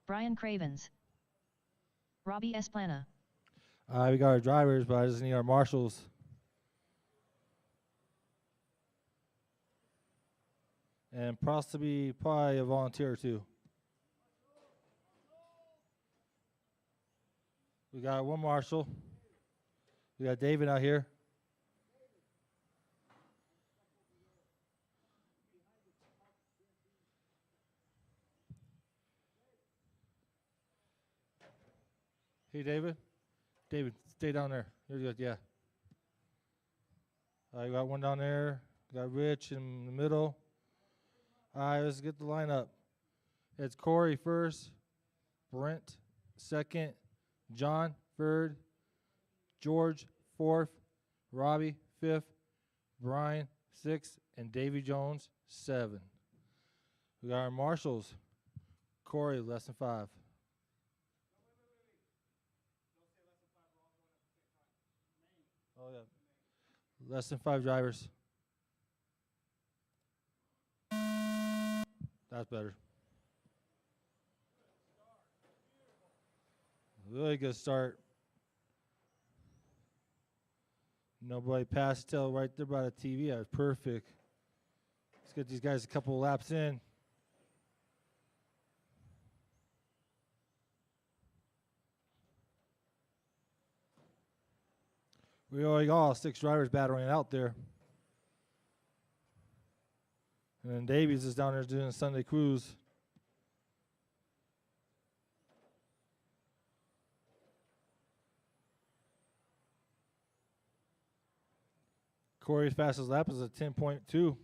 Brian Cravens. Robbie Esplana. We got our drivers, but I just need our marshals. And possibly a volunteer or two. We got one marshal. We got David out here. Hey, David. David, stay down there. You're good, yeah. I got one down there. Got Rich in the middle. All right, let's get the lineup. It's Corey first, Brent second, John third, George fourth, Robbie fifth, Brian sixth, and Davy Jones 7. We got our marshals. Corey, less than 5. Oh, yeah. Less than 5 drivers. That's better. Really good start. Nobody passed till right there by the TV. That was perfect. Let's get these guys a couple of laps in. We already got all 6 drivers battling out there. And then Davies is down there doing a Sunday cruise. Corey's fastest lap is a 10.2.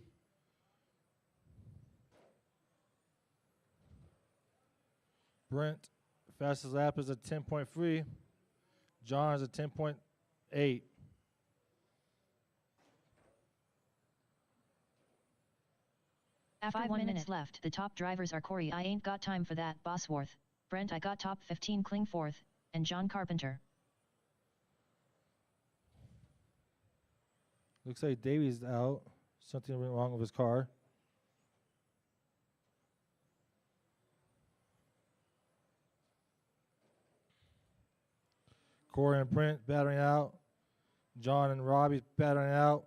Brent, fastest lap is a 10.3. John is a 10.8. After 1 minute left, the top drivers are Corey, I ain't got time for that, Bosworth. Brent, I got top 15, cling fourth. and John Carpenter. Looks like Davy's out. Something went wrong with his car. Corey and Brent battering out. John and Robbie battering out.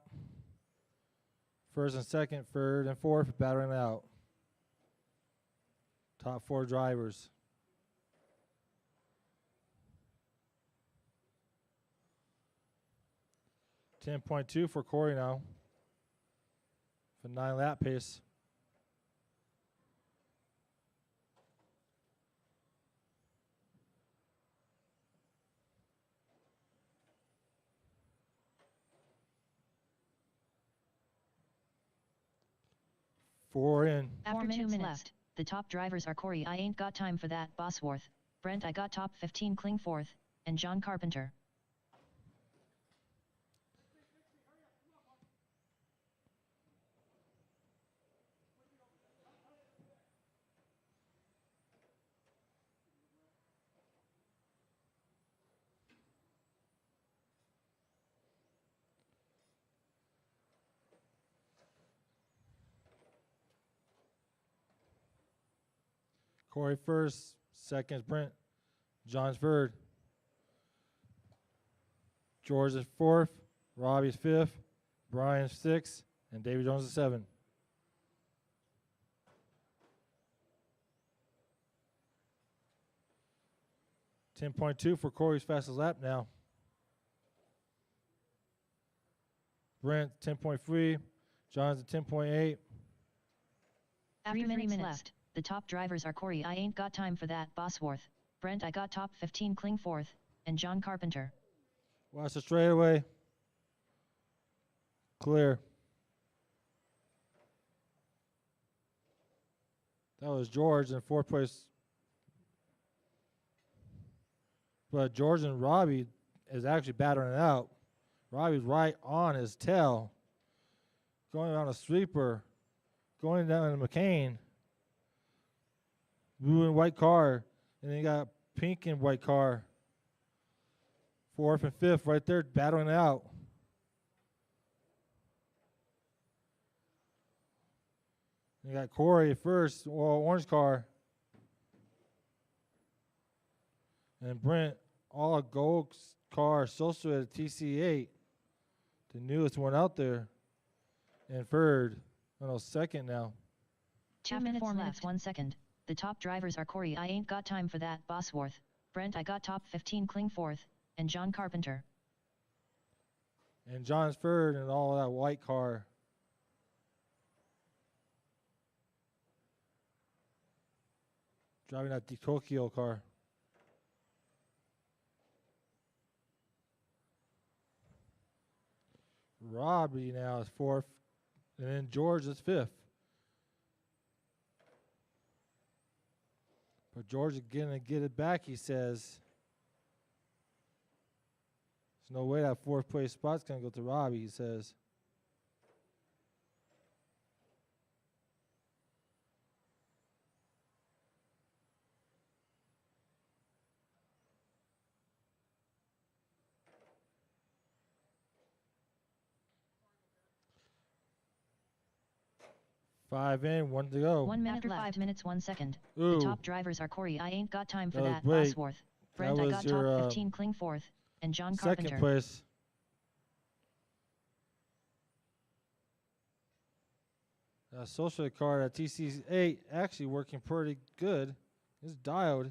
First and second, third and fourth battering out. Top 4 drivers. .2 for Corey now. For 9-lap pace. Four in. After 2 minutes left, the top drivers are Corey I ain't got time for that Bosworth, Brent I got top 15 Klingforth, and John Carpenter. Corey first, second is Brent. John's third. George is fourth. Robbie's fifth. Brian's sixth. And David Jones is seventh. .2 for Corey's fastest lap now. Brent 10.3. John's at 10.8. After 3 minutes left, the top drivers are Corey I ain't got time for that Bosworth, Brent I got top 15 Klingforth, and John Carpenter. Watch the straightaway. Clear. That was George in fourth place. But George and Robbie is actually battering it out. Robbie's right on his tail. Going on a sweeper. Going down to McCain. Blue and white car. And then you got pink and white car. Fourth and fifth right there battling it out. You got Corey first, orange car. And Brent, all a gold car associated TC8. The newest one out there. And third, second now. 2 minutes 4 minutes 1 second. The top drivers are Corey I ain't got time for that Bosworth, Brent I got top 15 Klingforth, and John Carpenter. And John's third and all that white car. Driving that Tokyo car. Robbie now is fourth. And then George is fifth. But George is going to get it back, he says. There's no way that fourth place spot's going to go to Robbie, he says. Five in, 1 to go. 1 minute after left. 5 minutes 1 second. Ooh. The top drivers are Corey I ain't got time for That that was Bosworth, Brent I got top 15 Klingforth, and John Carpenter. Second place. Social car at TC8 actually working pretty good. It's dialed.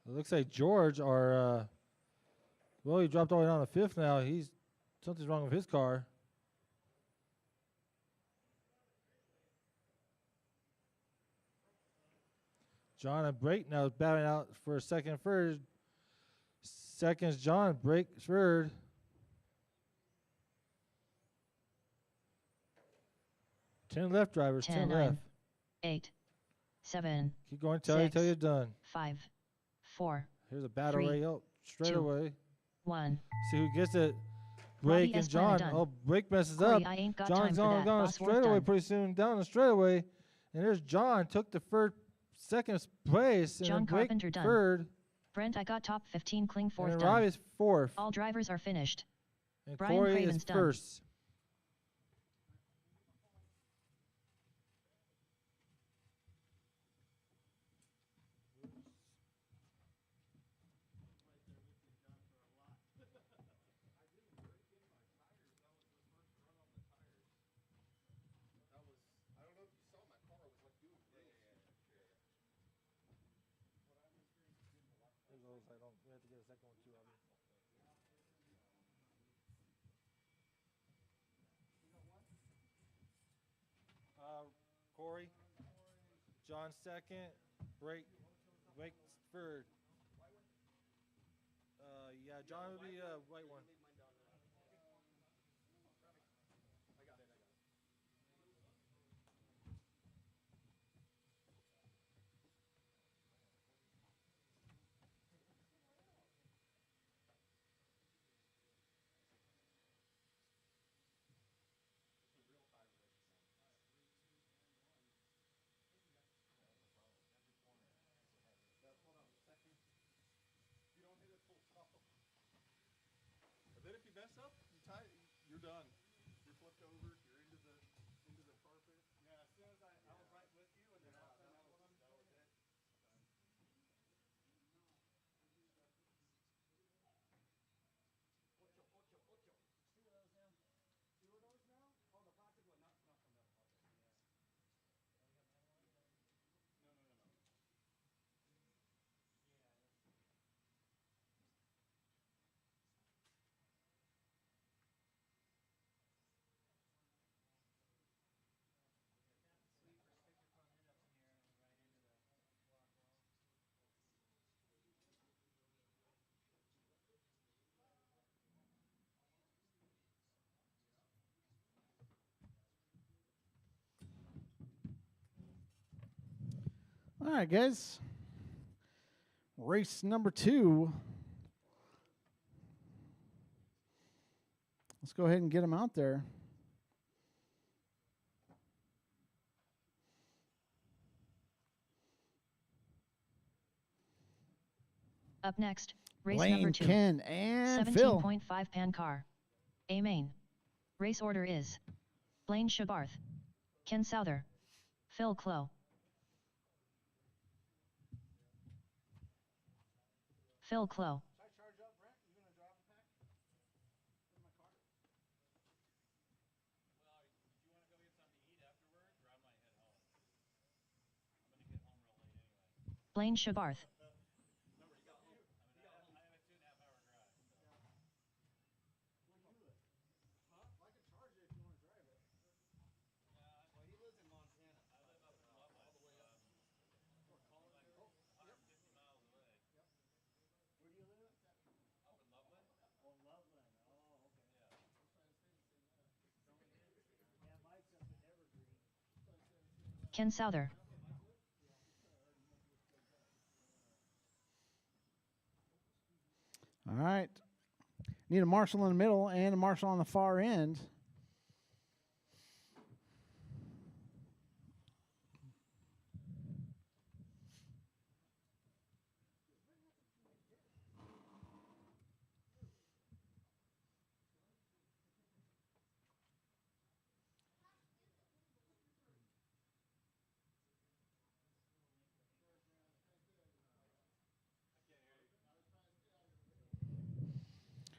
It looks like George are, well, he dropped all the way down to fifth now. Something's wrong with his car. John and Brake now battling out for second, third. Seconds, John. Brake third. Ten left drivers. 10 9, left. 8, 7. Keep going till you're done. 5, 4. Here's a battle 3, right up straight 2, away. 1. See who gets it. Robbie Brake and S. Planner John. done. Oh, Brake messes Corey, up. I ain't got John's time for that. going Bosworth straightaway done. pretty soon down the straightaway. And there's John, took the second place. And John then Blake Carpenter done. third. Brent, I got top 15, Kling And fourth then done. Robbie's fourth. All drivers are finished. And Brian Corey Craven's is done. first. We have to get a second one too, Robbie. Corey, John second, Blake third. Yeah, John would be white one. And then if you mess up, you're done. You're flipped over. You're into the carpet. Yeah, as soon as I was right with you, and then all of a sudden that was it. All right, guys. Race number 2. Let's go ahead and get them out there. Up next, race Blaine, number 2. Ken, and Phil. 17.5 pan car. A main. Race order is Blaine Shabarth, Ken Souther, Phil Clow. Phil Clow. Should I charge up, Brent? You gonna drive the pack? In my car? Well, do you want to go get something to eat afterwards, or I might head home? I'm going to get home real late anyway. Blaine Shabarth. I have a 2.5 hour drive. Where do you live? Huh? Well, I can charge it if you want to drive it. Well, he lives in Montana. I live up in Loveland. All the way up. Like 150 miles away. Where do you live? Up in Loveland? Oh, Loveland. Oh, okay. Yeah. Yeah, Mike's up in Evergreen. Ken Souther. All right. Need a marshal in the middle and a marshal on the far end.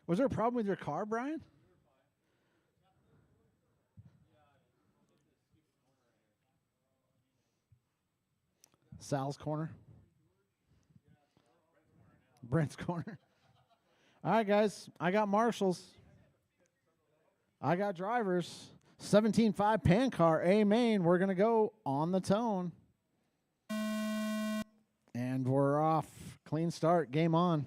Was there a problem with your car, Brian? Sal's corner. Brent's corner. All right, guys. I got marshals. I got drivers. 17.5 pan car, A main. We're going to go on the tone. And we're off. Clean start. Game on.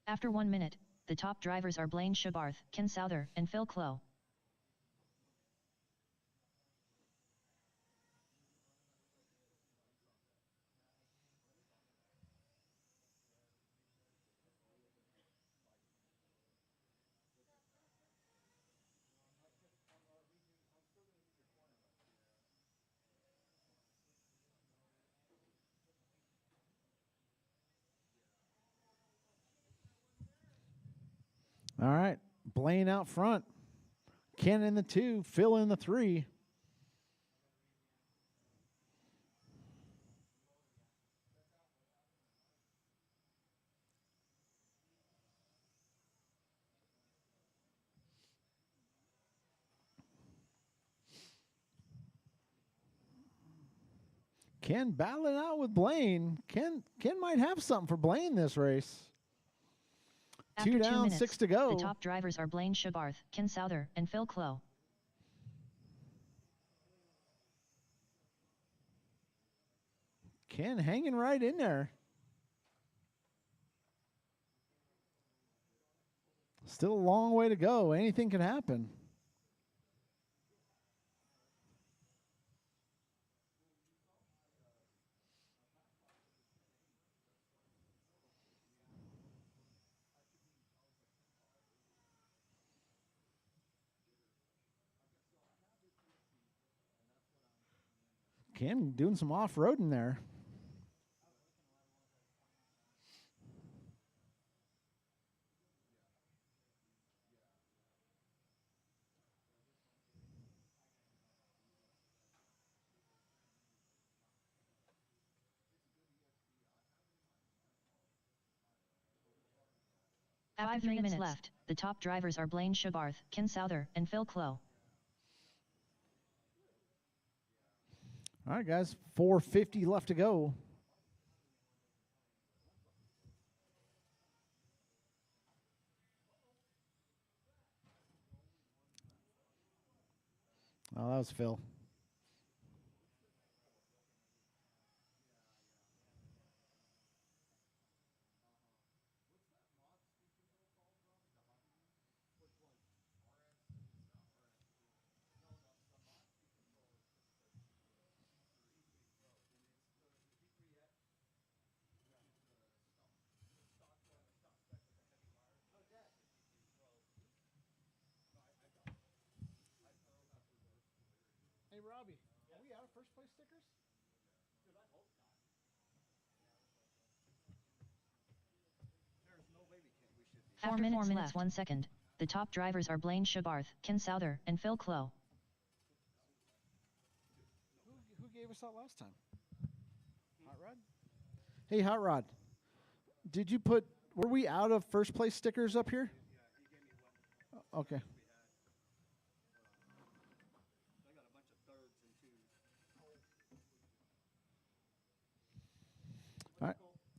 After 1 minute, the top drivers are Blaine Shabarth, Ken Souther, and Phil Clow. All right. Blaine out front. Ken in the 2. Phil in the 3. Ken battling out with Blaine. Ken might have something for Blaine this race. After 2 2 down, minutes, 6 to go. the top drivers are Blaine Shabarth, Ken Souther, and Phil Clow. Ken hanging right in there. Still a long way to go. Anything can happen. Ken doing some off-roading there. After 3 minutes left, the top drivers are Blaine Shabarth, Ken Souther, and Phil Clow. All right, guys. 4:50 left to go. Oh, that was Phil. Hey, Robbie, are we out of first place stickers? After 4 minutes 1 second, the top drivers are Blaine Shabarth, Ken Souther, and Phil Clow. Who gave us that last time? Hot Rod? Hey, Hot Rod. Did you put, were we out of first place stickers up here? Okay. All right.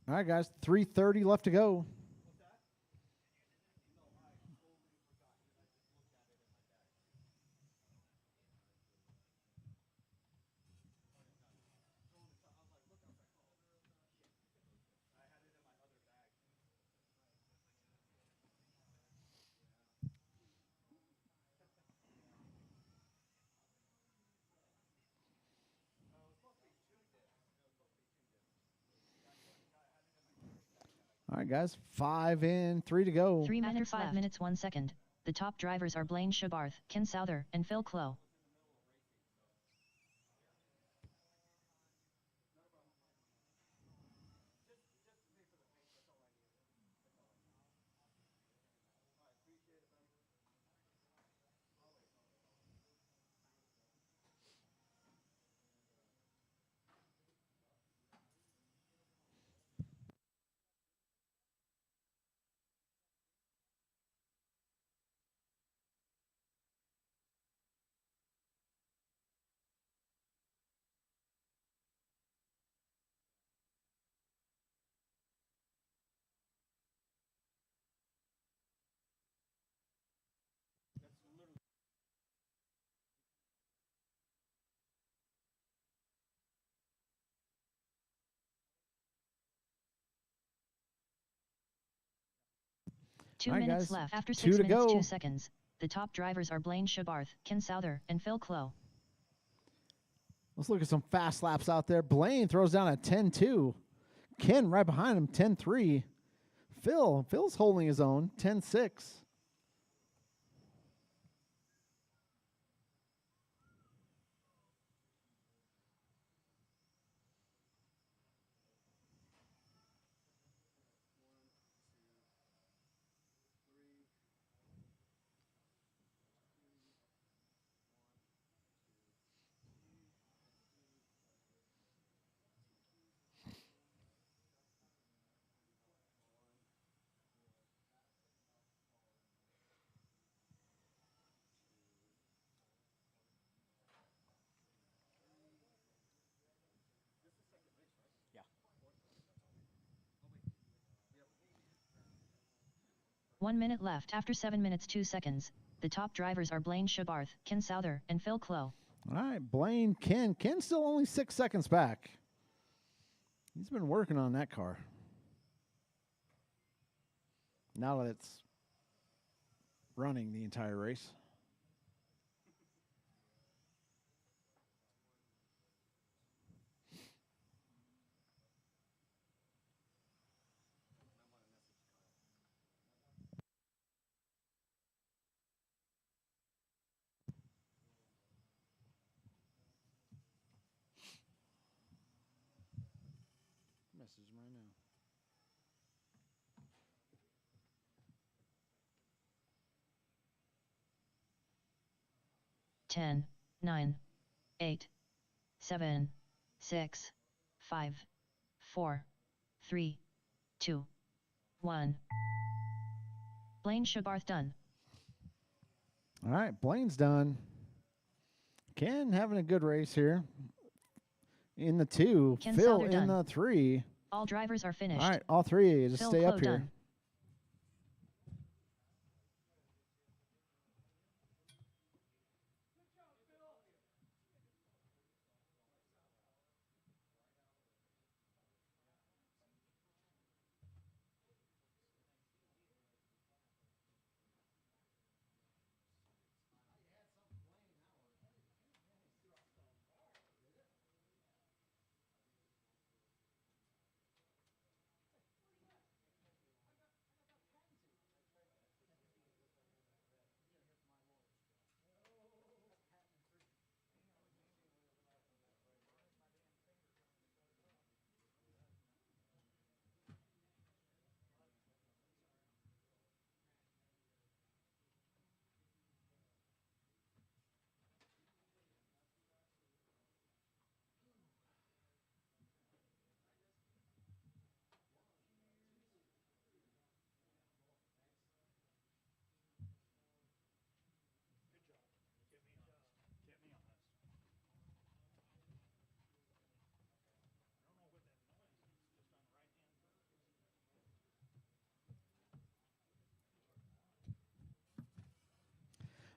All right, guys. 3:30 left to go. All right, guys. 5 in, 3 to go. 3 minutes After 5 left. Minutes 1 second, the top drivers are Blaine Shabarth, Ken Souther, and Phil Clow. Two All right, minutes guys. left. After 2 6 to minutes, go. 2 seconds. The top drivers are Blaine Shabarth, Ken Souther, and Phil Clow. Let's look at some fast laps out there. Blaine throws down a 10-2. Ken right behind him, 10-3. Phil's holding his own, 10-6. Yeah. 1 minute left. After 7 minutes, 2 seconds. The top drivers are Blaine Shabarth, Ken Souther, and Phil Clow. All right, Blaine, Ken. Ken's still only 6 seconds back. He's been working on that car. Now that it's running the entire race. Message him right now. 10, 9, 8, 7, 6, 5, 4, 3, 2, 1. Blaine Shabarth done. All right, Blaine's done. Ken having a good race here. In the 2, Ken Phil Souther in done. the 3. All drivers are finished. All right, all 3 just Phil stay Clow up here. done.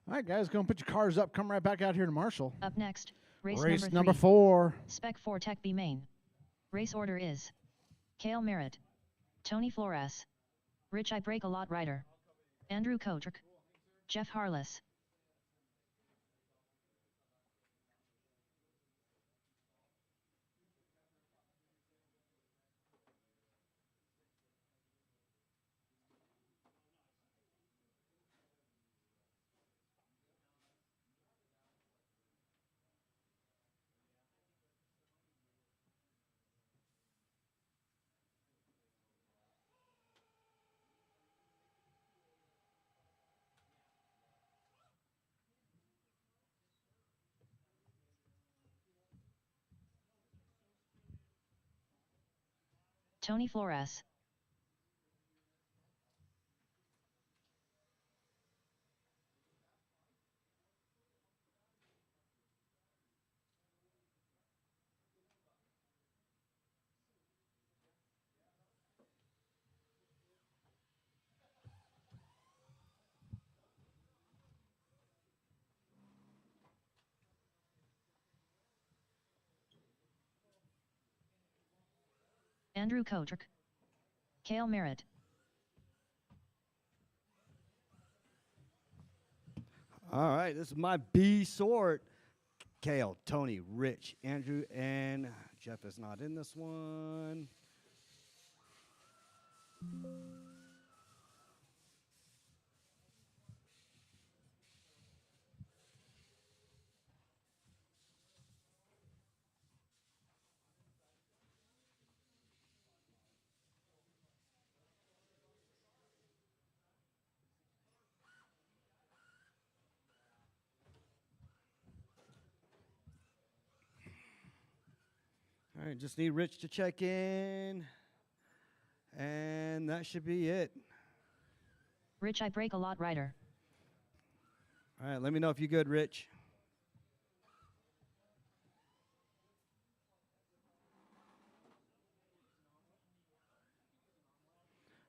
All right, guys, go and put your cars up. Come right back out here to Marshall. Up next, race, number three. 4. Spec 4 Tech B main. Race order is Cale Merritt, Tony Flores, Rich I Break a Lot Rider, Andrew Kotrick, Jeff Harless. Tony Flores. Andrew Kotrick, Cale Merritt. All right, this is my B sort. Kale, Tony, Rich, Andrew, and Jeff is not in this one. All right, just need Rich to check in. And that should be it. Rich, I break a lot, rider. All right, let me know if you're good, Rich.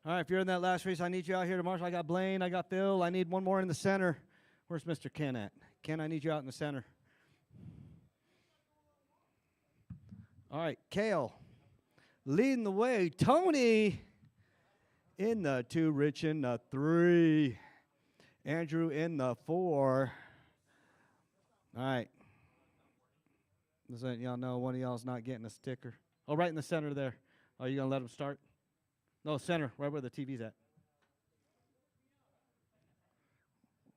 All right, if you're in that last race, I need you out here to marshal. I got Blaine, I got Phil. I need one more in the center. Where's Mr. Ken at? Ken, I need you out in the center. All right, Kale leading the way. Tony in the 2, Rich in the 3, Andrew in the 4. All right. Just letting y'all know one of y'all's not getting a sticker. Oh, right in the center there. Are you going to let him start? No, center, right where the TV's at.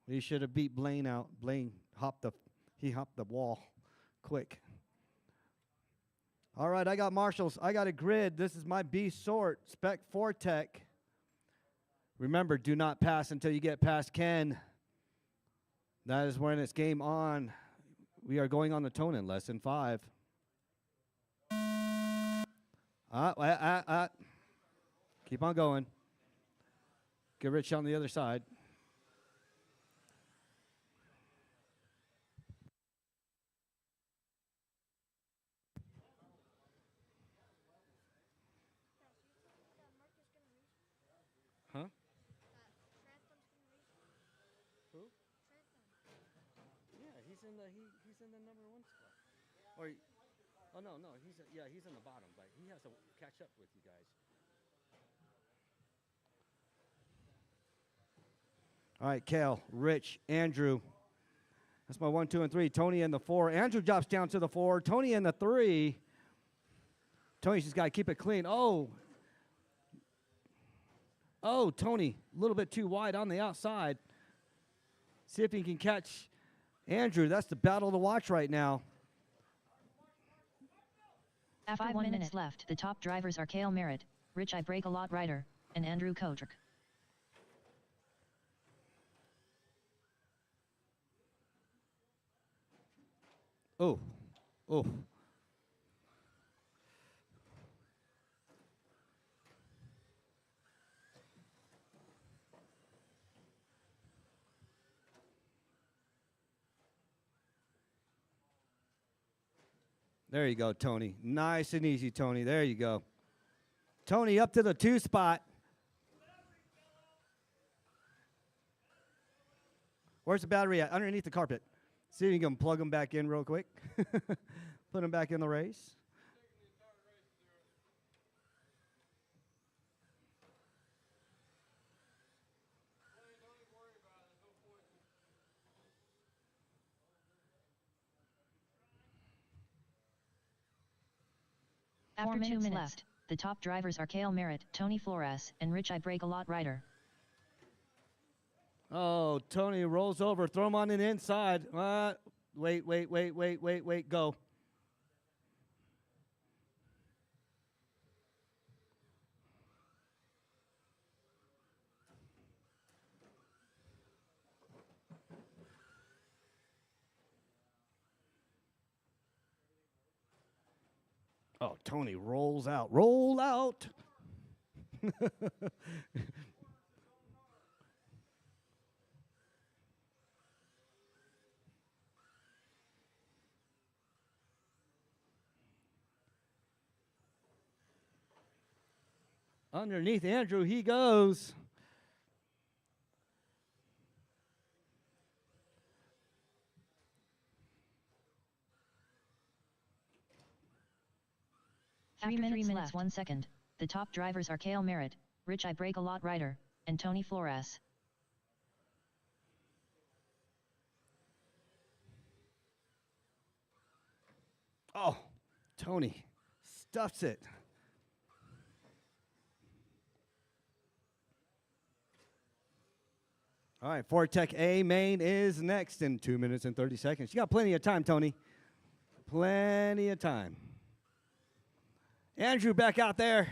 He should have beat Blaine out. Blaine hopped the wall quick. All right, I got marshals. I got a grid. This is my B sort, Spec 4 Tech. Remember, do not pass until you get past Ken. That is when it's game on. We are going on the tone in lesson 5. Keep on going. Get Rich on the other side. Huh? Who? Yeah, he's in the number 1 spot. Or, oh no, he's in the bottom, but he has to catch up with you guys. All right, Kale, Rich, Andrew. That's my 1, 2, and 3. Tony in the 4. Andrew drops down to the 4. Tony in the 3. Tony's just got to keep it clean. Oh, Tony, a little bit too wide on the outside. See if he can catch Andrew. That's the battle to watch right now. After 1 minute left, the top drivers are Kale Merritt, Rich I break a lot, rider, and Andrew Kotrick. Oh. There you go, Tony. Nice and easy, Tony. There you go. Tony up to the 2 spot. Where's the battery at? Underneath the carpet. See if you can plug them back in real quick. Put them back in the race. After 2 minutes left, the top drivers are Kale Merritt, Tony Flores, and Rich I break a lot, rider. Oh, Tony rolls over. Throw him on the inside. Wait. Go. Oh, Tony rolls out. Roll out. Underneath Andrew, he goes. After 3 minutes left, 1 second, the top drivers are Kale Merritt, Rich I break a lot, rider, and Tony Flores. Oh, Tony stuffs it. All right, Ford Tech A main is next in 2 minutes and 30 seconds. You got plenty of time, Tony. Plenty of time. Andrew back out there.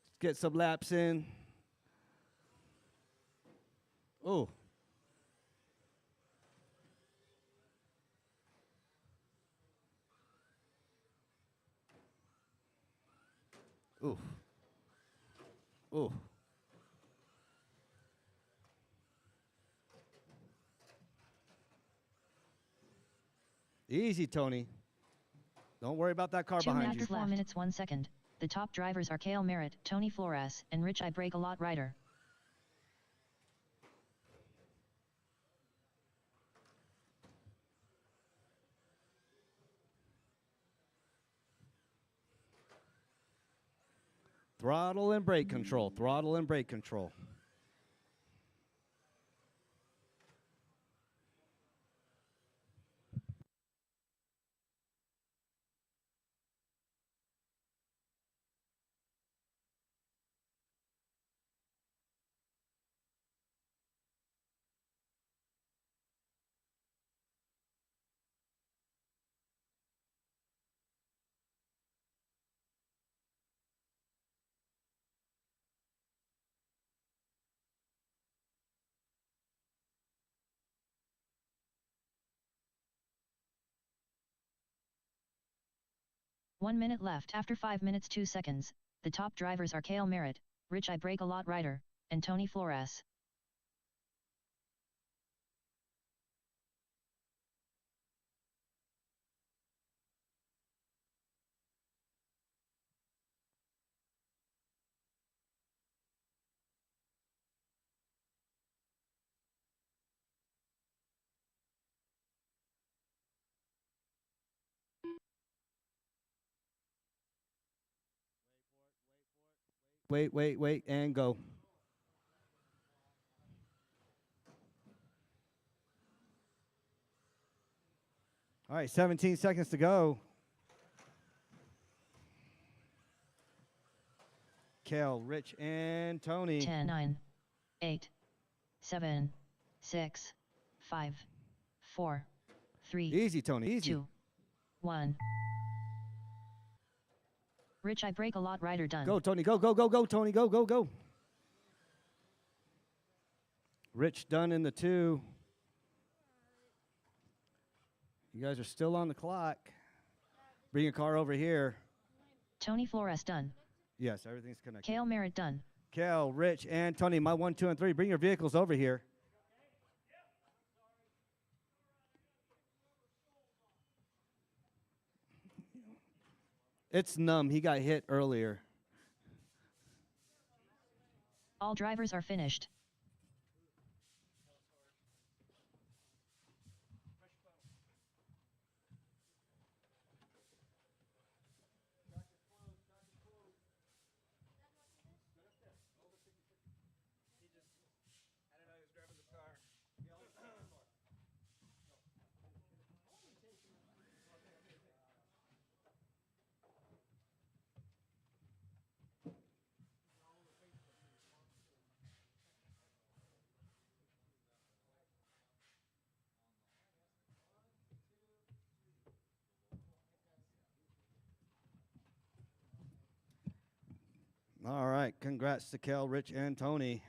Let's get some laps in. Oh. Ooh. Ooh. Easy, Tony. Don't worry about that car 2 behind minutes, you. 4 minutes, 1 second. The top drivers are Cale Merritt, Tony Flores, and Rich I-Break-A-Lot Rider. Throttle and brake control. Throttle and brake control. One minute left after 5 minutes 2 seconds. The top drivers are Cale Merritt, Rich I-Break-A-Lot Rider, and Tony Flores. Wait, and go. All right, 17 seconds to go. Cale, Rich, and Tony. 10, 9, 8, 7, 6, 5, 4, 3, Easy, Tony, easy. 2, 1. Rich I-Break-A-Lot Rider done. Go, Tony, go, Tony, go. Rich done in the 2. You guys are still on the clock. Bring your car over here. Tony Flores done. Yes, everything's connected. Cale Merritt done. Cale, Rich, and Tony, my 1, 2, and 3. Bring your vehicles over here. It's numb. He got hit earlier. All drivers are finished. All right, congrats to Cale, Rich, and Tony.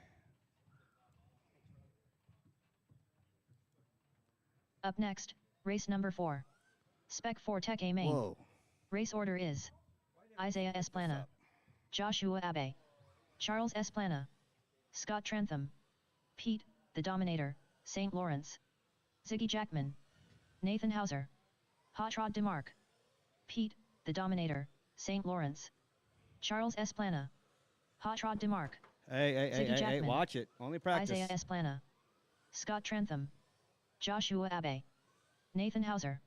Up next, race number 4. Spec 4 Tech A main. Whoa. Race order is Isaiah Esplana, Joshua Abe, Charles Esplana, Scott Trantham, Pete, the Dominator, St. Lawrence, Ziggy Jackman, Nathan Hauser, Hot Rod DeMarc, Pete, the Dominator, St. Lawrence, Charles Esplana, Hot Rod DeMarc, Ziggy Hey, Jackman, watch it. Only practice. Isaiah Esplana, Scott Trantham, Joshua Abe, Nathan Hauser.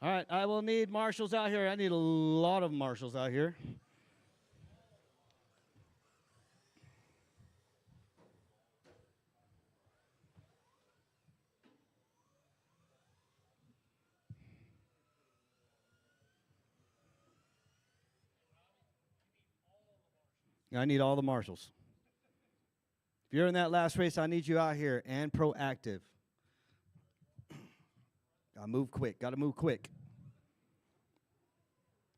All right, I will need marshals out here. I need a lot of marshals out here. I need all the marshals. If you're in that last race, I need you out here and proactive. Gotta move quick. Gotta move quick.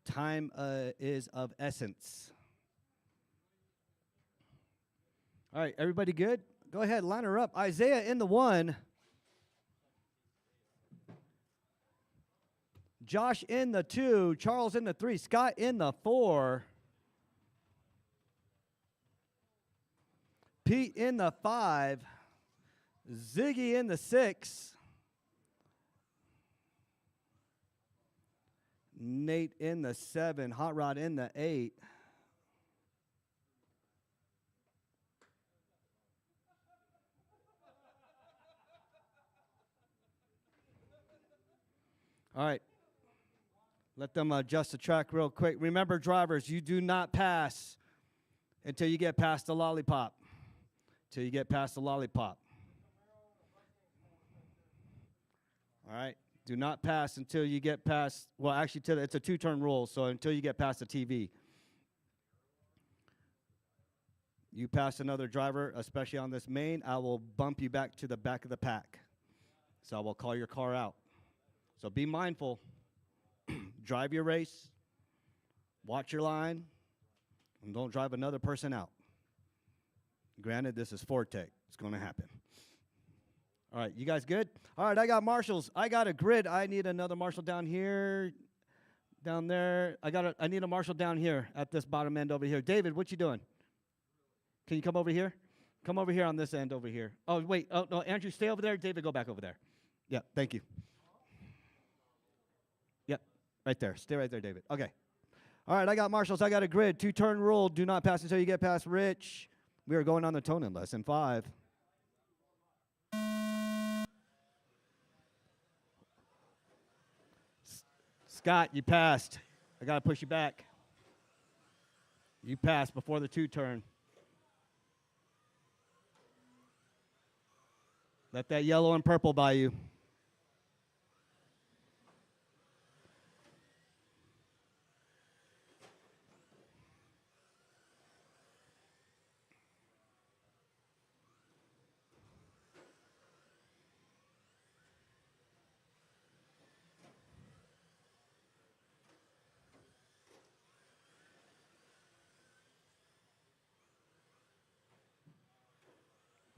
Time is of essence. All right, everybody good? Go ahead, line her up. Isaiah in the 1. Josh in the 2. Charles in the 3. Scott in the 4. Pete in the 5. Ziggy in the 6. Nate in the 7. Hot Rod in the 8. All right. Let them adjust the track real quick. Remember, drivers, you do not pass until you get past the lollipop. Till you get past the lollipop. All right. Do not pass until you get past, well, actually, it's a 2-turn rule, so until you get past the TV. You pass another driver, especially on this main, I will bump you back to the back of the pack. So I will call your car out. So be mindful. Drive your race. Watch your line. And don't drive another person out. Granted, this is Fortec. It's going to happen. All right, you guys good? All right, I got marshals. I got a grid. I need another marshal down here, down there. I need a marshal down here at this bottom end over here. David, what you doing? Can you come over here? Come over here on this end over here. Oh, wait. Oh, no, Andrew, stay over there. David, go back over there. Yeah, thank you. Yep, right there. Stay right there, David. Okay. All right, I got marshals. I got a grid. 2-turn rule. Do not pass until you get past Rich. We are going on the Tonin lesson 5. Scott, you passed. I got to push you back. You passed before the 2-turn. Let that yellow and purple by you.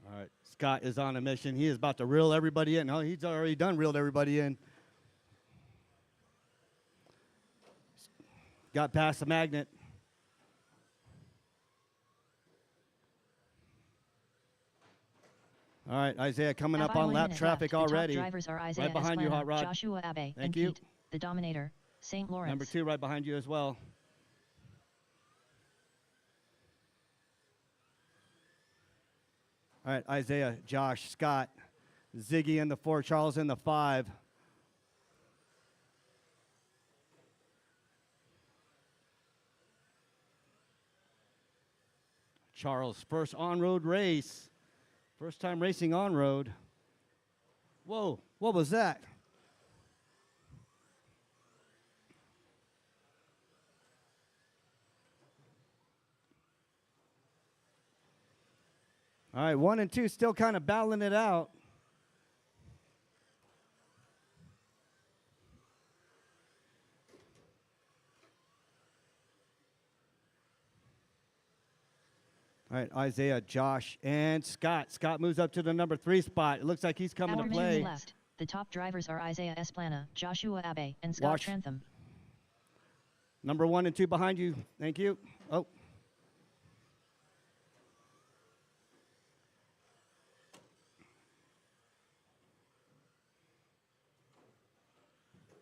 All right, Scott is on a mission. He is about to reel everybody in. Oh, he's already done reeled everybody in. Got past the magnet. All right, Isaiah coming up on lap traffic already. The top drivers are Isaiah Right behind you, Esplana, Hot Rod. Joshua Abe, Thank and you. Pete, the Dominator, St. Lawrence. Number 2 right behind you as well. All right, Isaiah, Josh, Scott, Ziggy in the 4, Charles in the 5. Charles, first on-road race. First time racing on-road. Whoa, what was that? All right, 1 and 2 still kind of battling it out. All right, Isaiah, Josh, and Scott. Scott moves up to the number 3 spot. It looks like he's coming to play. Left. The top drivers are Isaiah Esplana, Joshua Abe, and Scott Watch. Trantham. Number 1 and 2 behind you. Thank you. Oh.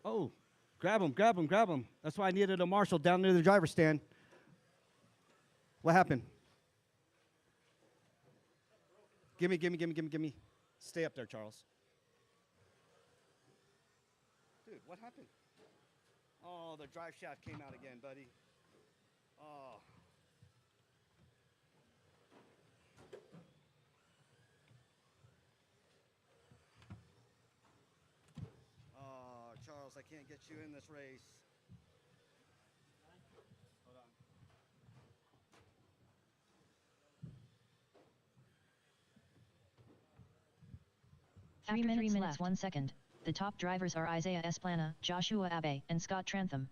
Oh, grab him, grab him, grab him. That's why I needed a marshal down near the driver's stand. What happened? Gimme. Stay up there, Charles. Dude, what happened? Oh, the drive shaft came out again, buddy. Oh. Oh, Charles, I can't get you in this race. Hold on. 3 minutes 1 second. The top drivers are Isaiah Esplana, Joshua Abe, and Scott Trantham.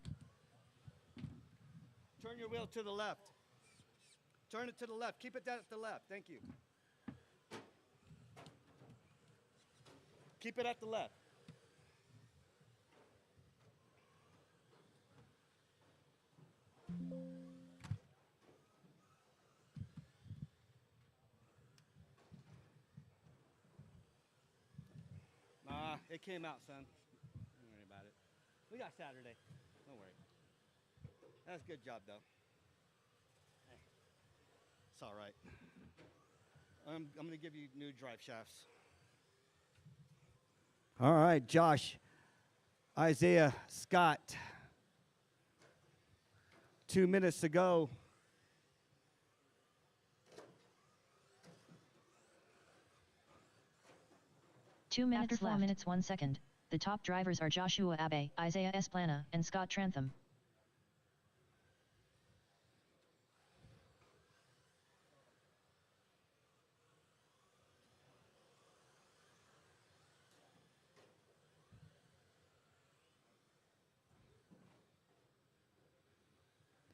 Turn your wheel to the left. Turn it to the left. Keep it at the left. Thank you. Keep it at the left. Nah, it came out, son. Don't worry about it. We got Saturday. Don't worry. That's a good job, though. Hey, it's all right. I'm going to give you new drive shafts. All right, Josh, Isaiah, Scott. 2 minutes to go. After 4 minutes 1 second, the top drivers are Joshua Abe, Isaiah Esplana, and Scott Trantham.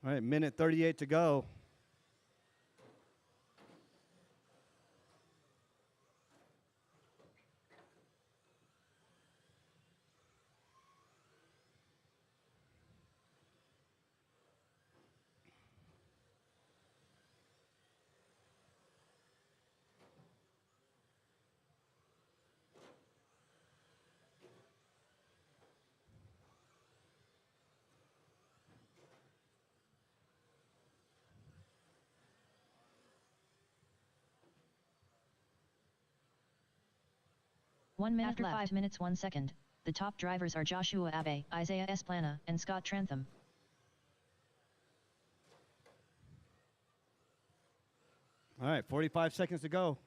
All right, minute 38 to go. After 5 minutes 1 second, the top drivers are Joshua Abe, Isaiah Esplana, and Scott Trantham. All right, 45 seconds to go.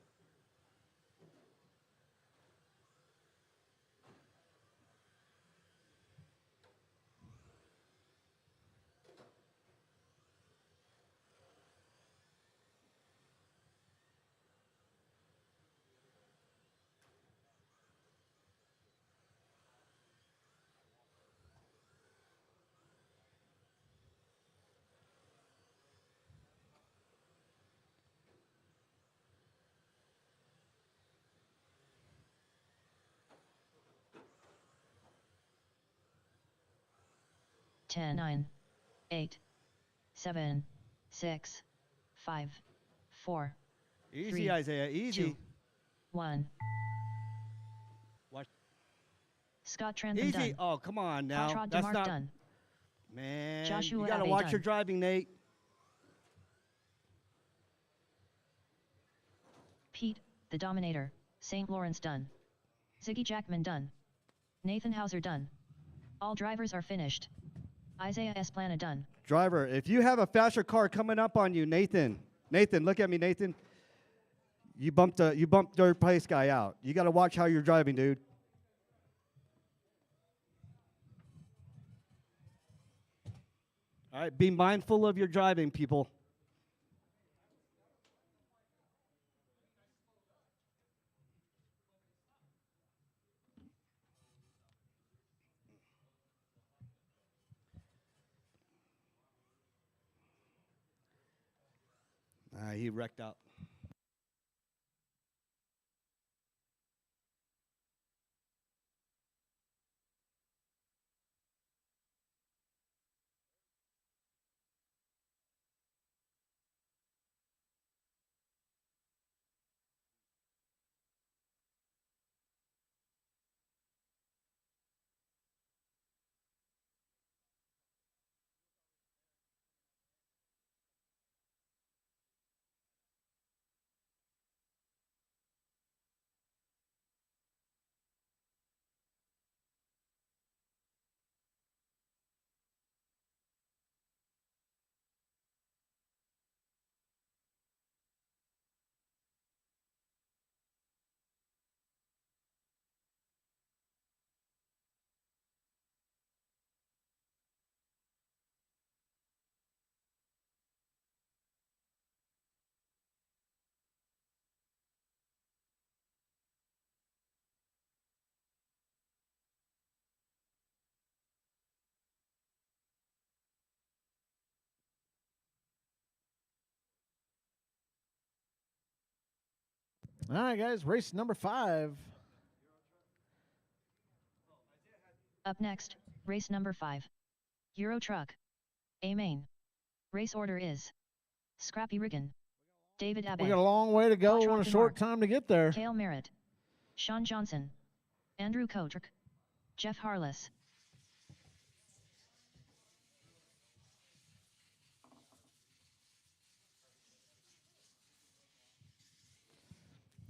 Ten, 9, 8, 7, 6, 5, 4, Easy, 3, Isaiah, easy. 2, 1. Watch. Scott Trantham Easy. done. Oh, come on now. Hot Rod That's DeMarc not. done. Man, Joshua you got to Abe watch done. your driving, Nate. Pete, the Dominator, St. Lawrence done. Ziggy Jackman done. Nathan Hauser done. All drivers are finished. Isaiah Esplana done. Driver, if you have a faster car coming up on you, Nathan. Nathan, look at me, Nathan. You bumped third place guy out. You got to watch how you're driving, dude. All right, be mindful of your driving, people. He wrecked out. All right, guys, race number 5. Up next, race number 5. Euro Truck. A main. Race order is Scrappy Riggin, David We got a Abbey, long way to go Patron and a short DeMarc, time to get there. Cale Merritt, Sean Johnson, Andrew Kotrick, Jeff Harless.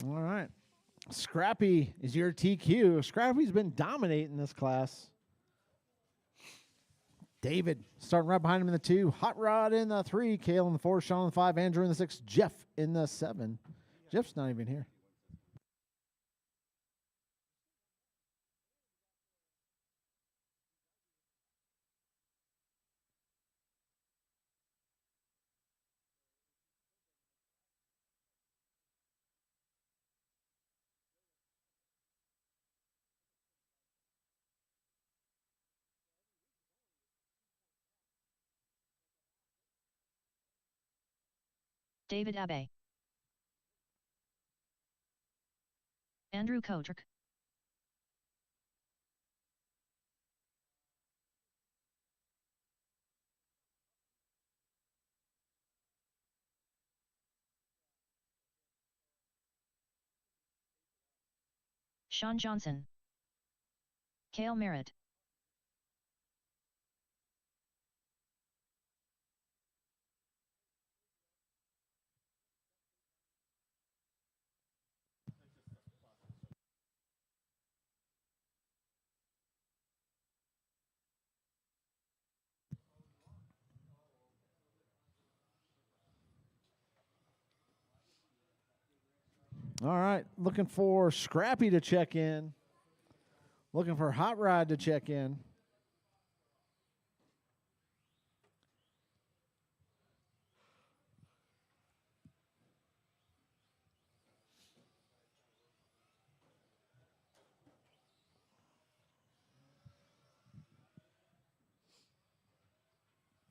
All right. Scrappy is your TQ. Scrappy's been dominating this class. David starting right behind him in the 2. Hot Rod in the 3. Cale in the 4. Sean in the 5. Andrew in the 6. Jeff in the 7. Jeff's not even here. David Abbey, Andrew Kotrick, Sean Johnson, Cale Merritt, All right. Looking for Scrappy to check in. Looking for Hot Rod to check in.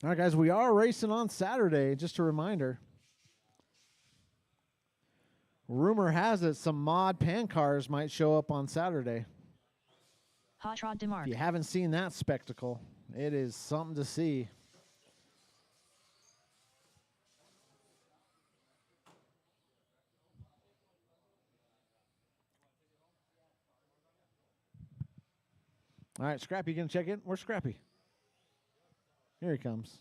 All right, guys, we are racing on Saturday. Just a reminder. Rumor has it some mod pan cars might show up on Saturday. Hot Rod If DeMarc, you haven't seen that spectacle, it is something to see. All right, Scrappy, you going to check in? Where's Scrappy? Here he comes.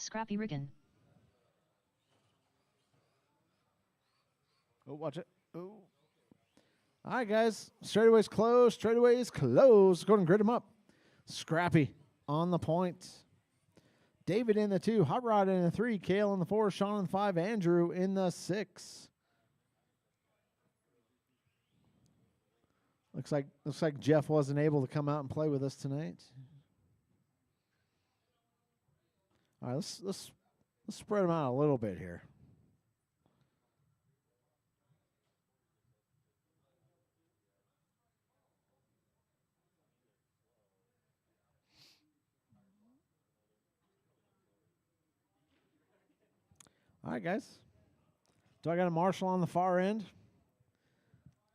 Scrappy Riggin, Oh, watch it. Oh. All right, guys. Straightaway's closed. Straightaway's closed. Go ahead and grid them up. Scrappy on the point. David in the 2. Hot Rod in the 3. Cale in the 4. Sean in the 5. Andrew in the 6. Looks like Jeff wasn't able to come out and play with us tonight. All right, let's spread them out a little bit here. All right, guys. Do I got a marshal on the far end?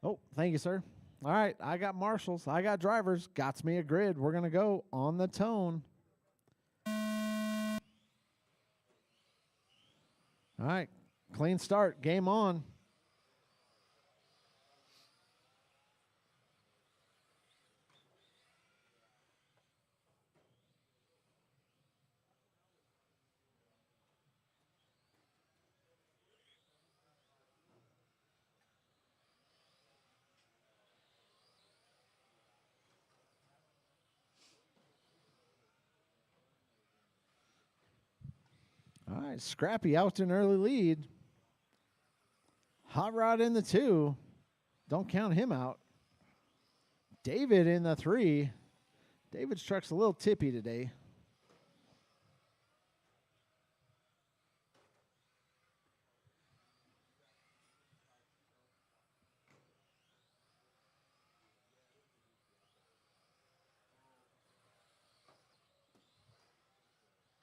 Oh, thank you, sir. All right, I got marshals. I got drivers. Got me a grid. We're going to go on the tone. All right, clean start. Game on. All right, Scrappy out to an early lead. Hot Rod in the 2. Don't count him out. David in the 3. David's truck's a little tippy today.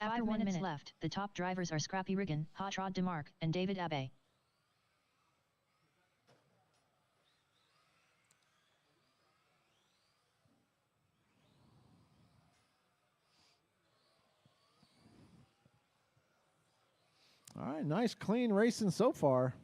After 1 minute left, the top drivers are Scrappy Riggin, Hot Rod DeMarc, and David Abbey. All right, nice clean racing so far.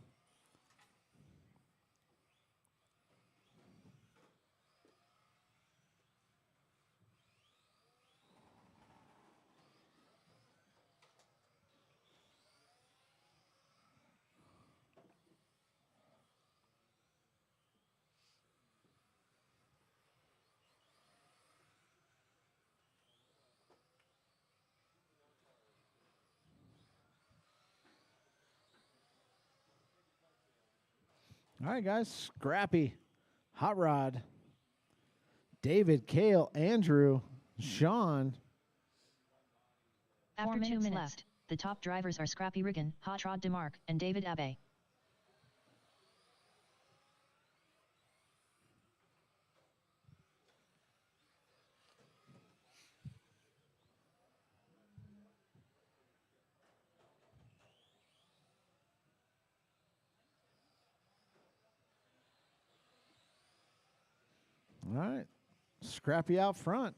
All right, guys. Scrappy, Hot Rod, David, Kale, Andrew, Sean. After 2 minutes left, the top drivers are Scrappy Riggin, Hot Rod DeMarc, and David Abbey. All right. Scrappy out front.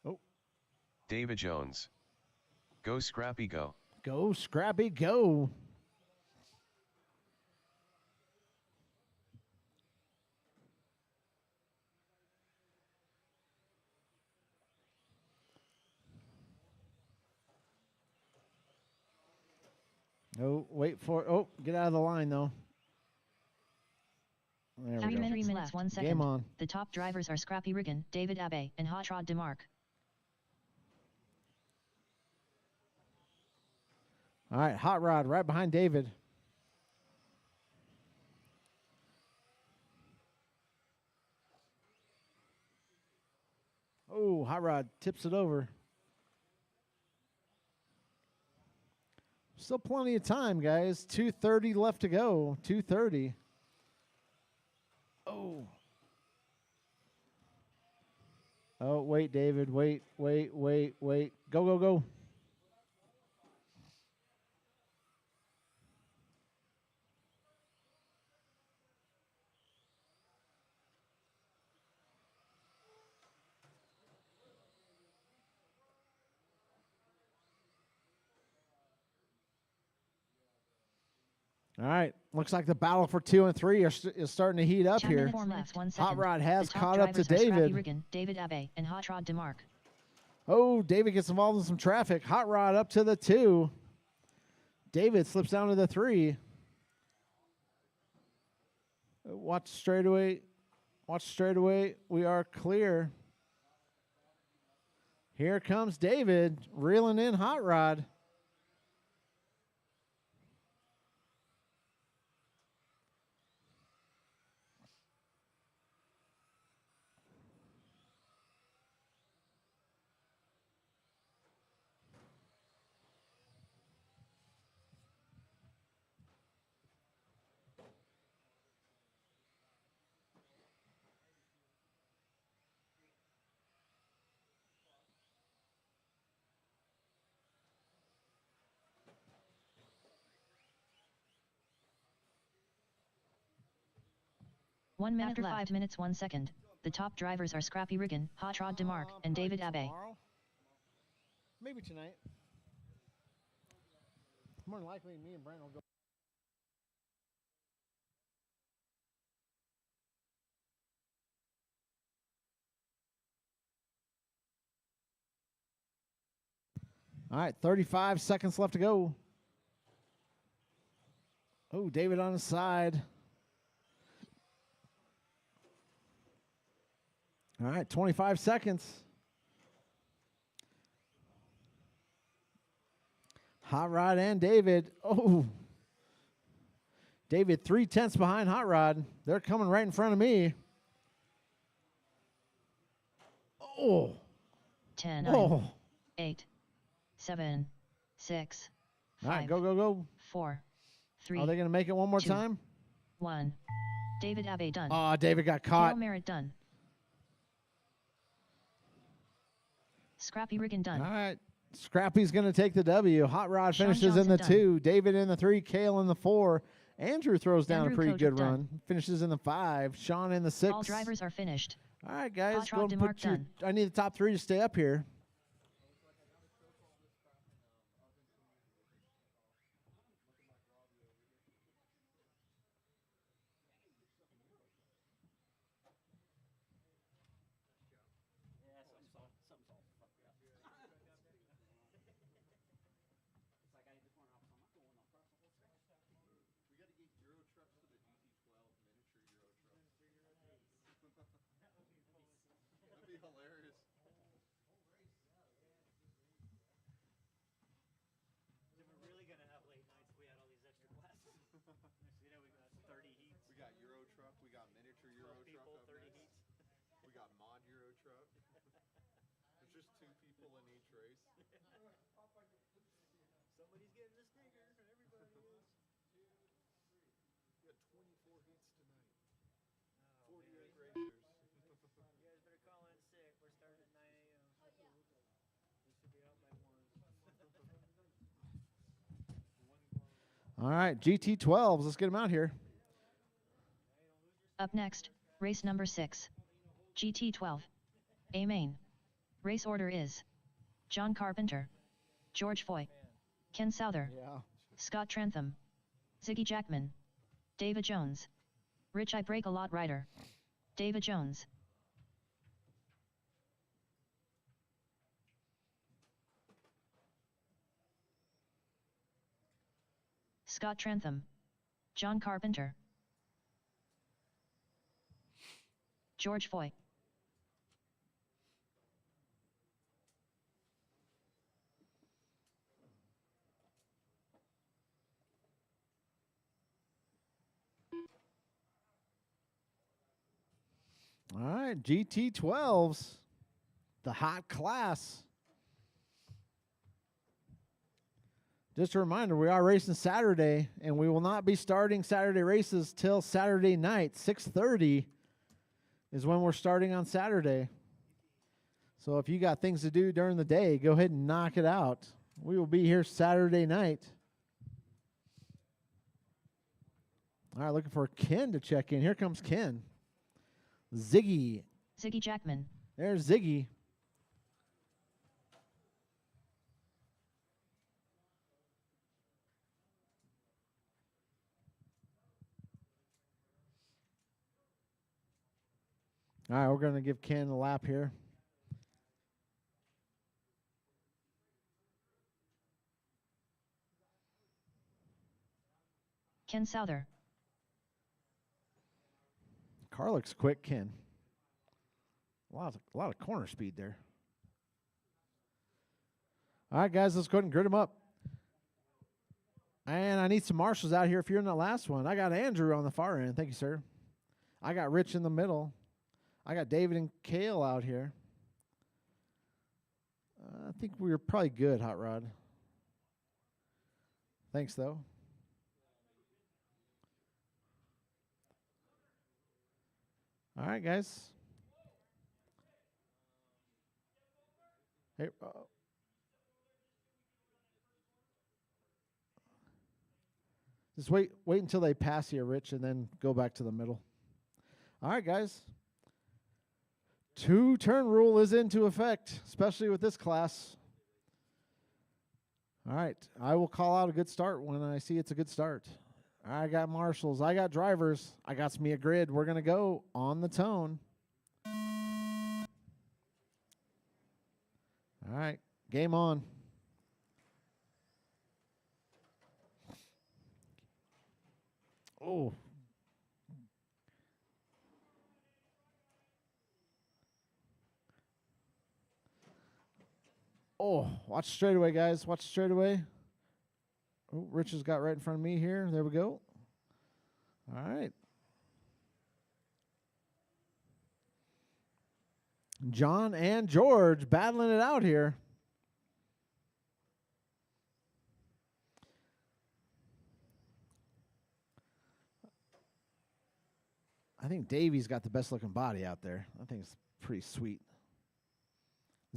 Oh, David Jones. Go Scrappy go. go, Scrappy, go. Oh, wait for it. Oh, get out of the line, though. There we 3 go. minutes left, 1 second. Game on. The top drivers are Scrappy Riggin, David Abbey, and Hot Rod DeMarc. All right, Hot Rod right behind David. Oh, Hot Rod tips it over. Still plenty of time, guys. 2:30 left to go. 2:30. Oh. Oh, wait, David. Wait. Go, go, go. All right. Looks like the battle for 2 and 3 is starting to heat up 2 here. minutes left, 1 second. Hot Rod has The top caught up to drivers are Scrappy David. Riggin, David Abbey, and Hot Rod DeMarc. Oh, David gets involved in some traffic. Hot Rod up to the 2. David slips down to the 3. Watch straightaway. Watch straightaway. We are clear. Here comes David reeling in Hot Rod. After 5 minutes, 1 second. The top drivers are Scrappy Riggin, Hot Rod DeMarc, and David Abbey. Tomorrow. Maybe tonight. More than likely, me and Brandon will go. All right, 35 seconds left to go. Oh, David on the side. All right, 25 seconds. Hot Rod and David. Oh. David 3/10 behind Hot Rod. They're coming right in front of me. Oh. 10, Oh. 9, 8, 7, 6, All right, 5, go, go, go. 4, 3, Are they going to make it one more 2. time? 1. David Abe done. Oh, David got Kale caught. Merritt done. Scrappy Riggin done. All right. Scrappy's going to take the W. Hot Rod Sean finishes in Johnson the done. 2. David in the 3. Kale in the 4. Andrew throws down Andrew a pretty Kojic good done. run. Finishes in the 5. Sean in the 6. All drivers are finished. All right, guys. Hot Go Rod and put DeMarc your, done. I need the top 3 to stay up here. That'd be hilarious. We're really gonna have late nights if we had all these extra classes. Next thing you know, we got 30 heats. We got Euro truck. We got miniature Euro 12 truck people, up 30 next. heats. We got mod Euro truck. There's just 2 people in each race. Somebody's getting the sticker. Everybody is. We got 24 heats tonight. Oh, 48 man. racers. You guys better call in sick. We're starting at 9 a.m. We should be out by 1. All right, GT12s. Let's get them out here. Up next, race number 6. GT12. A main. Race order is John Carpenter, George Foy, Ken Souther, Yeah. Scott Trantham, Ziggy Jackman, David Jones, Rich I Break a Lot Rider, David Jones, Scott Trantham, John Carpenter, George Foy, All right, GT12s. The hot class. Just a reminder, we are racing Saturday, and we will not be starting Saturday races till Saturday night. 6:30 is when we're starting on Saturday. So if you got things to do during the day, go ahead and knock it out. We will be here Saturday night. All right, looking for Ken to check in. Here comes Ken. Ziggy. Ziggy Jackman, There's Ziggy. All right, we're going to give Ken a lap here. Ken Souther, Car looks quick, Ken. A lot of corner speed there. All right, guys, let's go ahead and grid them up. And I need some marshals out here if you're in the last one. I got Andrew on the far end. Thank you, sir. I got Rich in the middle. I got David and Kale out here. I think we were probably good, Hot Rod. Thanks, though. All right, guys. Hey, just wait until they pass here, Rich, and then go back to the middle. All right, guys. 2-turn rule is into effect, especially with this class. All right, I will call out a good start when I see it's a good start. I got marshals, I got drivers, I got me a grid. We're going to go on the tone. All right, game on. Oh. Oh, watch straightaway, guys. Watch straightaway. Oh, Rich has got right in front of me here. There we go. All right. John and George battling it out here. think Davy's got the best looking body out there. I think it's pretty sweet.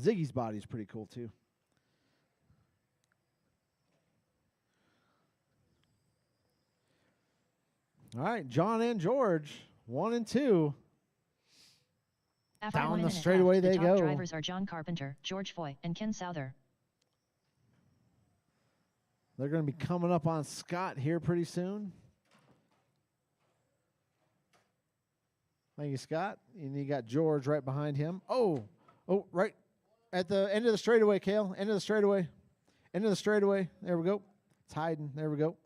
Ziggy's body's pretty cool too. All right, John and George, 1 and 2. After Down 1 the minute straightaway left, they the top go. drivers are John Carpenter, George Foy, and Ken Souther. They're going to be coming up on Scott here pretty soon. Thank you, Scott. And you got George right behind him. Oh, right at the end of the straightaway, Cale. End of the straightaway. End of the straightaway. There we go. It's hiding. There we go.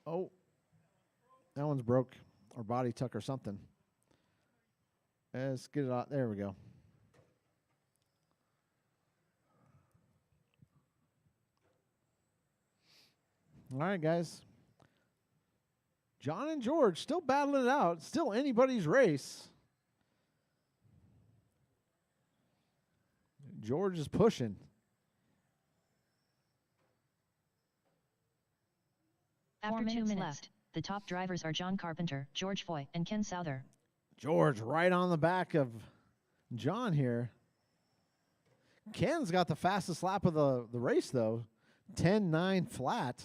Oh, that one's broke or body tuck or something. Let's get it out. There we go. All right, guys. John and George still battling it out. Still anybody's race. George is pushing. After 2 minutes left, the top drivers are John Carpenter, George Foy, and Ken Souther. George right on the back of John here. Ken's got the fastest lap of the race, though. 10.9 flat.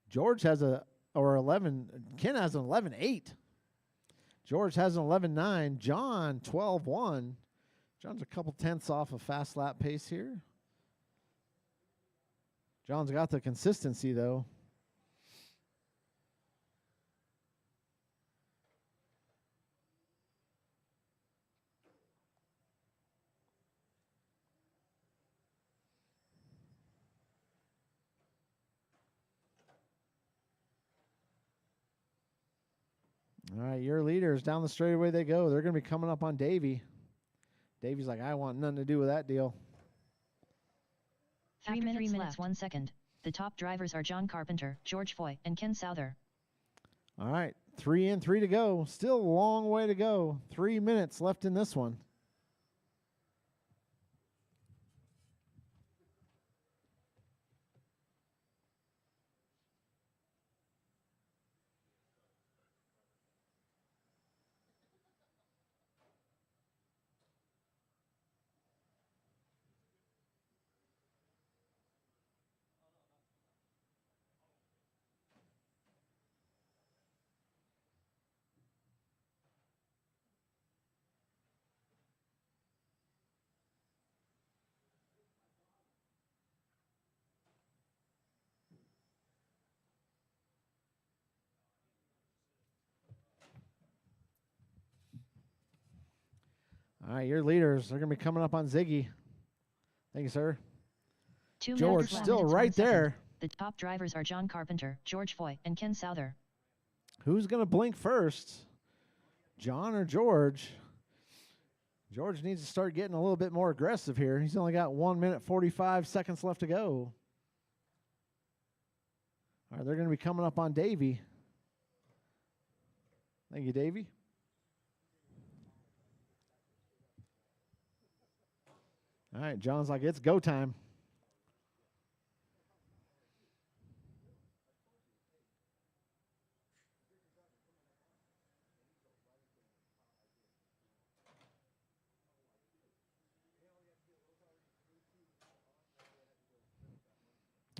George has Ken has an 11.8. George has an 11.9. John, 12.1. John's a couple tenths off of fast lap pace here. John's got the consistency, though. All right, your leaders down the straightaway they go. They're going to be coming up on Davey. Davey's like, I want nothing to do with that deal. 3 minutes left, 1 second. The top drivers are John Carpenter, George Foy, and Ken Souther. All right, 3 and 3 to go. Still a long way to go. 3 minutes left in this one. All right, your leaders are going to be coming up on Ziggy. Thank you, sir. 2 George minutes left, still 1 right second. there. The top drivers are John Carpenter, George Foy, and Ken Souther. Who's going to blink first? John or George? George needs to start getting a little bit more aggressive here. He's only got 1 minute, 45 seconds left to go. All right, they're going to be coming up on Davey. Thank you, Davey. All right, John's like, it's go time.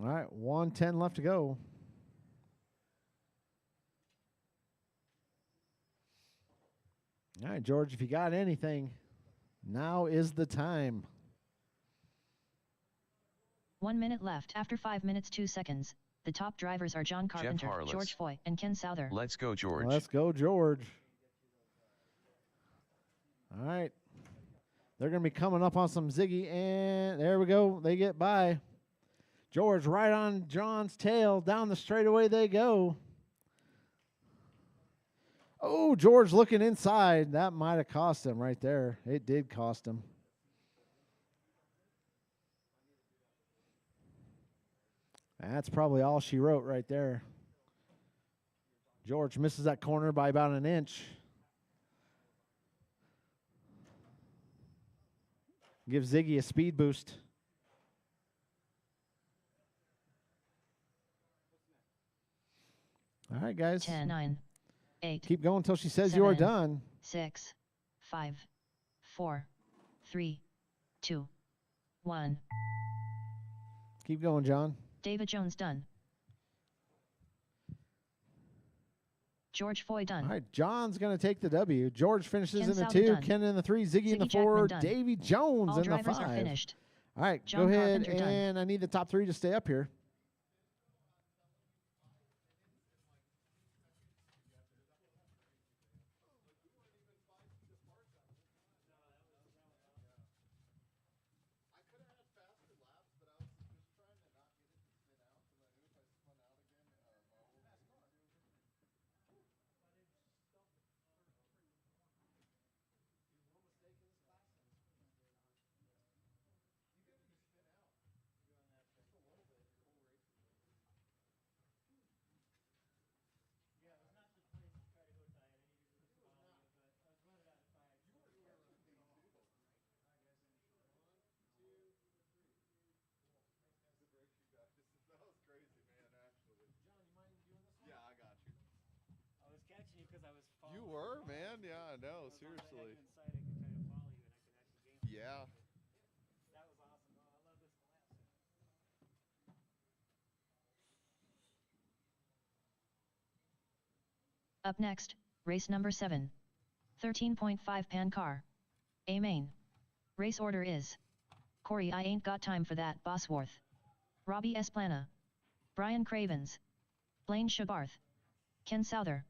All right, 1:10 left to go. All right, George, if you got anything, now is the time. 1 minute left. After 5 minutes, 2 seconds. The top drivers are John Carpenter, Harless. George Foy, and Ken Souther. Let's go, George. Let's go, George. All right. They're going to be coming up on some Ziggy, and there we go. They get by. George right on John's tail. Down the straightaway they go. Oh, George looking inside. That might have cost him right there. It did cost him. That's probably all she wrote right there. George misses that corner by about an inch. Give Ziggy a speed boost. All right, guys. 10, 9, 8, Keep going until she says you are 7, done. 6, 5, 4, 3, 2, 1. Keep going, John. David Jones done. George Foy done. All right, John's going to take the W. George finishes Ken in the Souther 2, done. Ken in the 3, Ziggy in the Ziggy 4, Jackman done. Davy Jones All in the drivers 5. are finished. All right, John go ahead, Carpenter done. and I need the top 3 to stay up here. Yeah, it was not the place to try to go tie it. I needed to follow you, but I was running out of time. So I was catching you. I was catching you because I was following You were, along. man. Yeah, I know. As long as I had Seriously. you in sight, I could try to follow you, and I could actually gain. Yeah. That was awesome. Oh, I love this collapse. Up next, race number 7. 13.5 pan car. A main. Race order is Corey I ain't got time for that Bosworth. Robbie Esplana. Brian Cravens. Blaine Shabarth. Ken Souther.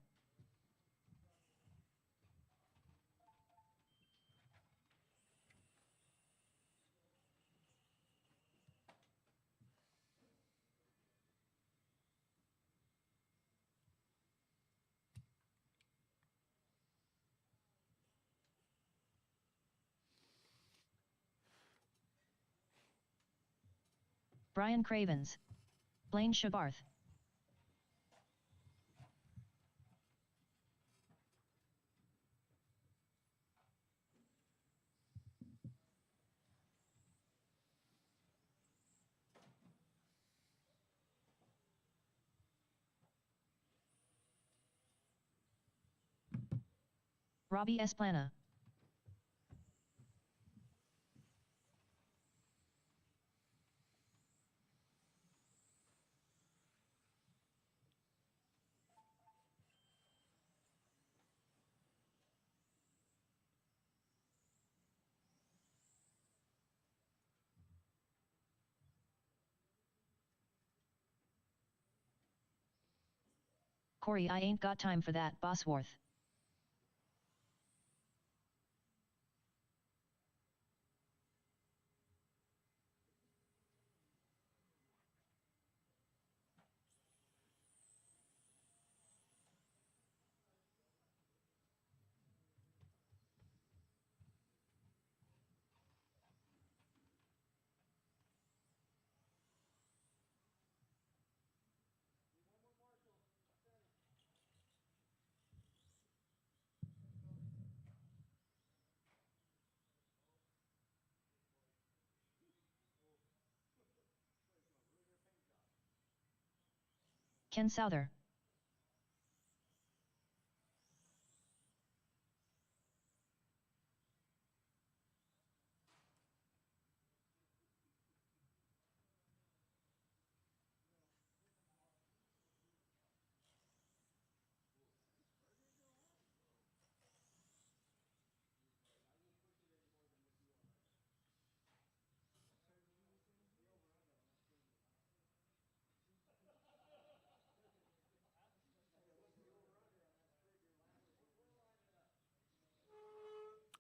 Brian Cravens. Blaine Shabarth. Robbie Esplana. Corey I ain't got time for that Bosworth. Ken Souther.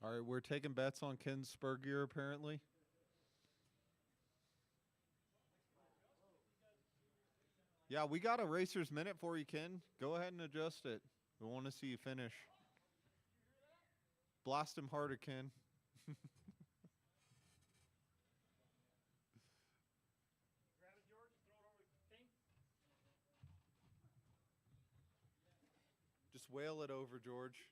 All right, we're taking bets on Ken Spurgier, apparently. Yeah, we got a racer's minute for you, Ken. Go ahead and adjust it. We want to see you finish. Blast him harder, Ken. Grab it, George. Throw it over the thing. Just whale it over, George.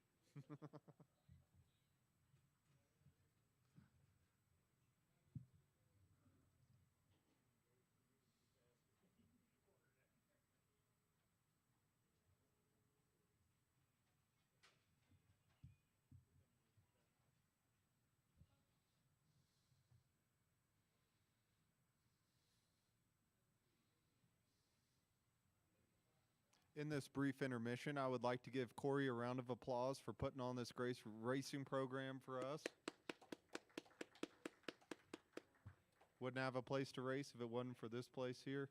In this brief intermission, I would like to give Corey a round of applause for putting on this great racing program for us. Wouldn't have a place to race if it wasn't for this place here.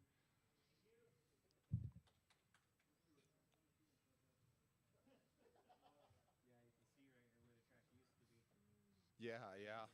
Yeah, yeah.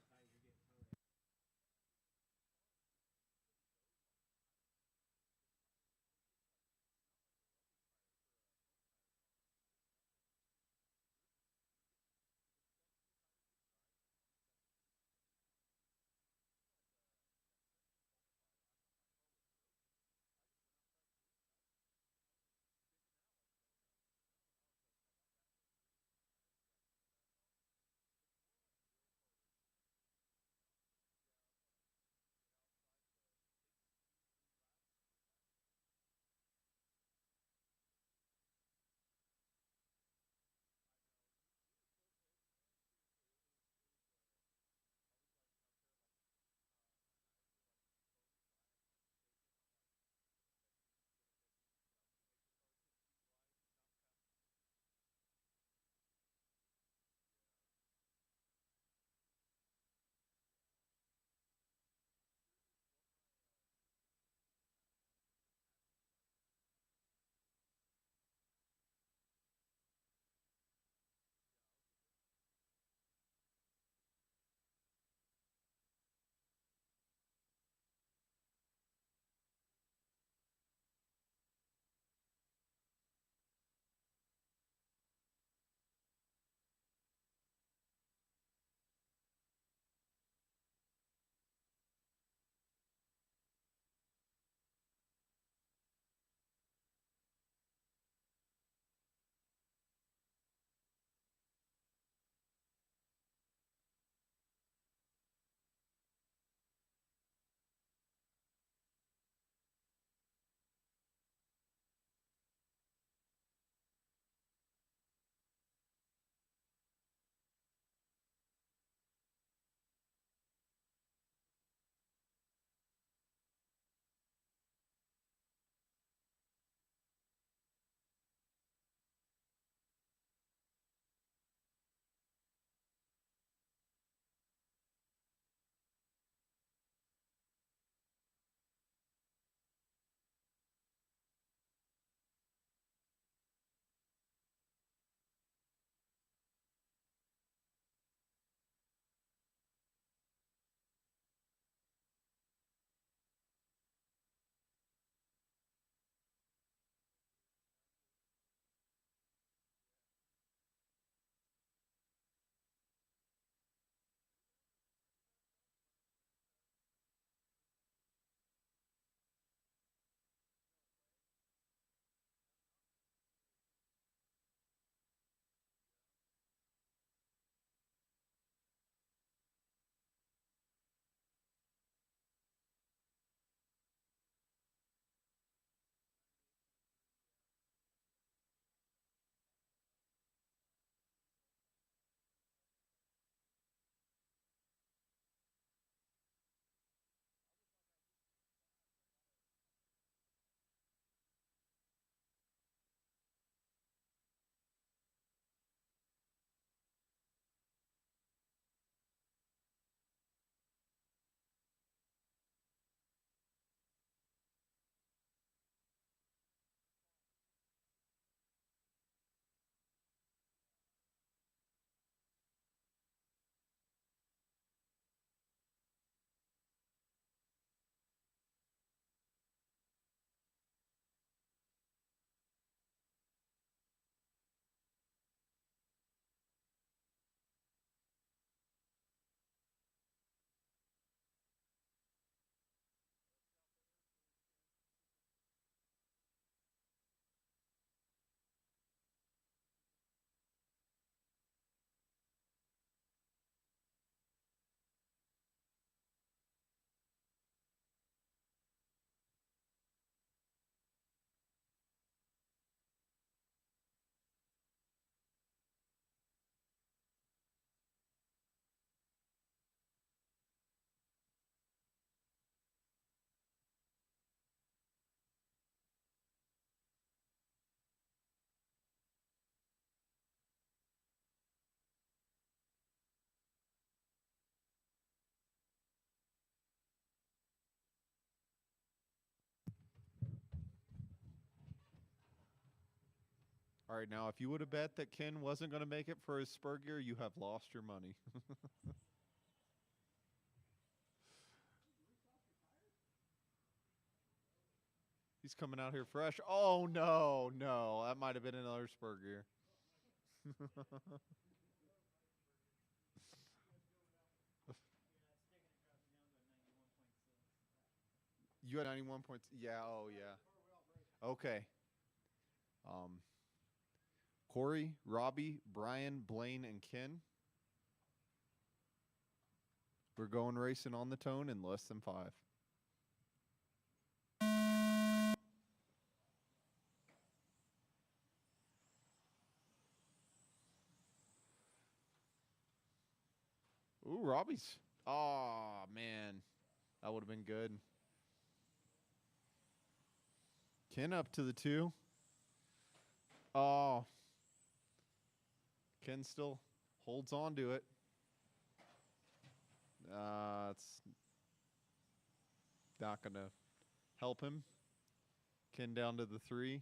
All right, now if you would have bet that Ken wasn't going to make it for his spur gear, you have lost your money. He's coming out here fresh. Oh, no, no. That might have been another spur gear. You had 91 points. Yeah, oh, yeah. Okay. Corey, Robbie, Brian, Blaine, and Ken. We're going racing on the tone in less than 5. Ooh, Robbie's. Oh, man. That would have been good. Ken up to the 2. Oh. Ken still holds on to it. It's not going to help him. Ken down to the 3.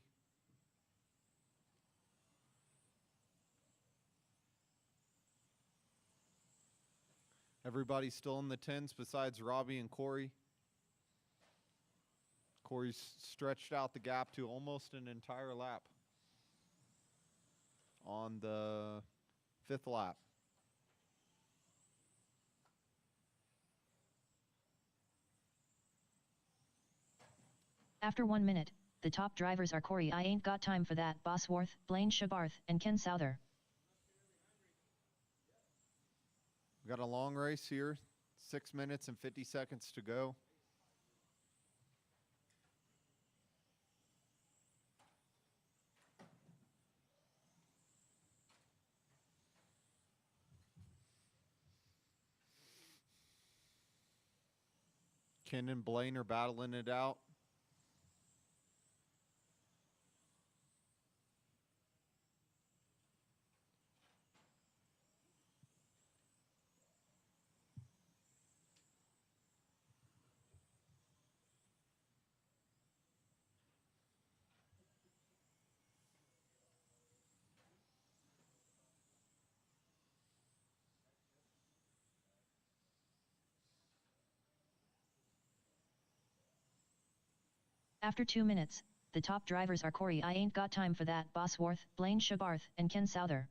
Everybody's still in the 10s besides Robbie and Corey. Corey's stretched out the gap to almost an entire lap on the 5th lap. After 1 minute, the top drivers are Corey I Ain't Got Time for That, Bosworth, Blaine Shabarth, and Ken Souther. We got a long race here, 6 minutes and 50 seconds to go. Ken and Blaine are battling it out. After 2 minutes, the top drivers are Corey I Ain't Got Time for That, Bosworth, Blaine Shabarth, and Ken Souther.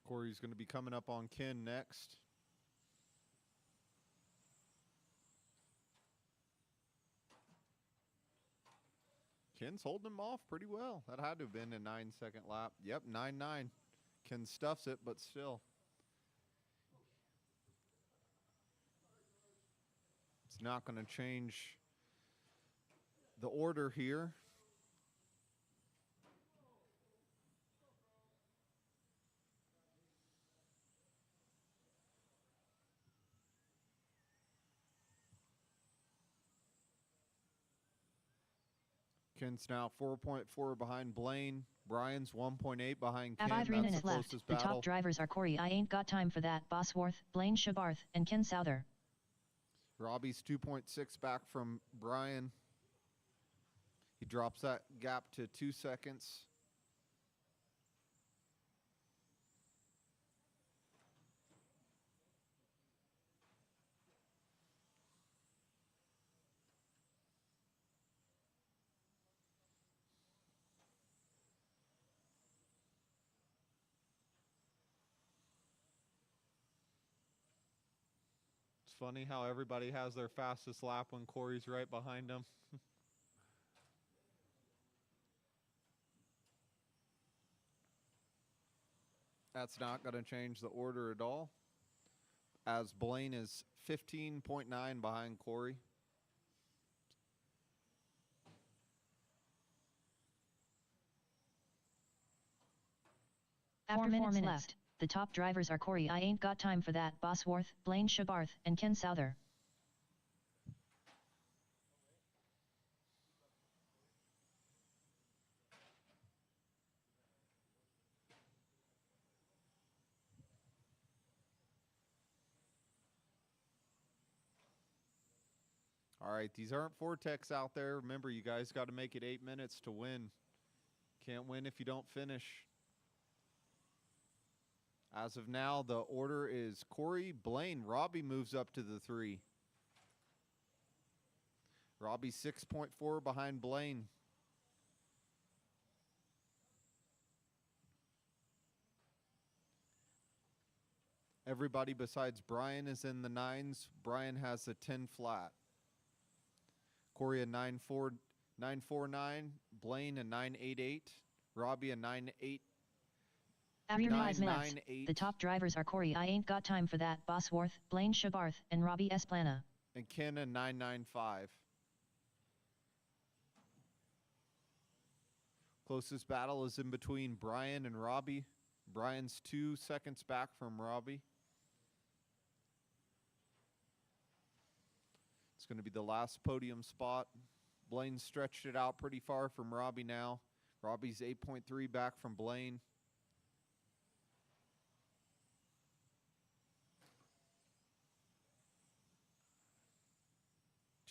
Corey's going to be coming up on Ken next. Ken's holding him off pretty well. That had to have been a 9-second lap. Yep, 9-9. Ken stuffs it, but still. It's not going to change the order here. Ken's now 4.4 behind Blaine. Brian's 1.8 behind Ken. At 3 That's minutes the left, closest the battle. top drivers are Corey I Ain't Got Time for That, Bosworth, Blaine Shabarth, and Ken Souther. Robbie's 2.6 back from Brian. He drops that gap to 2 seconds. It's funny how everybody has their fastest lap when Corey's right behind them. That's not going to change the order at all, as Blaine is 15.9 behind Corey. After 4 minutes left, the top drivers are Corey I Ain't Got Time for That, Bosworth, Blaine Shabarth, and Ken Souther. All right, these aren't Vortex out there. Remember, you guys got to make it 8 minutes to win. Can't win if you don't finish. As of now, the order is Corey, Blaine. Robbie moves up to the 3. Robbie 6.4 behind Blaine. Everybody besides Brian is in the 9s. Brian has a 10 flat. Corey a 949. Blaine a 988. Robbie a 98. After 5 minutes, 998. the top drivers are Corey I Ain't Got Time For That, Bosworth, Blaine Shabarth, and Robbie Esplana. And Ken a 995. Closest battle is in between Brian and Robbie. Brian's 2 seconds back from Robbie. It's going to be the last podium spot. Blaine stretched it out pretty far from Robbie now. Robbie's 8.3 back from Blaine.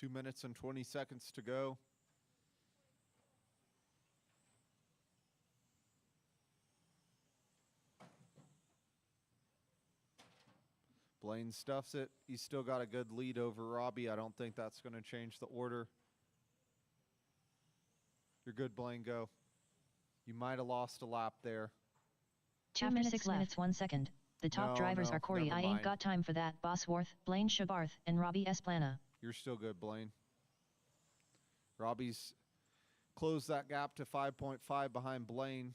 Two minutes and 20 seconds to go. Blaine stuffs it. He's still got a good lead over Robbie. I don't think that's going to change the order. You're good, Blaine. Go. You might have lost a lap there. 2 minutes 6 minutes 1 second. The top drivers are Corey I Ain't Got Time For That, Bosworth, Blaine Shabarth, and Robbie Esplana. You're still good, Blaine. Robbie's closed that gap to 5.5 behind Blaine.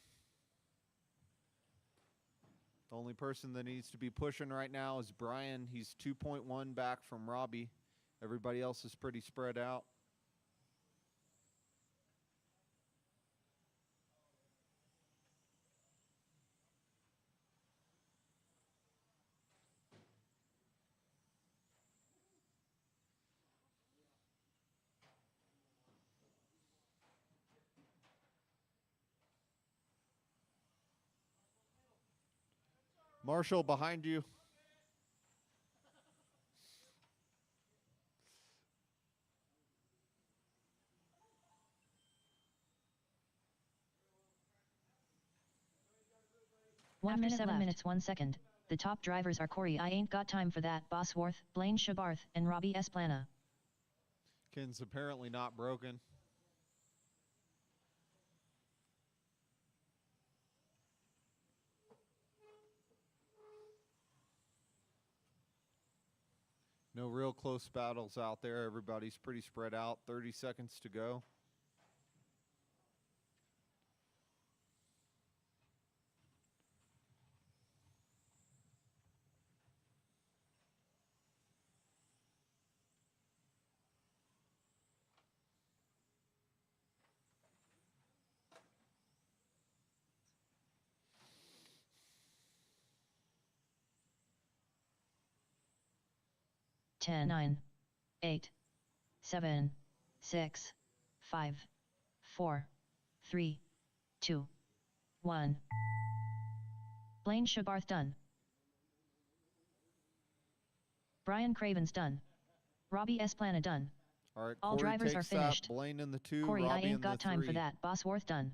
The only person that needs to be pushing right now is Brian. He's 2.1 back from Robbie. Everybody else is pretty spread out. Marshall, behind you. After 7 minutes 1 second, the top drivers are Corey I Ain't Got Time For That, Bosworth, Blaine Shabarth, and Robbie Esplana. Ken's apparently not broken. No real close battles out there. Everybody's pretty spread out. 30 seconds to go. Ten, 9, 8, 7, 6, 5, 4, 3, 2, 1. Blaine Shabarth done. Brian Craven's done. Robbie Esplana done. All right, All Corey drivers are takes that. finished. Blaine in the 2, Corey I Robbie Ain't in Got the Time 3. For That, Bosworth done.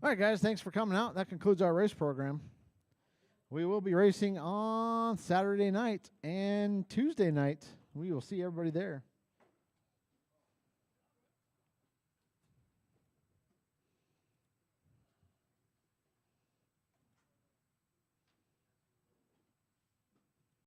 All right, guys, thanks for coming out. That concludes our race program. We will be racing on Saturday night and Tuesday night. We will see everybody there.